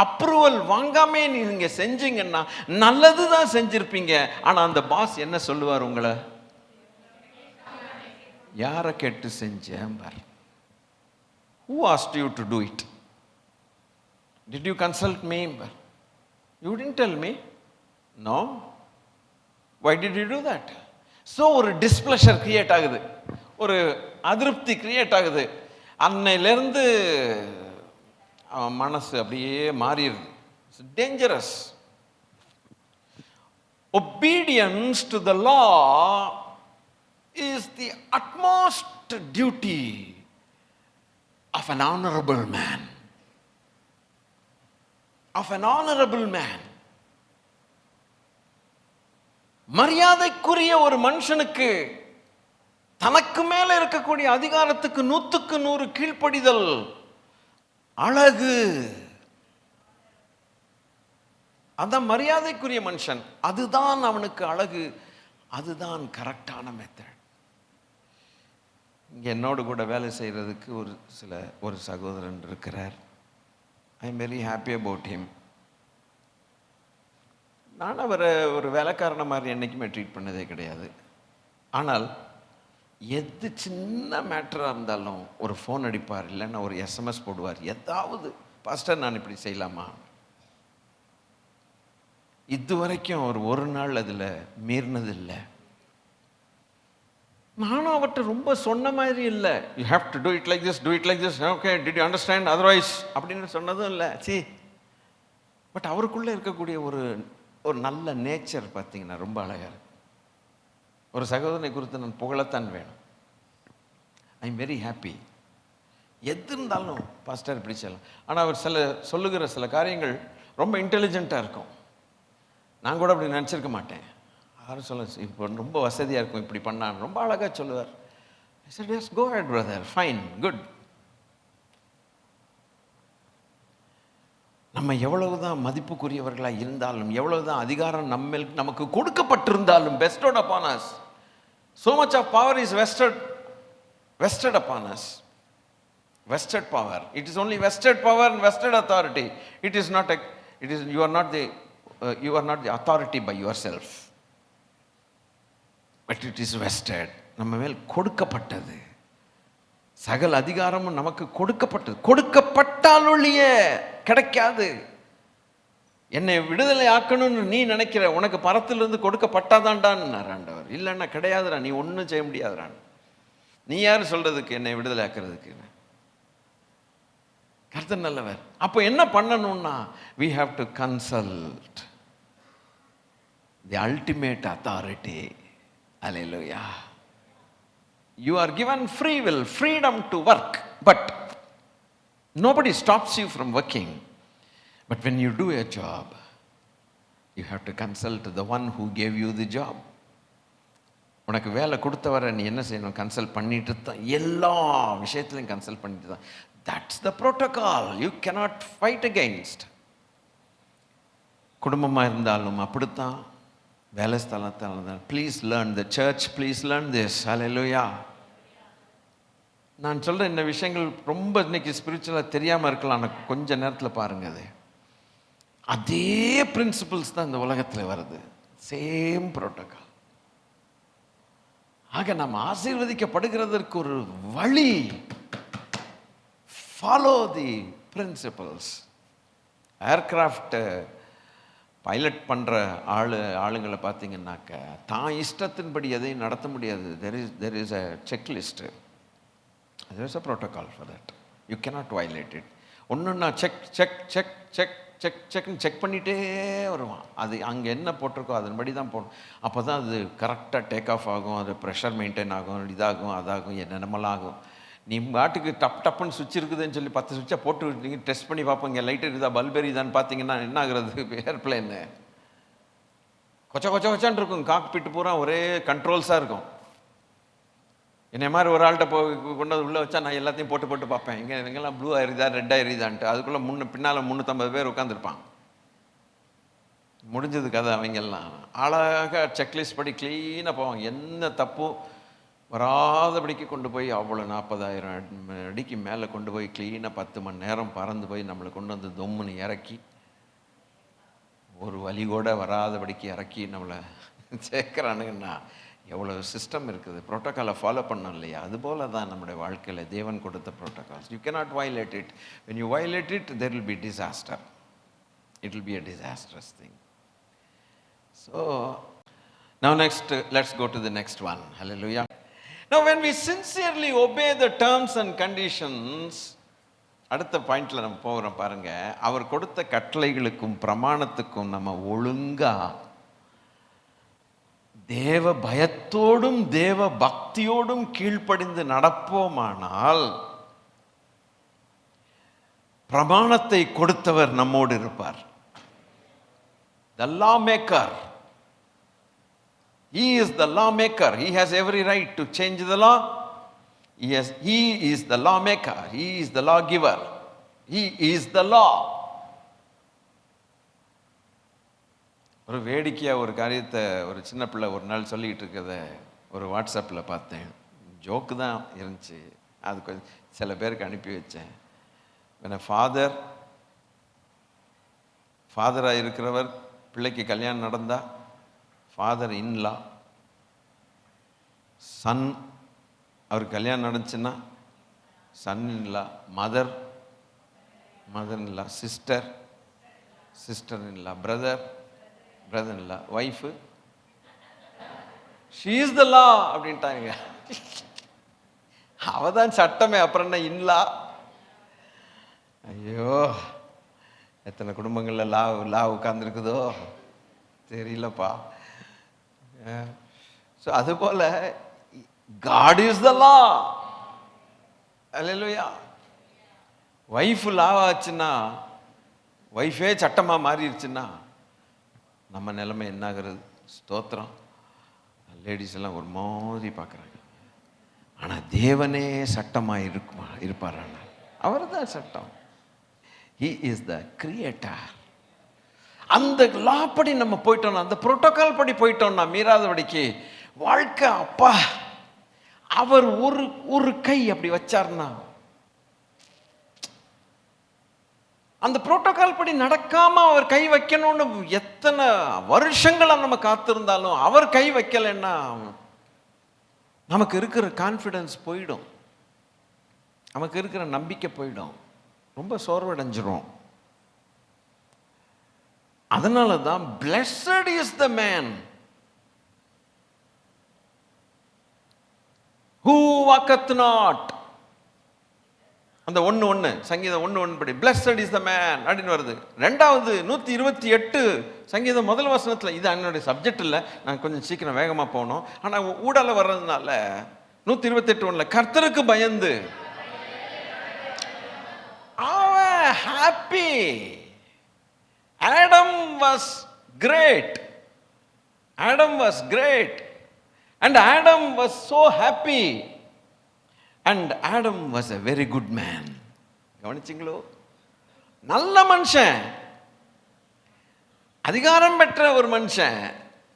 அப்ரூவல் வாங்காமே நீங்க செஞ்சீங்கன்னா நல்லதுதான் செஞ்சிருப்பீங்க. ஆனா அந்த பாஸ் என்ன சொல்லுவார் உங்களை? யாரை கேட்டு செஞ்சேன் பார். Who asked you to do it? Did you consult me? You didn't tell me. No. Why did you do that? So ஒரு displeasure கிரியேட் ஆகுது, ஒரு அதிருப்தி கிரியேட் ஆகுது. அன்னையிலிருந்து அவன் மனசு அப்படியே மாறிடுது. It's dangerous. Obedience to the law is the utmost duty of an honorable man. Of an honorable man. மரியாதைக்குரிய ஒரு மனுஷனுக்கு தனக்கு மேல இருக்கக்கூடிய அதிகாரத்துக்கு 100க்கு 100 கீழ்ப்படிதல் அழகு. அதான் மரியாதைக்குரிய மனுஷன், அதுதான் அவனுக்கு அழகு, அதுதான் கரெக்டான மெத்தட். இங்க என்னோடு கூட வேலை செய்யறதுக்கு ஒரு சகோதரன் இருக்கிறார். I am very happy about him. நான் அவரை ஒரு வேலைக்காரன மாதிரி என்றைக்குமே ட்ரீட் பண்ணதே கிடையாது. ஆனால் எது சின்ன மேட்டராக இருந்தாலும் ஒரு ஃபோன் அடிப்பார், இல்லைன்னா ஒரு எஸ்எம்எஸ் போடுவார். ஏதாவது, பாஸ்டர் நான் இப்படி செய்யலாமா? இதுவரைக்கும் அவர் ஒரு நாள் அதில் மீறினது இல்லை. நானும் அவர்கிட்ட ரொம்ப சொன்ன மாதிரி இல்லை. You have to do it like this, do it like this, okay, did you understand, otherwise அப்படின்னு சொன்னதும் இல்லை. பட் அவருக்குள்ளே இருக்கக்கூடிய ஒரு நல்ல நேச்சர் பார்த்தீங்கன்னா ரொம்ப அழகாக இருக்கு. ஒரு சகோதரனை குறித்து நான் புகழத்தான் வேணும். I am very happy. எது இருந்தாலும் பாஸ்டர் இப்படி செய்யலாம். ஆனால் அவர் சொல்லுகிற சில காரியங்கள் ரொம்ப இன்டெலிஜென்ட்டாக இருக்கும். நான் கூட அப்படி நினச்சிருக்க மாட்டேன். யாரும் சொல்ல இப்போ ரொம்ப வசதியாக இருக்கும் இப்படி பண்ணான்னு ரொம்ப அழகாக சொல்லுவார். I said, yes, go ahead brother, fine, good. நம்ம எவ்வளவுதான் மதிப்புக்குரியவர்களாக இருந்தாலும், எவ்வளவுதான் அதிகாரம் நமக்கு கொடுக்கப்பட்டிருந்தாலும், bestowed upon us, so much of power is vested upon us. Vested power. It is only vested power and vested authority. It is not you are not the authority by yourself. But it is vested. நம்ம மேல் கொடுக்கப்பட்டது. சகல அதிகாரமும் நமக்கு கொடுக்கப்பட்டது. கொடுக்கப்பட்டாலொழிய கிடைக்காது. என்னை விடுதலை ஆக்கணும்னு நீ நினைக்கிற, உனக்கு பரத்திலிருந்து கொடுக்கப்பட்டாதான்டான்னு ஆண்டவர். இல்லைன்னா கிடையாதுடா, நீ ஒன்றும் செய்ய முடியாதுடான். நீ யார் சொல்றதுக்கு என்னை விடுதலை ஆக்கிறதுக்கு? கர்த்தர் நல்லவர். அப்போ என்ன பண்ணணும்னா, we have to consult the ultimate authority. Hallelujah. You are given free will, freedom to work, but nobody stops you from working. But when you do a job, you have to consult the one who gave you the job. உனக்கு வேலை கொடுத்தவரை நீ என்ன செய்யணும்? Consult பண்ணிட்டு தான், எல்லா விஷயத்துலையும் consult பண்ணிட்டு தான். That's the protocol. You cannot fight against. குடும்பமாக இருந்தாலும் அப்படித்தான், வேலை ஸ்தலத்தால். Please learn, the church please learn this. Hallelujah. நான் சொல்கிற இந்த விஷயங்கள் ரொம்ப இன்னைக்கு ஸ்பிரிச்சுவலாக தெரியாமல் இருக்கலாம். ஆனால் கொஞ்ச நேரத்தில் பாருங்க, அதே பிரின்சிபிள்ஸ் தான் இந்த உலகத்தில் வருது. Same protocol. ஆக நாம் ஆசீர்வதிக்கப்படுகிறதற்கு ஒரு வழி. ஃபாலோ தி பிரின்சிபல்ஸ். ஏர்கிராஃப்ட் பைலட் பண்ணுற ஆளுங்களை பார்த்தீங்கன்னாக்க தான் இஷ்டத்தின்படி எதையும் நடத்த முடியாது. There is a checklist. there is a protocol for that. You cannot violate it. ஒன்றுன்னா செக் பண்ணிகிட்டே வருவான். அது அங்கே என்ன போட்டிருக்கோ அதன்படி தான் போகணும். அப்போ தான் அது கரெக்டாக டேக் ஆஃப் ஆகும், அது ப்ரெஷர் மெயின்டைன் ஆகும், இதாகும் அதாகும், என்னென்னமெல்லாம் ஆகும். நீ பாட்டுக்கு டப்புன்னு சுவிட்ச் இருக்குதுன்னு சொல்லி 10 சுவிட்சை போட்டு விட்டீங்க, டெஸ்ட் பண்ணி பார்ப்போங்க, லைட் எரியுதா, பல்ப் எரியுதான்னு பார்த்தீங்கன்னா என்ன ஆகுறது? ஏர்பிளைனு கொச்சான் இருக்கும். காக்பிட்டு பூரா ஒரே கண்ட்ரோல்ஸாக இருக்கும். என்னை மாதிரி ஒரு ஆள்கிட்ட கொண்டு உள்ளே வச்சா நான் எல்லாத்தையும் போட்டு பார்ப்பேன், எங்கெல்லாம் ப்ளூ ஆயிருதா ரெட் ஆயிருதான்ட்டு. அதுக்குள்ளே பின்னால் 350 பேர் உட்காந்துருப்பான். முடிஞ்சது கதை. அவங்கெல்லாம் அழகாக செக்லிஸ்ட் படி க்ளீனாக போவாங்க. என்ன தப்பும் வராதபடிக்கு கொண்டு போய் அவ்வளோ 40,000 அடிக்கு மேலே கொண்டு போய் க்ளீனாக 10 மணி நேரம் பறந்து போய் நம்மளை கொண்டு வந்து தொம்முன்னு இறக்கி, ஒரு வலி கூட வராதபடிக்கு இறக்கி நம்மளை சேர்க்குறானுங்கன்னா எவ்வளோ சிஸ்டம் இருக்குது. ப்ரோட்டோக்காலை ஃபாலோ பண்ணோம் இல்லையா? அதுபோல தான் நம்முடைய வாழ்க்கையில் தேவன் கொடுத்த protocols. You cannot violate it. When you violate it, there will be disaster. It will be a disastrous thing. So now next, let's go to the next one. Hallelujah. Now when we sincerely obey the terms and conditions, அடுத்த பாயிண்ட்ல நம்ம போகிறோம் பாருங்க. அவர் கொடுத்த கட்டளைகளுக்கும் பிரமாணத்துக்கும் நம்ம ஒழுங்கா தேவ பயத்தோடும் தேவ பக்தியோடும் கீழ்ப்படிந்து நடப்போமானால் பிரமாணத்தை கொடுத்தவர் நம்மோடு இருப்பார். The lawmaker. He is the lawmaker. He has every right to change the law. He is the lawmaker. He is the lawgiver. He is the law. ஒரு வேடிக்கையாக ஒரு காரியத்தை ஒரு சின்ன பிள்ளை ஒரு நாள் சொல்லிக்கிட்டு இருக்கிறத ஒரு வாட்ஸ்அப்பில் பார்த்தேன். ஜோக்கு தான் இருந்துச்சு. அது கொஞ்சம் சில பேருக்கு அனுப்பி வச்சேன். ஃபாதராக இருக்கிறவர் பிள்ளைக்கு கல்யாணம் நடந்தால் ஃபாதர் இன்லா, சன் அவருக்கு கல்யாணம் நடந்துச்சுன்னா son in law, mother in law, sister in law, brother in law, wife she is the law அப்படின்ட்டாங்க. அவதான் சட்டமே, அப்புறம் என்ன இன்லா? ஐயோ, எத்தனை குடும்பங்களில் லா உட்கார்ந்துருக்குதோ தெரியலப்பா. ஸோ அதுபோல் God is the law. Alleluia. Wife லாவாச்சுன்னா, வைஃபே சட்டமாக மாறிடுச்சுன்னா நம்ம நிலைமை என்னாகிறது? ஸ்தோத்திரம். லேடிஸ் எல்லாம் ஒரு மாதிரி பார்க்குறாங்க. ஆனால் தேவனே சட்டமாக இருப்பாரான அவர் தான் சட்டம். He is the creator. அந்த லா படி நம்ம போயிட்டோம்னா, அந்த புரோட்டோகால் படி போயிட்டோம்னா, மீறாதபடிக்கு வாழ்க்கை அப்பா அவர் ஒரு கை அப்படி வச்சார்னா, அந்த புரோட்டோகால் படி நடக்காம அவர் கை வைக்கணும்னு எத்தனை வருஷங்களா நம்ம காத்திருந்தாலும் அவர் கை வைக்கலைன்னா நமக்கு இருக்கிற கான்ஃபிடன்ஸ் போயிடும், நமக்கு இருக்கிற நம்பிக்கை போயிடும், ரொம்ப சோர்வடைஞ்சிரும். அதனால தான் blessed is the man who walketh not. அந்த 1:1 சங்கீதம் 1:1 படி blessed is the man அப்படின்னு வருது. ரெண்டாவது 128 சங்கீதம் முதல் வசனத்தில், இது என்னுடைய சப்ஜெக்ட் இல்லை, நான் கொஞ்சம் சீக்கிரம் வேகமாக போகணும், ஆனால் ஊடால வர்றதுனால 128:1 கர்த்தருக்கு பயந்து happy. Adam was great. Adam was great. And Adam was so happy. And Adam was a very good man. கவனிச்சிங்களோ? நல்ல மனுஷன், அதிகாரம் பெற்ற ஒரு மனுஷன்,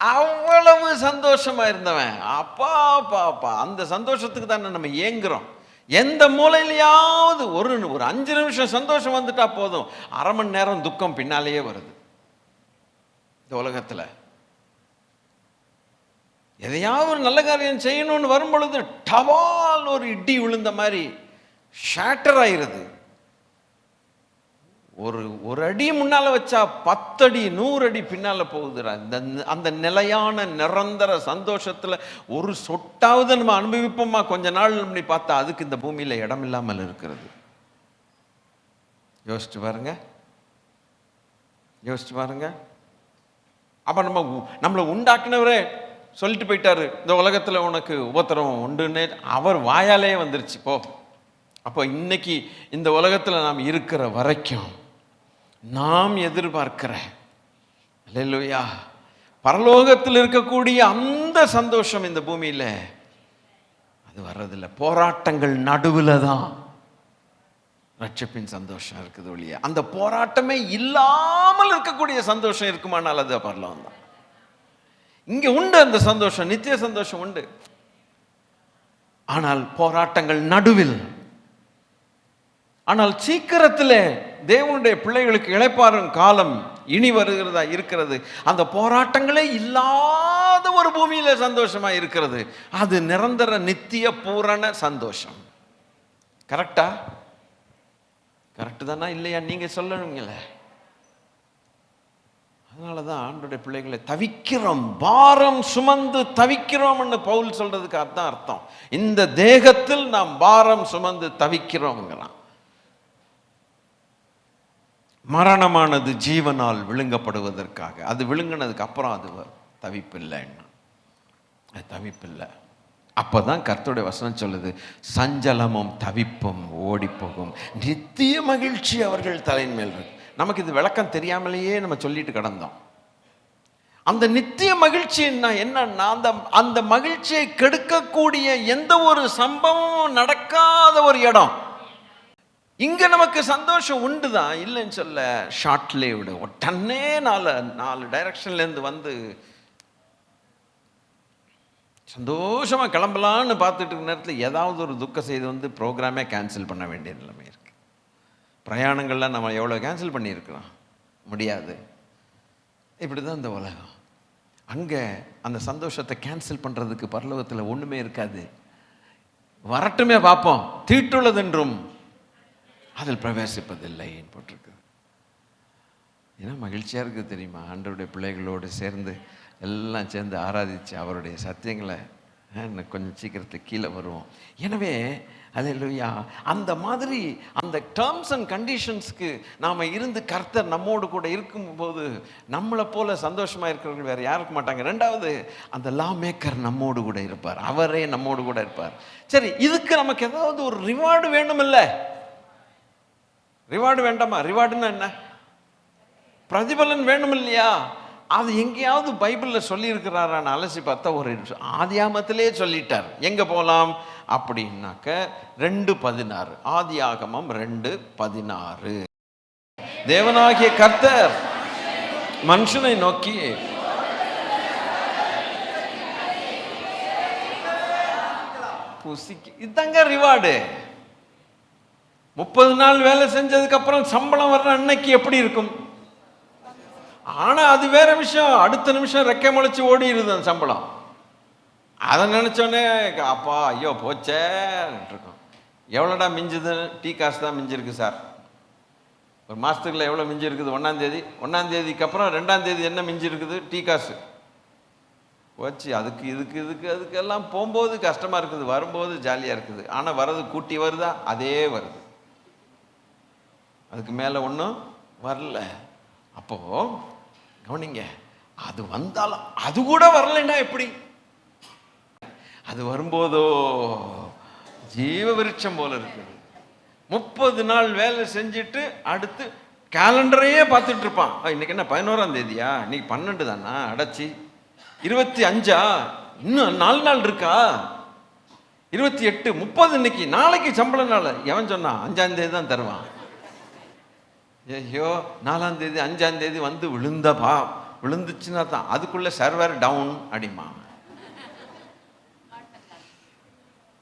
அவ்வளவு சந்தோஷமா இருந்தவன். அப்பா பாப்பா, அந்த சந்தோஷத்துக்கு தானே நம்ம ஏங்குறோம். எந்த மூலையிலையாவது ஒரு 5 நிமிஷம் சந்தோஷம் வந்துட்டா போதும், அரை மணி நேரம் துக்கம் பின்னாலேயே வருது. இந்த உலகத்தில் எதையாவது ஒரு நல்ல காரியம் செய்யணும்னு வரும் பொழுது டவால் ஒரு இடி விழுந்த மாதிரி ஷேட்டர் ஆயிருது. ஒரு அடி முன்னால வச்சா 10 அடி 100 அடி பின்னால போகுது. அந்த நிலையான நிரந்தர சந்தோஷத்துல ஒரு சொட்டாவது நம்ம அனுபவிப்போமா? கொஞ்ச நாள் அப்படி பார்த்தா அதுக்கு இந்த பூமியில இடம் இல்லாமல் இருக்கிறது. யோசிச்சு பாருங்க, யோசிச்சு பாருங்க. அப்ப நம்மளை உண்டாக்குனவரே சொல்லிட்டு போயிட்டாரு, இந்த உலகத்துல உனக்கு உபத்திரவம் உண்டுன்னு. அவர் வாயாலே வந்துருச்சு போ. அப்போ இன்னைக்கு இந்த உலகத்துல நாம் இருக்கிற வரைக்கும் நாம் எதிர்பார்க்கிற அல்லேலூயா பரலோகத்தில் இருக்கக்கூடிய அந்த சந்தோஷம் இந்த பூமியில அது வர்றதில்லை. போராட்டங்கள் நடுவில் தான் ரட்சிப்பின் சந்தோஷம் இருக்குது ஒழிய அந்த போராட்டமே இல்லாமல் இருக்கக்கூடிய சந்தோஷம் இருக்குமானால் அது பரலோகம் தான். இங்க உண்டு அந்த சந்தோஷம், நித்திய சந்தோஷம் உண்டு. ஆனால் போராட்டங்கள் நடுவில். ஆனால் சீக்கிரத்தில் தேவனுடைய பிள்ளைகளுக்கு இளைப்பாறும் காலம் இனி வருகிறதா இருக்கிறது. அந்த போராட்டங்களே இல்லாத ஒரு பூமியில சந்தோஷமா இருக்கிறது. அது நிரந்தர நித்திய பூரண சந்தோஷம். கரெக்டா? கரெக்டு தானா இல்லையா? நீங்க சொல்லணுங்களே. அதனாலதான் ஆண்டவருடைய பிள்ளைகளை தவிக்கிறோம், பாரம் சுமந்து தவிக்கிறோம்னு பவுல் சொல்றதுக்கு அதான் அர்த்தம். இந்த தேகத்தில் நாம் பாரம் சுமந்து தவிக்கிறோம்ங்கிறான். மரணமானது ஜீவனால் விழுங்கப்படுவதற்காக, அது விழுங்கினதுக்கு அப்புறம் அது தவிப்பில்லைன்னா அது தவிப்பில்லை. அப்பதான் கர்த்தருடைய வசனம் சொல்லுது, சஞ்சலமும் தவிப்பும் ஓடி போகும், நித்திய மகிழ்ச்சி அவர்கள் தலையின் மேல் இருக்கு. நமக்கு இது விளக்கம் தெரியாமலேயே நம்ம சொல்லிட்டு கிடந்தோம். அந்த நித்திய மகிழ்ச்சி என்னன்னா அந்த மகிழ்ச்சியை கெடுக்கக்கூடிய எந்த ஒரு சம்பவமும் நடக்காத ஒரு இடம். இங்க நமக்கு சந்தோஷம் உண்டுதான், இல்லைன்னு சொல்ல. ஷார்ட்லே விடு உடனே 4 டைரக்ஷன்ல இருந்து வந்து சந்தோஷமா கிளம்பலான்னு பார்த்துட்டு இருக்க நேரத்தில் ஏதாவது ஒரு துக்க செய்தி வந்து ப்ரோக்ராமே கேன்சல் பண்ண வேண்டிய நிலைமை இருக்கு. பிரயாணங்கள்லாம் நம்ம எவ்வளோ கேன்சல் பண்ணியிருக்கிறோம், முடியாது. இப்படி தான் இந்த உலகம். அங்கே அந்த சந்தோஷத்தை கேன்சல் பண்ணுறதுக்கு பரலோகத்தில் ஒன்றுமே இருக்காது. வரட்டுமே பார்ப்போம், தீட்டுள்ளதென்றும் அதில் பிரவேசிப்பதில்லைன்னு போட்டிருக்கு. ஏன்னா மகிழ்ச்சியாக இருக்குது தெரியுமா? ஆண்டவருடைய பிள்ளைகளோடு சேர்ந்து எல்லாம் சேர்ந்து ஆராதிச்சு அவருடைய சத்தியங்களை இன்னும் கொஞ்சம் சீக்கிரத்துக்கு கீழே வருவோம். எனவே அல்லேலூயா, அந்த மாதிரி அந்த டேர்ம்ஸ் அண்ட் கண்டிஷன்ஸ்க்கு நாம் இருந்து கர்த்தர் நம்மோடு கூட இருக்கும்போது நம்மளை போல சந்தோஷமாக இருக்கிறவர்கள் வேறு யாருக்கு மாட்டாங்க. ரெண்டாவது, அந்த லா மேக்கர் நம்மோடு கூட இருப்பார், அவரே நம்மோடு கூட இருப்பார். சரி, இதுக்கு நமக்கு ஏதாவது ஒரு ரிவார்டு வேணும் இல்லை? ரிவார்டு வேண்டாமா? ரிவார்டுன்னா என்ன? பிரதிபலன் வேணும் இல்லையா? அது எங்கேயாவது பைபிளில் சொல்லியிருக்கிறாரான்னு அலசி பார்த்தா ஒரு ஆதியாகமத்திலே சொல்லிட்டார். எங்கே போகலாம் அப்படின்னாக்க 2:16, ஆதியாகமம் 2:16. தேவனாகிய கர்த்தர் மனுஷனை நோக்கி இதுதாங்க ரிவார்டு. 30 நாள் வேலை செஞ்சதுக்கு அப்புறம் சம்பளம் வர்ற அன்னைக்கு எப்படி இருக்கும்? ஆனா அது வேற விஷயம். அடுத்த நிமிஷம் ரெக்கை முளைச்சு ஓடிடுது அந்த சம்பளம். அதை நினைச்சோடனே அப்பா ஐயோ போச்சே இருக்கும். எவ்வளோடா மிஞ்சுது? டீ காசு தான் மிஞ்சிருக்கு சார். ஒரு மாதத்துக்குள்ள எவ்வளோ மிஞ்சி இருக்குது? 1ஆம் தேதி. 1ஆம் தேதிக்கு அப்புறம் 2ஆம் தேதி என்ன மிஞ்சி இருக்குது? டீ காசு போச்சு. அதுக்கு அதுக்கெல்லாம் போகும்போது கஷ்டமாக இருக்குது, வரும்போது ஜாலியாக இருக்குது. ஆனால் வரது கூட்டி வருதா? அதே வருது, அதுக்கு மேலே ஒன்றும் வரல. அப்போ கவனிங்க, அது வந்தாலும் அது கூட வரலைன்னா எப்படி? அது வரும்போதோ ஜீவ விருட்சம் போல இருக்குது. 30 நாள் வேலை செஞ்சுட்டு அடுத்து கேலண்டரையே பார்த்துட்டு இருப்பான். இன்னைக்கு என்ன 11ஆம் தேதியா? இன்னைக்கு 12 தானா? அடைச்சி 25ஆ? இன்னும் 4 நாள் இருக்கா? 28, 30 இன்னைக்கு, நாளைக்கு சம்பள நாள். எவன் சொன்னான் 5ஆம் தேதி தான் தருவான்? ஐயோ 4ஆம் தேதி 5ஆம் தேதி வந்து விழுந்துச்சுன்னா தான் அதுக்குள்ள சர்வர் டவுன் அடிமா.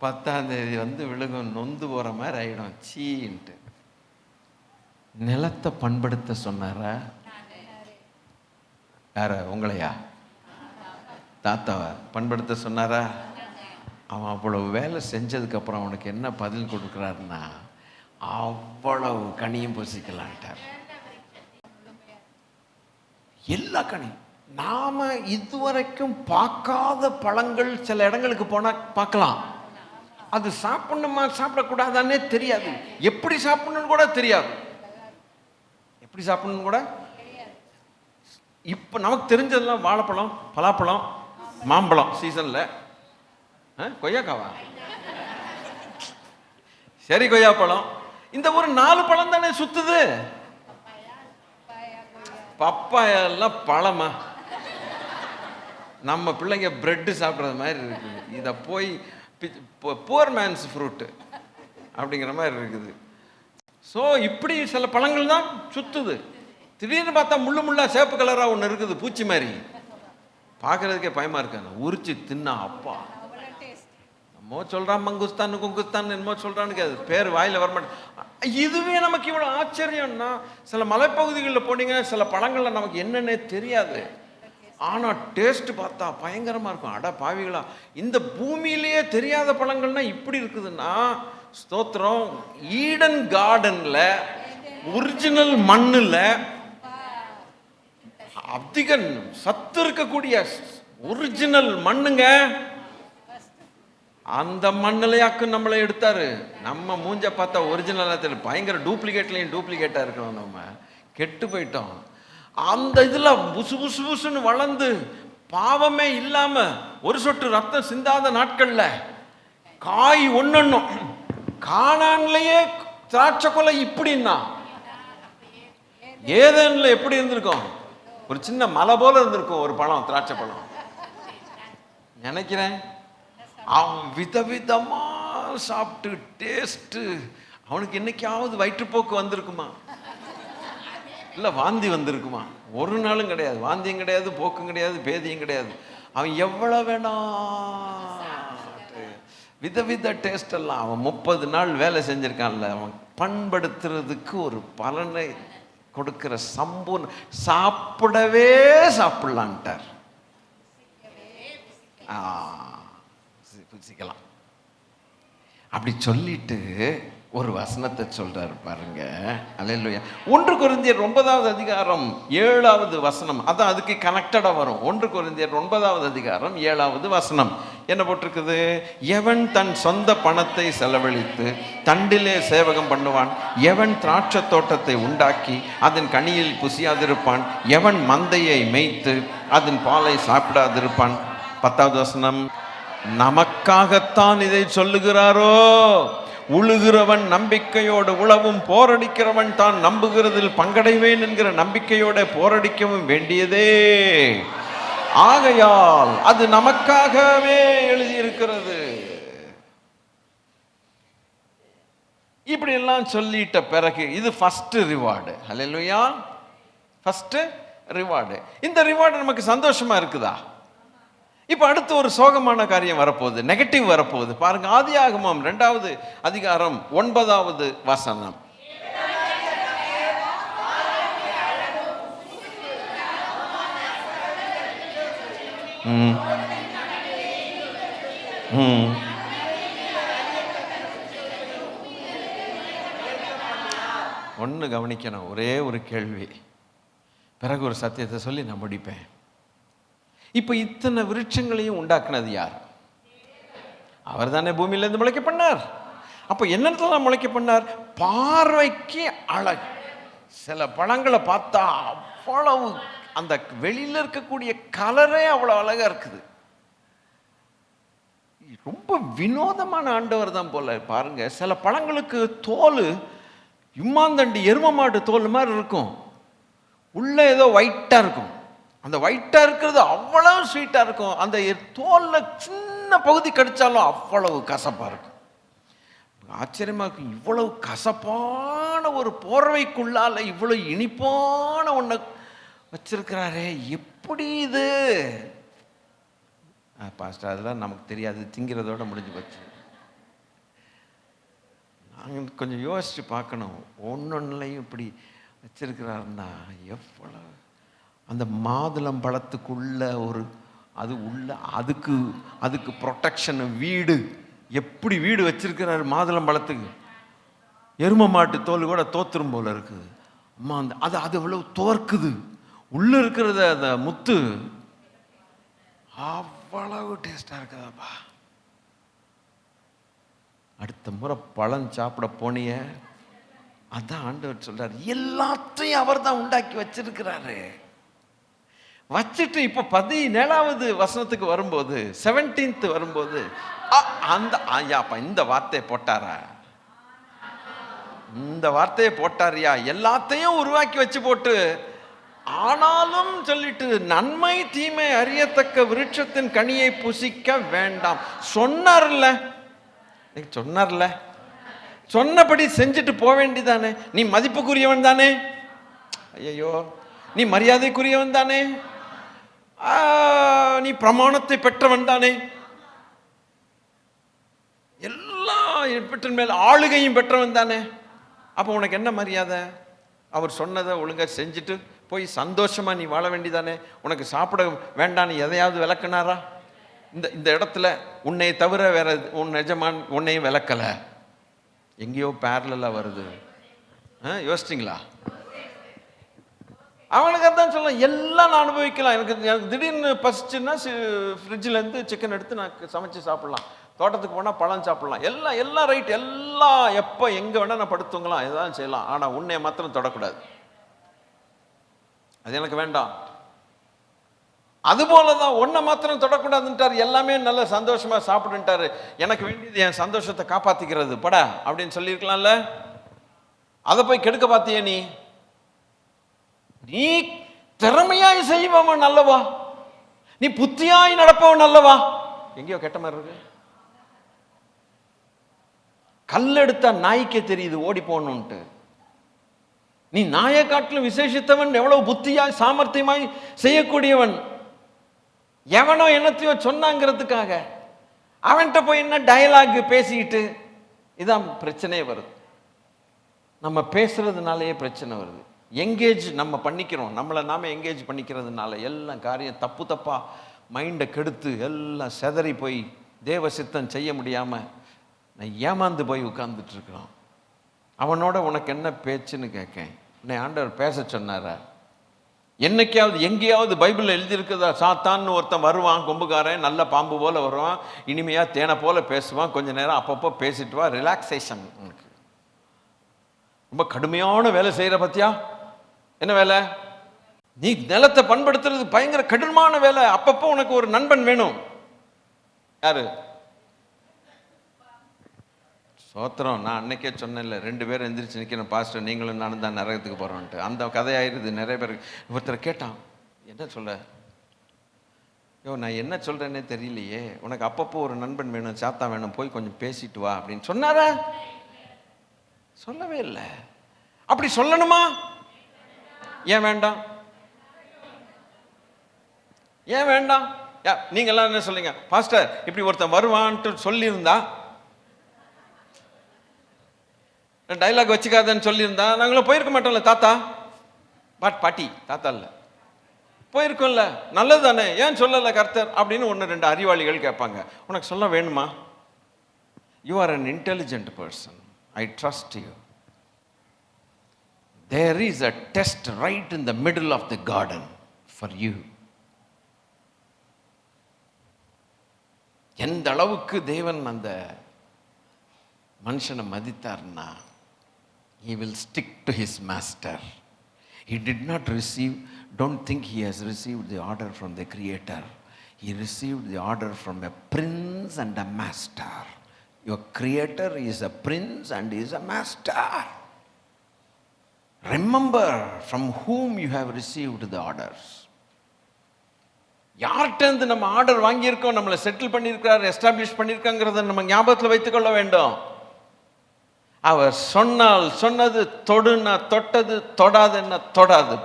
10ஆம் தேதி வந்து விழுகும், நொந்து போற மாதிரி ஆயிடும். சீன்ட்டு நிலத்தை பண்படுத்த சொன்னாரா? யார? உங்களையா? தாத்தாவை பண்படுத்த சொன்னாரா? அவன் அவ்வளவு வேலை செஞ்சதுக்கு அப்புறம் அவனுக்கு என்ன பதில் கொடுக்குறாருன்னா, அவ்வளவு கனியும் பொசிக்கலான்ட்டார். எல்லா கனியும். நாம இதுவரைக்கும் பார்க்காத பழங்கள் சில இடங்களுக்கு போனா பார்க்கலாம். அது சாப்பிடணுமா சாப்பிடக்கூடாதானே தெரியாது, எப்படி சாப்பிடணும்னு கூட தெரியாது. எப்படி சாப்பிடணும்னு கூட இப்ப நமக்கு தெரிஞ்சதெல்லாம் வாழைப்பழம், பலாப்பழம், மாம்பழம் சீசன்ல. கொய்யாக்காவா? சரி, கொய்யாப்பழம். இந்த ஒரு 4 பழம் தானே சுத்துது. பப்பாயெல்லாம் பழமா? நம்ம பிள்ளைங்க பிரெட்டு சாப்பிட்றது மாதிரி இருக்குது. இதை போய் புவர் மேன்ஸ் ஃப்ரூட்டு அப்படிங்கிற மாதிரி இருக்குது. ஸோ இப்படி சில பழங்கள் தான் சுத்துது. திடீர்னு பார்த்தா முள்ளா சேப்பு கலராக ஒன்று இருக்குது, பூச்சி மாதிரி. பார்க்கறதுக்கே பயமா இருக்காங்க. உரிச்சு தின்னா அப்பா என்னமோ சொல்றான், மங்குஸ்தான் குங்குஸ்தான் என்னமோ சொல்றான்னு அது பேர் வாயில வரமாட்டேன். இதுவே நமக்கு இவ்வளோ ஆச்சரியம்னா, சில மலைப்பகுதிகளில் போனீங்கன்னா சில பழங்கள்ல நமக்கு என்னன்னே தெரியாது, ஆனா டேஸ்ட் பார்த்தா பயங்கரமா இருக்கும். அட பாவிகளா, இந்த பூமியிலேயே தெரியாத பழங்கள்னா இப்படி இருக்குதுன்னா ஸ்தோத்திரம். ஈடன் கார்டன்ல ஒரிஜினல் மண்ணுல அதிக சத்து இருக்கக்கூடிய ஒரிஜினல் மண்ணுங்க. அந்த மண்ணிலையாக்கு நம்மளை எடுத்தாரு. நம்ம மூஞ்ச பார்த்தா ஒரிஜினலா தெரியும், பயங்கர டூப்ளிகேட்லையும் டூப்ளிகேட்டா இருக்கணும். நம்ம கெட்டு போயிட்டோம். அந்த இதுல புசு புசு புசுன்னு வளர்ந்து பாவமே இல்லாம ஒரு சொட்டு ரத்தம் சிந்தாத நாட்கள்ல காய் ஒன்னொன்னும் கானான்லயே திராட்சை கொலை இப்படின்னா ஏதேன்ல எப்படி இருந்திருக்கும்? ஒரு சின்ன மலை போல இருந்திருக்கும் ஒரு பழம், திராட்சை பழம் நினைக்கிறேன். அவன் விதவிதமா சாப்பிட்டு டேஸ்ட். அவனுக்கு என்னைக்காவது வயிற்றுப்போக்கு வந்திருக்குமா? இல்ல வாந்தி வந்திருக்குமா? ஒரு நாளும் கிடையாது. வாந்தியும் கிடையாது, போக்கும் கிடையாது, பேதியும் கிடையாது. அவன் எவ்வளவு வேணா விதவித டேஸ்ட் எல்லாம். அவன் 30 நாள் வேலை செஞ்சிருக்கான்ல, அவன் பண்படுத்துறதுக்கு ஒரு பலனை கொடுக்கிற சம்பூர்ண சாப்பிடவே சாப்பிடலான்ட்டார். புசிக்கலாம் அப்படி சொல்லிட்டு ஒரு வசனத்தை சொல்றாரு பாருங்க. அல்லேலூயா. 1 கொரிந்தியர் 9வது அதிகாரம் 7வது வசனம். அதான் அதுக்கு கனெக்டடா வரும். 1 கொரிந்தியர் 9வது அதிகாரம் 7வது வசனம். என்ன போட்டிருக்குது? எவன் தன் சொந்த பணத்தை செலவழித்து தண்டிலே சேவகம் பண்ணுவான்? எவன் திராட்சை தோட்டத்தை உண்டாக்கி அதன் கனியில் புசியாதிருப்பான்? எவன் மந்தையை மேய்த்து அதன் பாலை சாப்பிடாதிருப்பான்? 10வது வசனம், நமக்காகத்தான் இதை சொல்லுகிறாரோ? உழுகிறவன் நம்பிக்கையோடு உழவும், போரடிக்கிறவன் தான் நம்புகிறதில் பங்கடைவேன் என்கிற நம்பிக்கையோட போரடிக்கவும் வேண்டியதே. ஆகையால் அது நமக்காகவே எழுதியிருக்கிறது. இப்படி எல்லாம் சொல்லிட்ட பிறகு இது ஃபர்ஸ்ட் ரிவார்டு. ஹல்லேலூயா, ஃபர்ஸ்ட் ரிவார்டு. இந்த ரிவார்டு நமக்கு சந்தோஷமா இருக்குதா? இப்ப அடுத்து ஒரு சோகமான காரியம் வரப்போகுது, நெகட்டிவ் வரப்போகுது. பாருங்க, ஆதியாகமம் 2வது அதிகாரம் 9வது வசனம். ஒன்று கவனிக்கணும், ஒரே ஒரு கேள்வி, பிறகு ஒரு சத்தியத்தை சொல்லி நான் முடிப்பேன். இப்போ இத்தனை விருட்சங்களையும் உண்டாக்குனது யார்? அவர் தானே பூமியிலேருந்து முளைக்க பண்ணார். அப்போ என்னென்னலாம் முளைக்க பண்ணார்? பார்வைக்கு அழகு. சில பழங்களை பார்த்தா அவ்வளவு, அந்த வெளியில் இருக்கக்கூடிய கலரே அவ்வளோ அழகா இருக்குது. ரொம்ப வினோதமான ஆண்டவர் தான் போல. பாருங்க, சில பழங்களுக்கு தோல் இம்மாந்தண்டி எரும மாட்டு தோல் மாதிரி இருக்கும், உள்ள ஏதோ ஒயிட்டா இருக்கும். அந்த ஒயிட்டா இருக்கிறது அவ்வளவு ஸ்வீட்டா இருக்கும். அந்த தோல்ல சின்ன பகுதி கடிச்சாலும் அவ்வளவு கசப்பா இருக்கும். ஆச்சரியமா இருக்கும், இவ்வளவு கசப்பான ஒரு போர்வைக்குள்ளால இவ்வளவு இனிப்பான ஒண்ணு வச்சிருக்கிறாரே, எப்படி இது? பாஸ்டர், அதெல்லாம் நமக்கு தெரியாது, திங்கிறதோட முடிஞ்சு போச்சு. நாங்கள் கொஞ்சம் யோசிச்சு பார்க்கணும், ஒன்னொன்னுலையும் இப்படி வச்சிருக்கிறாருன்னா எவ்வளவு. அந்த மாதுளம் பழத்துக்குள்ள ஒரு அது உள்ள அதுக்கு ப்ரொடெக்ஷன், வீடு, எப்படி வீடு வச்சிருக்கிறாரு மாதுளம் பழத்துக்கு. எரும மாட்டு தோல் கூட தோத்துரும் போல இருக்குது. அம்மா, அந்த அது எவ்வளவு தோற்குது, உள்ள இருக்கிறத அந்த முத்து அவ்வளவு டேஸ்டா இருக்குதாப்பா. அடுத்த முறை பழம் சாப்பிட போனிய, அதான் ஆண்டவர் சொல்றாரு, எல்லாத்தையும் அவர் தான் உண்டாக்கி வச்சிருக்கிறாரு. வச்சுட்டு இப்போ 17வது வசனத்துக்கு வரும்போது, 17th வரும்போது, அந்த இந்த வார்த்தையை போட்டாரா? இந்த வார்த்தையை போட்டாரியா? எல்லாத்தையும் உருவாக்கி வச்சு போட்டு, ஆனாலும் சொல்லிட்டு நன்மை தீமை அறியத்தக்க விருட்சத்தின் கனியை புசிக்க வேண்டாம் சொன்னார்ல. சொன்னார்ல, சொன்னபடி செஞ்சுட்டு போக வேண்டியதானே. நீ மதிப்புக்குரியவன் தானே, ஐயோ நீ மரியாதைக்குரியவன் தானே, நீ பிரமாணத்தை பெற்றவன் தானே, எல்லா பெற்றின் மேல் ஆளுகையும் பெற்றவன் தானே. அப்போ உனக்கு என்ன மரியாதை? அவர் சொன்னதை ஒழுங்கா செஞ்சுட்டு போய் சந்தோஷமா நீ வாழ வேண்டியதானே. உனக்கு சாப்பிட வேண்டான்னு எதையாவது விளக்குனாரா? இந்த இடத்துல உன்னை தவிர வேற உன் எஜமான் உன்னையும் விளக்கல, எங்கேயோ பேரலா வருது. யோசிச்சிங்களா? அவனுக்கு அதான் சொல்லலாம், எல்லாம் நான் அனுபவிக்கலாம். எனக்கு திடீர்னு பசிச்சுன்னா ஃப்ரிட்ஜில் இருந்து சிக்கன் எடுத்து நான் சமைச்சு சாப்பிடலாம், தோட்டத்துக்கு போனால் பழம் சாப்பிடலாம், எல்லாம் ரைட், எல்லாம் எப்போ எங்கே வேணால் நான் படுத்துங்கலாம், எதாவது செய்யலாம். ஆனால் உன்னை மாத்திரம் தொடக்கூடாது, அது எனக்கு வேண்டாம். அதுபோல தான் உன்னை மாத்திரம் தொடக்கூடாதுன்ட்டார். எல்லாமே நல்ல சந்தோஷமா சாப்பிடுன்ட்டாரு. எனக்கு வேண்டியது என் சந்தோஷத்தை காப்பாத்திக்கிறது படா அப்படின்னு சொல்லியிருக்கலாம்ல. அதை போய் கெடுக்க பார்த்தியே நீ. நீ திறமையாய் செய்பவன் அல்லவா, நீ புத்தியாய் நடப்பவன் அல்லவா. எங்கேயோ கெட்ட மாதிரி இருக்கு. கல்லெடுத்தா நாய்க்கே தெரியுது ஓடி போகணும்ட்டு. நீ நாயை காட்டிலும் விசேஷித்தவன், எவ்வளவு புத்தியாய் சாமர்த்தியமாய் செய்யக்கூடியவன். எவனோ என்னத்தையோ சொன்னாங்கிறதுக்காக அவன்கிட்ட போய் என்ன டயலாக் பேசிக்கிட்டு, இதான் பிரச்சனையே வருது. நம்ம பேசுறதுனாலேயே பிரச்சனை வருது. எங்கேஜ் நம்ம பண்ணிக்கிறோம், நம்மளை நாம எங்கேஜ் பண்ணிக்கிறதுனால எல்லாம் காரியம் தப்பா மைண்டை கெடுத்து எல்லாம் செதறி போய் தேவ சித்தம் செய்ய முடியாம நான் ஏமாந்து போய் உட்கார்ந்துட்டு இருக்கிறோம். அவனோட உனக்கு என்ன பேச்சுன்னு கேட்கேன். உன்னை ஆண்டவர் பேச சொன்னாரா? என்னைக்காவது எங்கேயாவது பைபிளில் எழுதியிருக்குதா சாத்தான்னு ஒருத்தன் வருவான், கொம்புக்காரன், நல்ல பாம்பு போல வருவான், இனிமையாக தேனை போல பேசுவான், கொஞ்ச நேரம் அப்பப்போ பேசிட்டு வா, ரிலாக்ஸேஷன். உனக்கு ரொம்ப கடுமையான வேலை செய்கிற பத்தியா? என்ன வேலை? நீ நிலத்தை பண்படுத்துறது பயங்கர கடினமான வேலை. அப்பப்போ உனக்கு ஒரு நண்பன் வேணும். யாரு? சோத்திரம். நான் அன்னைக்கே சொன்னேன்ல, 2 பேரும் எந்திரிச்சு நிற்கணும், பாஸ்டர் நீங்களும் நானும் தான் நரகத்துக்கு போகிறோன்ட்டு. அந்த கதையாயிருது நிறைய பேர். ஒருத்தர் கேட்டான், என்ன சொல்ல? நான் என்ன சொல்கிறேன்னே தெரியலையே, உனக்கு அப்பப்போ ஒரு நண்பன் வேணும், சாத்தா வேணும், போய் கொஞ்சம் பேசிட்டு வா அப்படின்னு சொன்னாரா? சொல்லவே இல்லை. அப்படி சொல்லணுமா? ஏன் வேண்டாம்? ஏன் வேண்டாம்? நீங்கெல்லாம் என்ன சொல்றீங்க? பாஸ்டர் இப்படி ஒருத்தன் வருவான்ட்டு சொல்லியிருந்தா, டைலாக் வச்சுக்காதன்னு சொல்லியிருந்தா நாங்களும் போயிருக்க மாட்டோம்ல. தாத்தா பாட்டி தாத்தா இல்லை, போயிருக்கோம்ல. நல்லது தானே, ஏன் சொல்லலை கர்த்தர் அப்படின்னு 1-2 அறிவாளிகள் கேட்பாங்க. உனக்கு சொல்ல வேணுமா? You are an intelligent person, I trust you. There is a test right in the middle of the garden for you. எந்த அளவுக்கு தேவன் அந்த மனுஷனை மதித்தார்னா, he will stick to his master. He did not receive, don't think he has received the order from the creator. He received the order from a prince and a master. Your creator is a prince and is a master. Remember from whom you have received the orders. யார்கிட்ட நம்ம order வாங்கியிருக்கோம், நம்மளை settle பண்ணியிருக்கிறார், establish பண்ணியிருக்காங்கிறத நம்ம ஞாபகத்தில் வைத்துக்கொள்ள வேண்டும். அவர் சொன்னால் சொன்னது, தொடுனா தொட்டது, தொடாது என்ன தொடாது.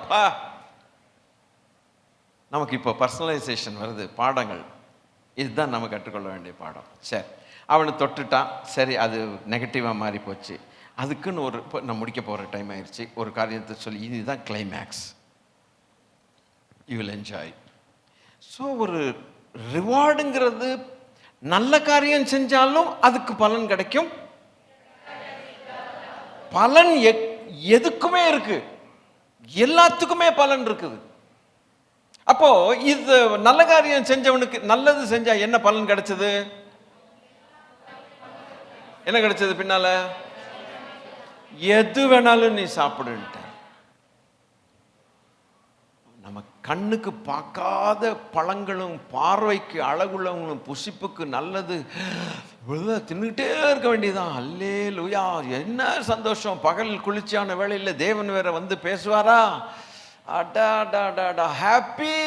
நமக்கு இப்போ பர்சனலைசேஷன் வருது, பாடங்கள். இதுதான் நம்ம கற்றுக்கொள்ள வேண்டிய பாடம். சரி, அவனை தொட்டுட்டான், சரி, அது நெகட்டிவாக மாறி போச்சு. அதுக்குன்னு இப்போ நான் முடிக்க போகிற டைம் ஆயிடுச்சு. ஒரு காரியத்தை சொல்லி, இதுதான் climax. You will enjoy. So ஒரு ரிவார்டுங்கிறது, நல்ல காரியம் செஞ்சாலும் அதுக்கு பலன் கிடைக்கும். பலன் எதுக்குமே இருக்கு, எல்லாத்துக்குமே பலன் இருக்குது. அப்போ இது நல்ல காரியம் செஞ்சவனுக்கு, நல்லது செஞ்சா என்ன பலன் கிடைச்சது? என்ன கிடைச்சது பின்னால? எது வேணாலும் நீ சாப்பிடுன்ட்ட. நம்ம கண்ணுக்கு பார்க்காத பழங்களும், பார்வைக்கு அழகுள்ளவங்களும், புசிப்புக்கு நல்லது தின்னுகிட்டே இருக்க வேண்டியதான். அல்லேலூயா, என்ன சந்தோஷம். பகல் குளிர்ச்சியான வேளையில் தேவன் வேற வந்து பேசுவாரா? அடா ஹாப்பி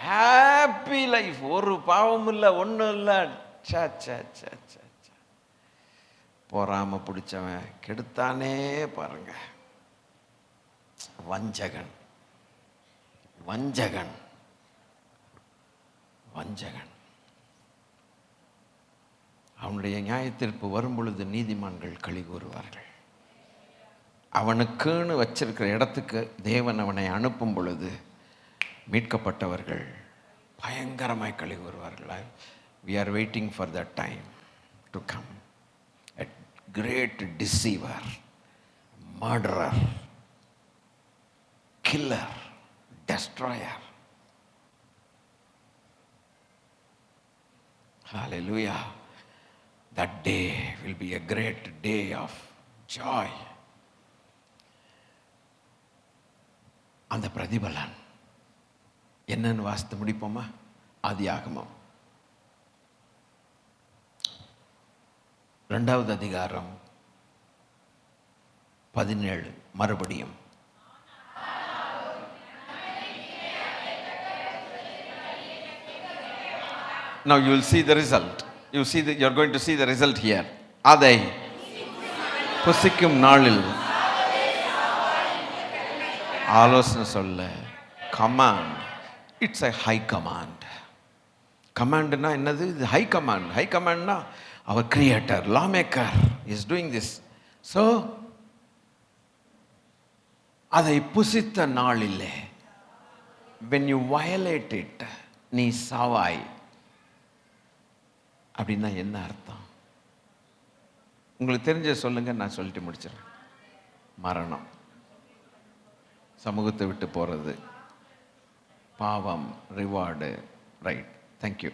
ஹாப்பி லைஃப். ஒரு பாவம் இல்லை, ஒன்றும் இல்லை. பொறாம பிடிச்சவன் கெடுத்தானே பாருங்க. வஞ்சகன் வஞ்சகன் வஞ்சகன். அவனுடைய நியாயத்தீர்ப்பு வரும் பொழுது நீதிமான்கள் களி கூறுவார்கள். அவனுக்குன்னு வச்சிருக்கிற இடத்துக்கு தேவன் அவனை அனுப்பும் பொழுது மீட்கப்பட்டவர்கள் பயங்கரமாய் களி கூறுவார்கள். We are waiting for that time to come. A great deceiver, murderer, killer, destroyer. Hallelujah. That day will be a great day of joy. அந்த பிரதிபலன் என்னன்னு வாசித்து முடிப்போமா? ஆதியாகமம் 2வது அதிகாரம் 17. மறுபடியும் now you will see the result. You are going to see the result here. அதை புசிக்கும் நாளில் ஆலோசனை சொல்ல, command. It's a high command. கமாண்ட்னா என்னது? இது ஹை கமாண்ட். ஹை கமாண்ட்னா our creator, lawmaker is doing this. So அதை புசித்த நாளிலே, when you violate it, நீ சாவாய். அப்படின்னா என்ன அர்த்தம்? உங்களுக்கு தெரிஞ்ச சொல்லுங்க, நான் சொல்லிட்டு முடிச்சிடறேன். மரணம், சமூகத்தை விட்டு போறது, பாவம், reward. Right, thank you.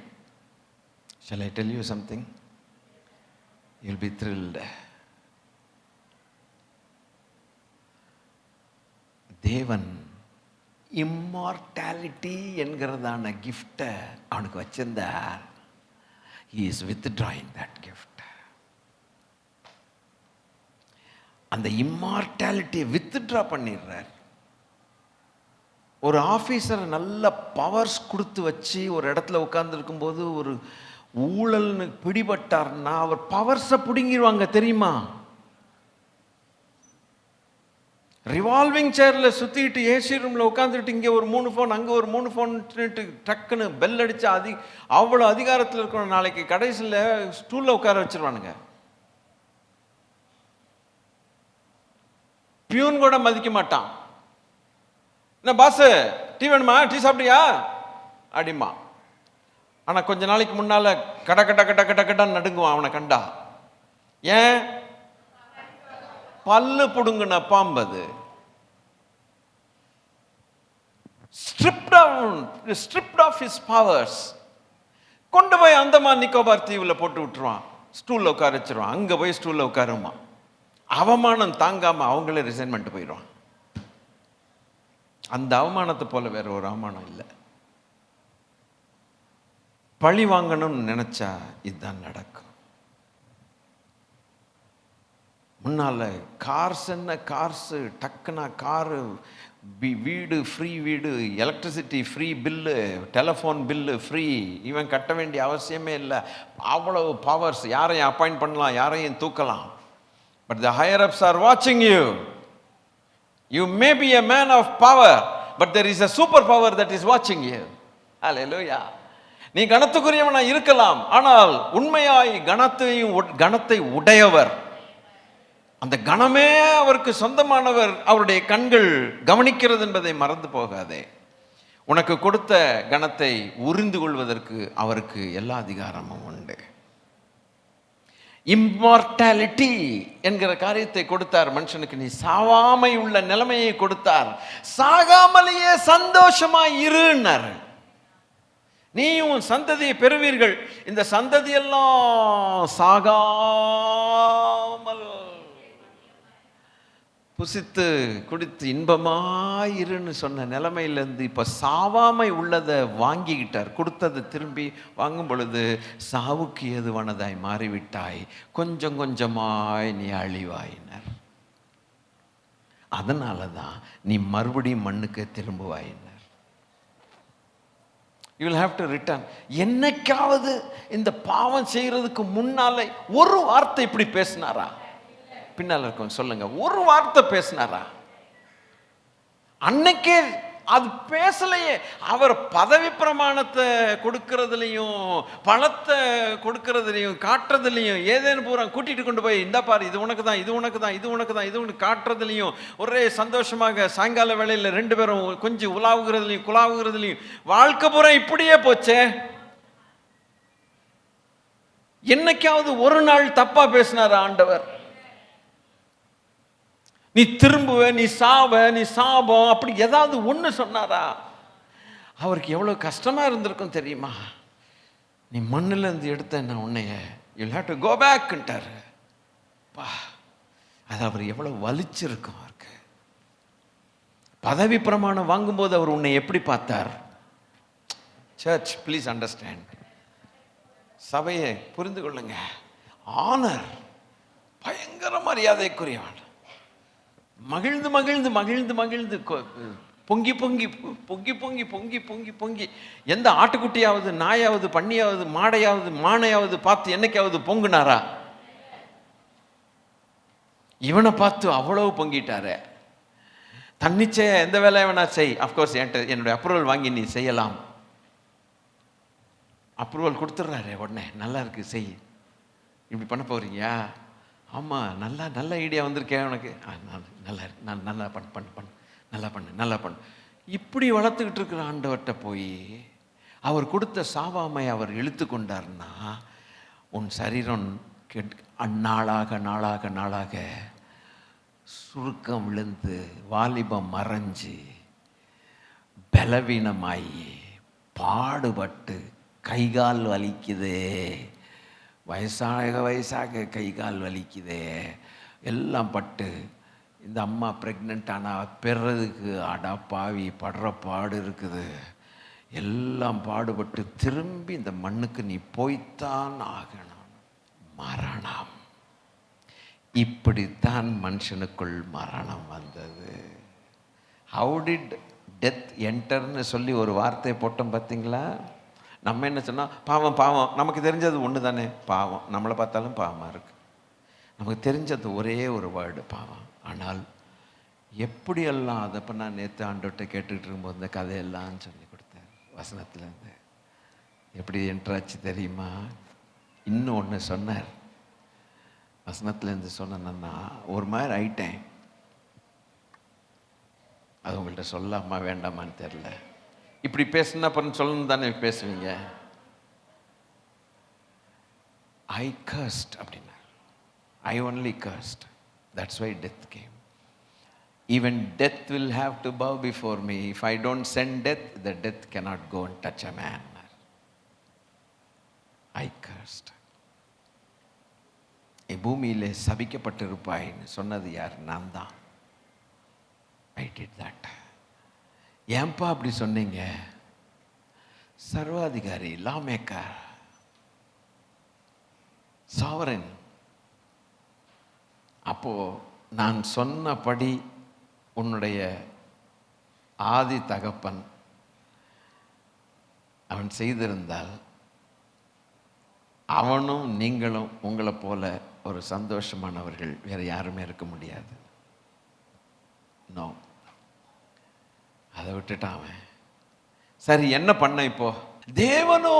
Shall I tell you something? You'll be thrilled. தேவன் இம்மார்டாலிட்டி என்கிறதான கிஃப்டை அவனுக்கு வச்சிருந்தார். He is withdrawing that gift. அந்த இம்மார்டாலிட்டியை வித்ட்ரா பண்ணிடுறார். ஒரு ஆஃபீஸர் நல்ல பவர்ஸ் கொடுத்து வச்சு ஒரு இடத்துல உட்கார்ந்துருக்கும் போது ஒரு ஊழல்னு பிடிபட்டார்னா அவர் பவர்ஸை பிடுங்கிடுவாங்க தெரியுமா? ரிவால்விங் சேரில் சுற்றிட்டு ஏசி ரூமில் உட்காந்துட்டு இங்கே ஒரு 3 ஃபோன் அங்கே ஒரு 3 ஃபோன் டக்குன்னு பெல் அடித்து அவ்வளோ அதிகாரத்தில் இருக்கணும். நாளைக்கு கடைசியில் ஸ்டூலில் உட்கார வச்சிருவானுங்க. பியூன் கூட மதிக்க மாட்டான். என்ன பாஸ், டீ வேணுமா, டீ சாப்பிட்டியா அப்படிமா. ஆனால் கொஞ்ச நாளைக்கு முன்னால் கட கட்ட கட்ட கட்ட கட்டான்னு நடுங்குவான் அவனை கண்டா. ஏன்? பல்லு புடுங்கின பாம்பு அது. stripped of his powers. கொண்டு போய் அந்தமான் நிக்கோபார் தீவில் போட்டு விட்டுருவான். ஸ்டூலில் உட்கார வச்சிருவான். அங்கே போய் ஸ்டூலில் உட்காருமா. அவமானம் தாங்காமல் அவங்களே ரிசைன் பண்ணிட்டு போயிடுவான். அந்த அவமானத்தை போல வேற ஒரு அவமானம் இல்லை. பழி வாங்கணும்னு நினைச்சா இதுதான் நடக்கும். முன்னால கார்ஸ், என்ன கார்ஸு, டக்குனா காரு, வீடு ஃப்ரீ, வீடு electricity free, bill telephone bill free, இவன் கட்ட வேண்டிய அவசியமே இல்லை. அவ்வளவு பவர்ஸ், யாரையும் அப்பாயிண்ட் பண்ணலாம், யாரையும் தூக்கலாம். But the higher ups are வாட்சிங் you. You may be a man of power, but there is a super power that is watching you. Hallelujah. நீ கணத்துக்குரியவனா இருக்கலாம், ஆனால் உண்மையாய் கணத்தை உடையவர், அந்த கணமே அவருக்கு சொந்தமானவர், அவருடைய கண்கள் கவனிக்கிறது என்பதை மறந்து போகாதே. உனக்கு கொடுத்த கணத்தை உறிந்து கொள்வதற்கு அவருக்கு எல்லா அதிகாரமும் உண்டு. இம்மார்டாலிட்டி என்கிற காரியத்தை கொடுத்தார் மனுஷனுக்கு. நீ சாவாமை உள்ள நிலைமையை கொடுத்தார். சாகாமலேயே சந்தோஷமாய் இருன்னார். நீயும் சந்ததியை பெறுவீர்கள், இந்த சந்ததியெல்லாம் சாகாமல் புசித்து குடித்து இன்பமாயிருன்னு சொன்ன நிலைமையிலேருந்து இப்போ சாவாமை உள்ளதை வாங்கிக்கிட்டார். கொடுத்ததை திரும்பி வாங்கும் பொழுது சாவுக்கு ஏதுவானதாய் மாறிவிட்டாய், கொஞ்சம் கொஞ்சமாய் நீ அழிவாயினர். அதனால தான் நீ மறுபடியும் மண்ணுக்கு திரும்புவாயினர். You will have to return. என்னைக்காவது இந்த பாவம் செய்யறதுக்கு முன்னாலே ஒரு வார்த்தை இப்படி பேசினாரா? பின்னால் இருக்கும் சொல்லுங்க, ஒரு வார்த்தை பேசினாரா? அன்னைக்கே அது பேசலையே. அவர் பதவி பிரமாணத்தை கொடுக்கறதுலையும் பணத்தை கொடுக்கறதுலையும் காட்டுறதுலையும் ஏதேன்னு பூரா கூட்டிட்டு கொண்டு போய் இந்த பாரு, இது உனக்கு தான், இது உனக்கு தான், இது உனக்கு தான், இது உனக்கு காட்டுறதுலையும் ஒரே சந்தோஷமாக சாயங்கால வேளையில் 2 பேரும் கொஞ்சம் உலாவுகிறதுலையும் குலாவுகிறதுலையும் வாழ்க்கை பூரா இப்படியே போச்சே. என்னைக்காவது ஒரு நாள் தப்பா பேசினாரா ஆண்டவர்? நீ திரும்புவ, நீ சாவ, நீ சாபம், அப்படி ஏதாவது ஒன்று சொன்னாரா? அவருக்கு எவ்வளோ கஷ்டமாக இருந்திருக்கும் தெரியுமா? நீ மண்ணிலேருந்து எடுத்த நான் உன்னைய யூ ஹேவ் டு கோ பேக்ன்ட்டார். பா, அது அவர் எவ்வளோ வலிச்சிருக்கும் அவருக்கு. பதவி பிரமாணம் வாங்கும்போது அவர் உன்னை எப்படி பார்த்தார்? Church, please understand. சபையை புரிந்து கொள்ளுங்க. ஆனர் பயங்கர மரியாதைக்குரியவன். மகிழ்ந்து மகிழ்ந்து மகிழ்ந்து மகிழ்ந்து பொங்கி பொங்கி பொங்கி பொங்கி பொங்கி பொங்கி பொங்கி எந்த ஆட்டுக்குட்டியாவது நாயாவது பன்னியாவது மாடையாவது மானையாவது பார்த்து என்னைக்காவது பொங்குனாரா? இவனை பார்த்து அவ்வளவு பொங்கிட்டாரு. தன்னிச்சையா எந்த வேலையை வேணா செய், அப்கோர்ஸ் என்னுடைய அப்ரூவல் வாங்கி நீ செய்யலாம். அப்ரூவல் கொடுத்துட்றாரு உடனே. நல்லா இருக்கு, செய். இப்படி பண்ண போறீங்க? ஆமாம், நல்ல ஐடியா வந்திருக்கேன் உனக்கு. நல்லா இருக்கு, நான் நல்லா நல்லா பண்ணு. இப்படி வளர்த்துக்கிட்டு இருக்கிற ஆண்டவர்கிட்ட போய் அவர் கொடுத்த சாவாமை அவர் இழுத்து கொண்டார்னா உன் சரீரம் நாளாக நாளாக நாளாக சுருக்கம் விழுந்து வாலிபம் மறைஞ்சு பலவீனமாயி பாடுபட்டு கைகால் வலிக்குதே, வயசாக கைகால் வலிக்குதே எல்லாம் பட்டு, இந்த அம்மா ப்ரெக்னென்ட் ஆனால் பெறதுக்கு அடப்பாவி படுற பாடு இருக்குது. எல்லாம் பாடுபட்டு திரும்பி இந்த மண்ணுக்கு நீ போய்த்தான் ஆகணும். மரணம். இப்படித்தான் மனுஷனுக்குள் மரணம் வந்தது. ஹவு டிட் டெத் என்டர்னு சொல்லி ஒரு வார்த்தையை போட்டோம் பார்த்தீங்களா? நம்ம என்ன சொன்னால், பாவம் பாவம், நமக்கு தெரிஞ்சது ஒன்று தானே, பாவம். நம்மளை பார்த்தாலும் பாவமாக இருக்குது. நமக்கு தெரிஞ்சது ஒரே ஒரு வேர்டு, பாவம். ஆனால் எப்படியெல்லாம் அதை இப்போ நான் நேற்று ஆண்டோட்ட கேட்டுக்கிட்டு இருக்கும்போது இந்த கதையெல்லாம் சொல்லி கொடுத்தேன் வசனத்துலேருந்து. எப்படி என்ட்ராச்சு தெரியுமா? இன்னும் ஒன்று சொன்னார் வசனத்துலேருந்து. சொன்னேன்னா ஒரு மாதிரி ஆயிட்டேன். அது உங்கள்கிட்ட சொல்லாமா வேண்டாமான்னு தெரில. இப்படி பேசுனா அப்புறம் சொல்லணும் தானே பேசுவீங்க. ஐ கர்ஸ்ட் அப்படின்னா, I only cursed. That's why death came. Even death will have to bow before me. If I don't send death, the death cannot go and touch a man. I cursed. பூமியிலே சபிக்கப்பட்டிருப்பாயின்னு சொன்னது யார்? நான் தான். I did that. ஏன்பா அப்படி சொன்னீங்க? சர்வாதிகாரி, லாமேக்கர், sovereign. அப்போ நான் சொன்னபடி உன்னுடைய ஆதி தகப்பன் அவன் செய்திருந்தால் அவனும் நீங்களும் உங்களை போல ஒரு சந்தோஷமானவர்கள் வேற யாருமே இருக்க முடியாது. நோ. அதை விட்டுட்டான் அவன். சரி, என்ன பண்ண இப்போ? தேவனோ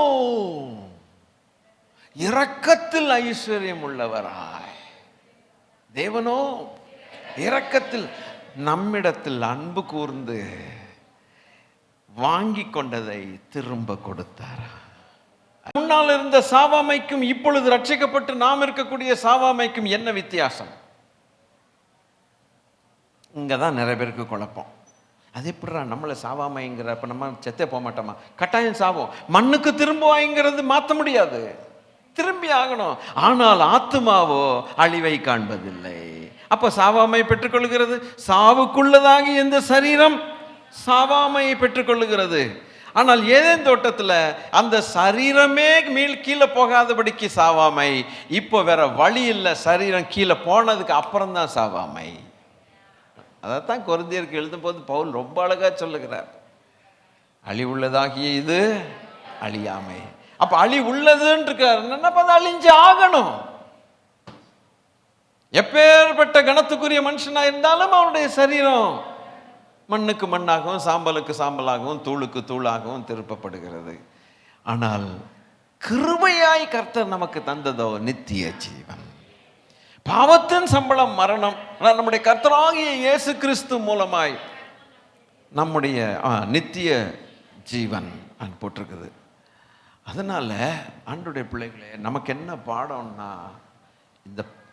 இரக்கத்தில் ஐஸ்வர்யம் உள்ளவராய், தேவனோ இரக்கத்தில் நம்மிடத்தில் அன்பு கூர்ந்து வாங்கி கொண்டதை திரும்ப கொடுத்தார். முன்னால் இருந்த சாவாமைக்கும் இப்பொழுது ரட்சிக்கப்பட்டு நாம் இருக்கக்கூடிய சாவாமைக்கும் என்ன வித்தியாசம்? இங்கதான் நிறைய பேருக்கு குழப்பம். அது எப்படிடா நம்மளை சாவாமைங்கிற, அப்ப நம்ம செத்தே போக மாட்டோமா? கட்டாயம் சாவோம். மண்ணுக்கு திரும்புவாய்ங்கிறது மாற்ற முடியாது, திரும்பி ஆகணும். ஆனால் ஆத்துமாவோ அழிவை காண்பதில்லை. அப்போ சாவாமை பெற்றுக்கொள்கிறது. சாவுக்குள்ளதாகி இந்த சரீரம் சாவாமையை பெற்றுக்கொள்ளுகிறது. ஆனால் ஏதேன் தோட்டத்தில் அந்த சரீரமே கீழே போகாதபடிக்கு சாவாமை. இப்போ வேற வழி இல்லை, சரீரம் கீழே போனதுக்கு அப்புறம் தான் சாவாமை. அதைத்தான் கொரிந்தியருக்கு எழுதும் போது பவுல் ரொம்ப அழகா சொல்லுகிறார். அழிவுள்ளதாகிய இது அழியாமை. அப்ப அழி உள்ளதுன்னு இருக்காரு, அப்ப அது அழிஞ்சு ஆகணும். எப்பேற்பட்ட கணத்துக்குரிய மனுஷனா இருந்தாலும் அவனுடைய சரீரம் மண்ணுக்கு மண்ணாகவும் சாம்பலுக்கு சாம்பலாகவும் தூளுக்கு தூளாகவும் திருப்பப்படுகிறது. ஆனால் கிருபையாய் கர்த்தர் நமக்கு தந்ததோ நித்திய ஜீவன். பாவத்தின் சம்பளம் மரணம். ஆனால் நம்முடைய கர்த்தராகிய இயேசு கிறிஸ்து மூலமாய் நம்முடைய நித்திய ஜீவன் போட்டிருக்குது. அதனால ஆண்டவருடைய பிள்ளைகளே, நமக்கு என்ன பாடம்னா,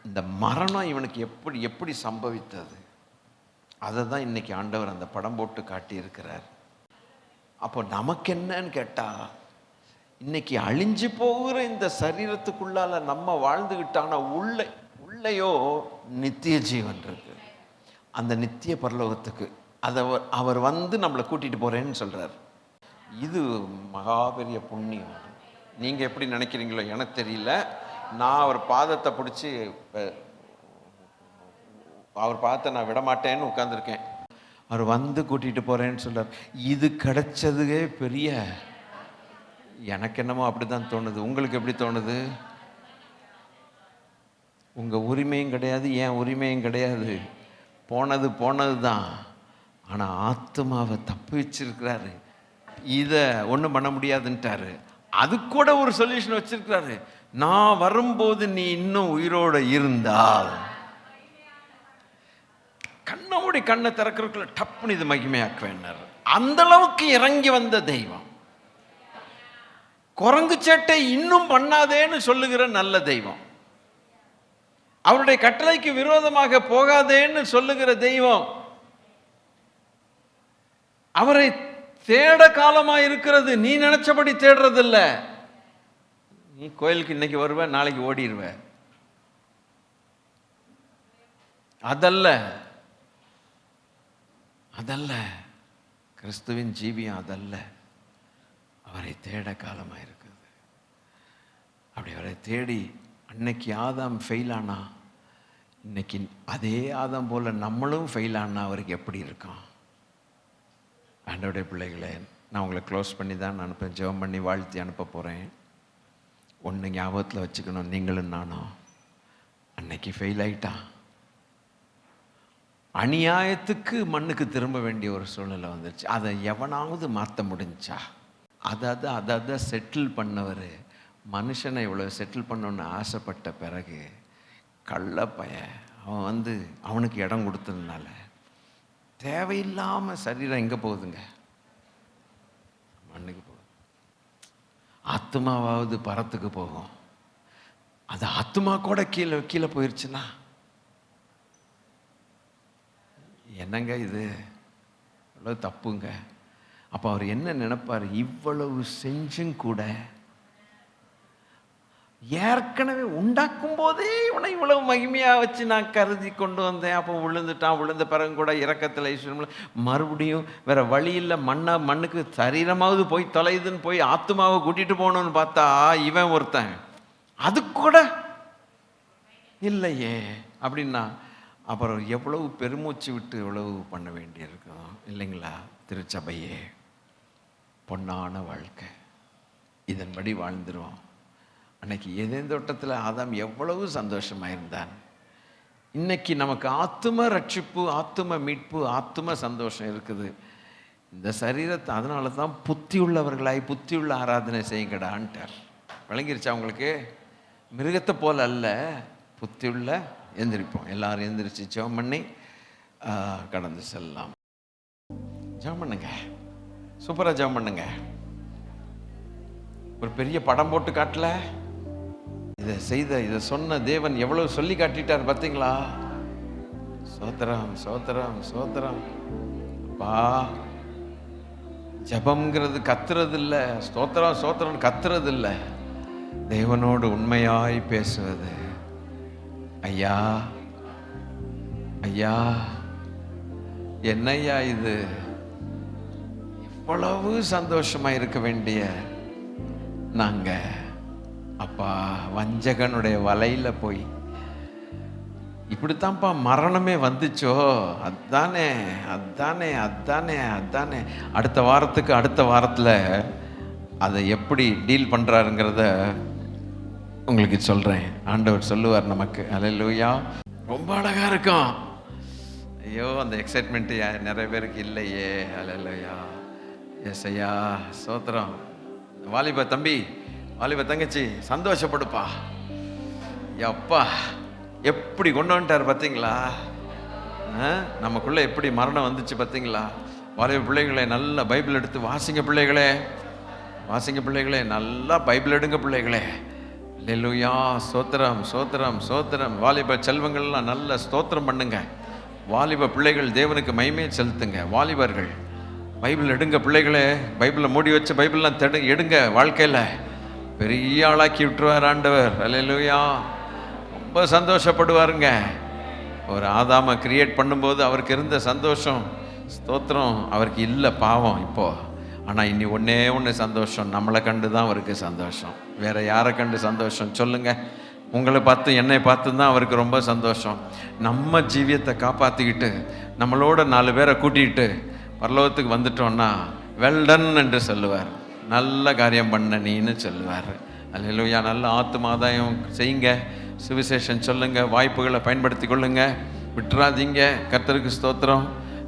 இந்த மரணம் இவனுக்கு எப்படி எப்படி சம்பவித்தது, அதை தான் இன்னைக்கு ஆண்டவர் அந்த படம் போட்டு காட்டி இருக்கிறார். அப்போ நமக்கு என்னன்னு கேட்டா, இன்னைக்கு அழிஞ்சு போகிற இந்த சரீரத்துக்குள்ளால நம்ம வாழ்ந்துகிட்டான உள்ளேயோ நித்திய ஜீவன் இருக்கு. அந்த நித்திய பரலோகத்துக்கு அவர் வந்து நம்மளை கூட்டிட்டு போறேன்னு சொல்றார். இது மகா பெரிய புண்ணியம். நீங்க எப்படி நினைக்கிறீங்களோ எனக்கு தெரியல. நான் அவர் பாதத்தை பிடிச்சி, அவர் பாதத்தை நான் விடமாட்டேன்னு உட்கார்ந்துருக்கேன். அவர் வந்து கூட்டிட்டு போறேன்னு சொல்றார். இது கிடைச்சதுவே பெரிய, எனக்கு என்னமோ அப்படிதான் தோணுது. உங்களுக்கு எப்படி தோணுது? உங்க உரிமையும் கிடையாது, என் உரிமையும் கிடையாது. போனது தான். ஆனா ஆத்துமாவை தப்பு வச்சிருக்கிறாரு. இதை ஒன்றும் பண்ண முடியாதுன்ட்டாரு. அது கூட ஒரு சொல்யூஷன் வச்சிருக்கிறாரு. நான் வரும்போது நீ இன்னும் உயிரோட இருந்தால், கண்ணோடி கண்ணை திறக்கிறதுக்குள்ள டப்புன்னு இது மகிமையாக்குவேன்னார். அந்த அளவுக்கு இறங்கி வந்த தெய்வம். குரங்கு சேட்டை இன்னும் பண்ணாதேன்னு சொல்லுகிற நல்ல தெய்வம். அவருடைய கட்டளைக்கு விரோதமாக போகாதேன்னு சொல்லுகிற தெய்வம். அவரை தேட காலமா இருக்கிறது. நீ நினைச்சபடி தேடுறதில்ல. நீ கோயிலுக்கு இன்னைக்கு வருவ, நாளைக்கு ஓடிடுவ. அதல்ல அதல்ல கிறிஸ்துவின் ஜீவியம். அதல்ல. அவரை தேட காலமா இருக்குது. அப்படி அவரை தேடி அன்னைக்கு ஆதாம் ஃபெயில் ஆனா, இன்னைக்கு அதே ஆதாம் போல நம்மளும் ஃபெயில் ஆனா அவருக்கு எப்படி இருக்கும்? ஆண்டவருடைய பிள்ளைகளே, நான் உங்களை க்ளோஸ் பண்ணி தான் அனுப்பேன். ஜெபம் பண்ணி வாழ்த்தி அனுப்ப போகிறேன். ஒன்று ஞாபகத்தில் வச்சுக்கணும், நீங்களும் நானும் அன்னைக்கு ஃபெயில் ஆயிட்டான். அநியாயத்துக்கு மண்ணுக்கு திரும்ப வேண்டிய ஒரு சூழ்நிலை வந்துருச்சு. அதை எவனாவது மாற்ற முடிஞ்சா? அதை செட்டில் பண்ணவர் மனுஷனை இவ்வளோ செட்டில் பண்ணணுன்னு ஆசைப்பட்ட பிறகு கள்ளப்பைய அவன் அவனுக்கு இடம் கொடுத்ததுனால தேவையில்லாமல் சரீரம் எங்கே போகுதுங்க? மண்ணுக்கு போகுது. ஆத்மாவாவது பரத்துக்கு போகும். அது ஆத்மா கூட கீழே போயிடுச்சுன்னா என்னங்க இது? இவ்வளோ தப்புங்க. அப்போ அவர் என்ன நினைப்பார்? இவ்வளவு செஞ்சும் கூட ஏற்கனவே உண்டாக்கும் போதே இவனை இவ்வளவு மகிமையாக வச்சு நான் கருதி கொண்டு வந்தேன். அப்போ விழுந்துட்டான். விழுந்த பிறகு கூட இரக்கத்தில் ஐஸ்வர்யம் மறுபடியும் வேற வழி இல்லை. மண்ணுக்கு சரீரமாவது போய் தொலைதுன்னு போய் ஆத்மாவை கூட்டிட்டு போகணும்னு பார்த்தா இவன் ஒருத்தன் அது கூட இல்லையே அப்படின்னா அப்புறம் எவ்வளவு பெருமூச்சு விட்டு எவ்வளவு பண்ண வேண்டியிருக்கும் இல்லைங்களா? திருச்சபையே, பொன்னான வாழ்க்கை, இதன்படி வாழ்ந்துருவோம். அன்னைக்கு ஏதேன் தோட்டத்தில் ஆதாம் எவ்வளவு சந்தோஷமாக இருந்தான். இன்னைக்கு நமக்கு ஆத்தும ரட்சிப்பு, ஆத்தும மீட்பு, ஆத்தும சந்தோஷம் இருக்குது. இந்த சரீரத்தை அதனால தான் புத்தி உள்ளவர்களாய் புத்தி உள்ள ஆராதனை செய்யுங்கடான்ட்டார். விளங்கிருச்சா உங்களுக்கு? மிருகத்தை போல அல்ல, புத்தி உள்ள. எந்திரிப்போம் எல்லாரும். எந்திரிச்சு ஜெபம் பண்ணி கடந்து செல்லலாம். ஜெபம் பண்ணுங்க, சூப்பராக ஜெபம் பண்ணுங்க. ஒரு பெரிய படம் போட்டு காட்டல, இதை சொன்ன தேவன் எவ்வளவு சொல்லி காட்டிட்டார் பார்த்தீங்களா? சோத்திரம் சோத்திரம் சோத்திரம். அப்பா, ஜபம்ங்கிறது கத்துறது இல்லை, ஸ்தோத்திரம் சோத்திரம் கத்துறது இல்லை, தேவனோடு உண்மையாய் பேசுவது. ஐயா ஐயா, என்னையா இது? இவ்வளவு சந்தோஷமா இருக்க வேண்டிய நாங்க அப்பா வஞ்சகனுடைய வலையில போய் இப்படித்தான்ப்பா மரணமே வந்துச்சோ? அதானே அதானே அதானே அதானே. அடுத்த வாரத்தில் அதை எப்படி டீல் பண்றாருங்கிறத உங்களுக்கு சொல்றேன். ஆண்டவர் சொல்லுவார் நமக்கு. அல்லேலூயா. ரொம்ப அழகா இருக்கும். ஐயோ, அந்த எக்ஸைட்மெண்ட் நிறைய பேருக்கு இல்லையே. அல்லேலூயா. எஸ் ஐயா, சோத்திரம். வாலிப தம்பி, வாலிப தங்கச்சி, சந்தோஷப்படுப்பா. அப்பா எப்படி கொண்டு வந்துட்டார் பார்த்தீங்களா? நமக்குள்ள எப்படி மரணம் வந்துச்சு பார்த்தீங்களா? வாலிப பிள்ளைகளே, நல்ல பைபிள் எடுத்து வாசிங்க பிள்ளைகளே, வாசிங்க பிள்ளைகளே, நல்லா பைபிள் எடுங்க பிள்ளைகளே. அல்லேலூயா. சோத்திரம் சோத்திரம் சோத்திரம். வாலிப செல்வங்கள்லாம் நல்ல ஸ்தோத்திரம் பண்ணுங்க. வாலிப பிள்ளைகள் தேவனுக்கு மகிமையை செலுத்துங்க. வாலிபர்கள் பைபிள் எடுங்க பிள்ளைகளே. பைபிளை மூடி வச்ச பைபிள்லாம் எடுங்க. வாழ்க்கையில் பெரிய ஆளாக்கி விட்டுருவார் ஆண்டவர். அல்லேலூயா. ரொம்ப சந்தோஷப்படுவாருங்க. ஒரு ஆதாமை கிரியேட் பண்ணும்போது அவருக்கு இருந்த சந்தோஷம், ஸ்தோத்திரம், அவருக்கு இல்லை பாவம் இப்போ. ஆனால் இனி ஒன்று சந்தோஷம், நம்மளை கண்டு தான் அவருக்கு சந்தோஷம். வேற யாரை கண்டு சந்தோஷம் சொல்லுங்க? உங்களை பார்த்து என்னை பார்த்து தான் அவருக்கு ரொம்ப சந்தோஷம். நம்ம ஜீவியத்தை காப்பாற்றிக்கிட்டு நம்மளோட 4 பேரை கூட்டிகிட்டு பரலோகத்துக்கு வந்துட்டோம்னா வெல்டன் என்று சொல்லுவார். நல்ல காரியம் பண்ண நீன்னு சொல்லுவார். அல்லேலூயா. நல்ல ஆத்துமாதாயம் செய்யுங்க, சுவிசேஷம் சொல்லுங்க, வாய்ப்புகளை பயன்படுத்தி கொள்ளுங்க, விட்டுறாதீங்க. கர்த்தருக்கு ஸ்தோத்திரம்.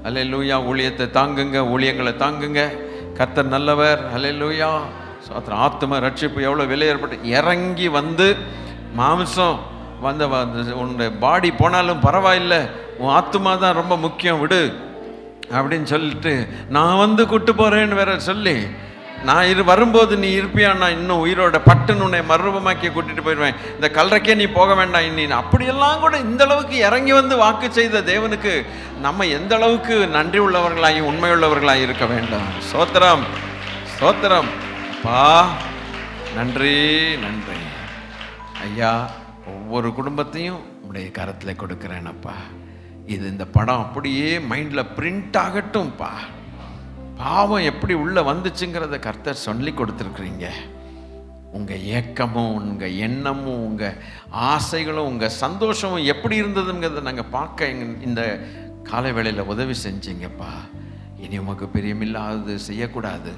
அல்லேலூயா. ஊழியத்தை தாங்குங்க, ஊழியங்களை தாங்குங்க. கர்த்தர் நல்லவர். அல்லேலூயா. ஸ்தோத்திரம். ஆத்தும ரட்சிப்பு எவ்வளோ விலை ஏற்பட்டு இறங்கி வந்து மாம்சம் உன்னுடைய பாடி போனாலும் பரவாயில்லை, உன் ஆத்துமா தான் ரொம்ப முக்கியம், விடு அப்படின்னு சொல்லிட்டு நான் கூட்டு போறேன்னு வேற சொல்லி நான் வரும்போது நீ இருப்பியா, நான் இன்னும் உயிரோட பட்டுன்னு உன்னை மறுரூபமாக்கி கூட்டிட்டு போயிடுவேன், இந்த கல்லறைக்கே நீ போக வேண்டாம் இன்னி. அப்படியெல்லாம் கூட இந்த அளவுக்கு இறங்கி வந்து வாக்கு செய்த தேவனுக்கு நம்ம எந்த அளவுக்கு நன்றி உள்ளவர்களாயும் உண்மையுள்ளவர்களாய் இருக்க வேண்டும். ஸ்தோத்திரம் ஸ்தோத்திரம் பா, நன்றி நன்றி ஐயா. ஒவ்வொரு குடும்பத்தையும் உடைய கரத்தில் கொடுக்குறேனப்பா. இது இந்த படம் அப்படியே மைண்டில் பிரிண்ட் ஆகட்டும்ப்பா. பாவம் எப்படி உள்ள வந்துச்சுங்கிறத கர்த்தர் சொல்லி கொடுத்துருக்குறீங்க. உங்கள் ஏக்கமும் உங்கள் எண்ணமும் உங்கள் ஆசைகளும் உங்கள் சந்தோஷமும் எப்படி இருந்ததுங்கிறத நாங்கள் பார்க்க இந்த காலை வேளையில் உதவி செஞ்சீங்கப்பா. இனி உமக்கு பிரியமில்லாதது செய்யக்கூடாது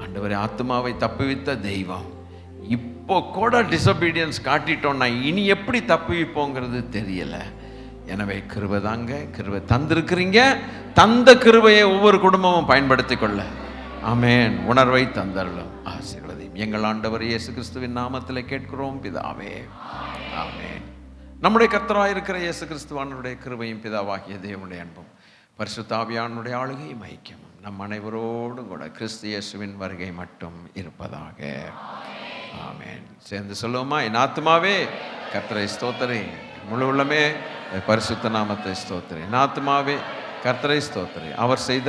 ஆண்டவரே. ஆத்மாவை தப்புவித்த தெய்வம், இப்போ கூட டிசொபீடியன்ஸ் காட்டிட்டோம்னா இனி எப்படி தப்புவிப்போங்கிறது தெரியலை. எனவே கிருபை தாங்க, கிருபை தந்திருக்கிறீங்க. தந்த கிருபையை ஒவ்வொரு குடும்பமும் பயன்படுத்தி கொள்ள ஆமென். உணர்வை தந்தருளும், ஆசீர்வதியும். எங்கள் ஆண்டவர் இயேசு கிறிஸ்துவின் நாமத்தில் கேட்கிறோம் பிதாவே, ஆமென். நம்முடைய கர்த்தராக இருக்கிற இயேசு கிறிஸ்துவானுடைய கிருபையும் பிதாவாகிய தேவனுடைய அன்பும் பரிசுத்த ஆவியானுடைய ஆளுகையும் ஐக்கியமும் நம் அனைவரோடும் கூட கிறிஸ்து இயேசுவின் வருகை மட்டும் இருப்பதாக, ஆமென். சேர்ந்து சொல்லுவோமா? என் ஆத்துமாவே கர்த்தரை ஸ்தோத்திரி, முழு உள்ளமே பரிசுத்த நாமத்தை ஸ்தோத்திரி. என் ஆத்துமாவே கர்த்தரை ஸ்தோத்திரி, அவர் செய்த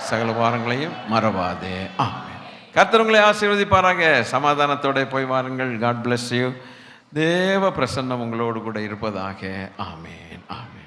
சகல வாரங்களையும் மறவாதே, ஆமென். கர்த்தர் உங்களை ஆசீர்வதிப்பாராக. சமாதானத்தோட போய் வாருங்கள். God bless you. தேவ பிரசன்னம் உங்களோடு கூட இருப்பதாக, ஆமென், ஆமென்.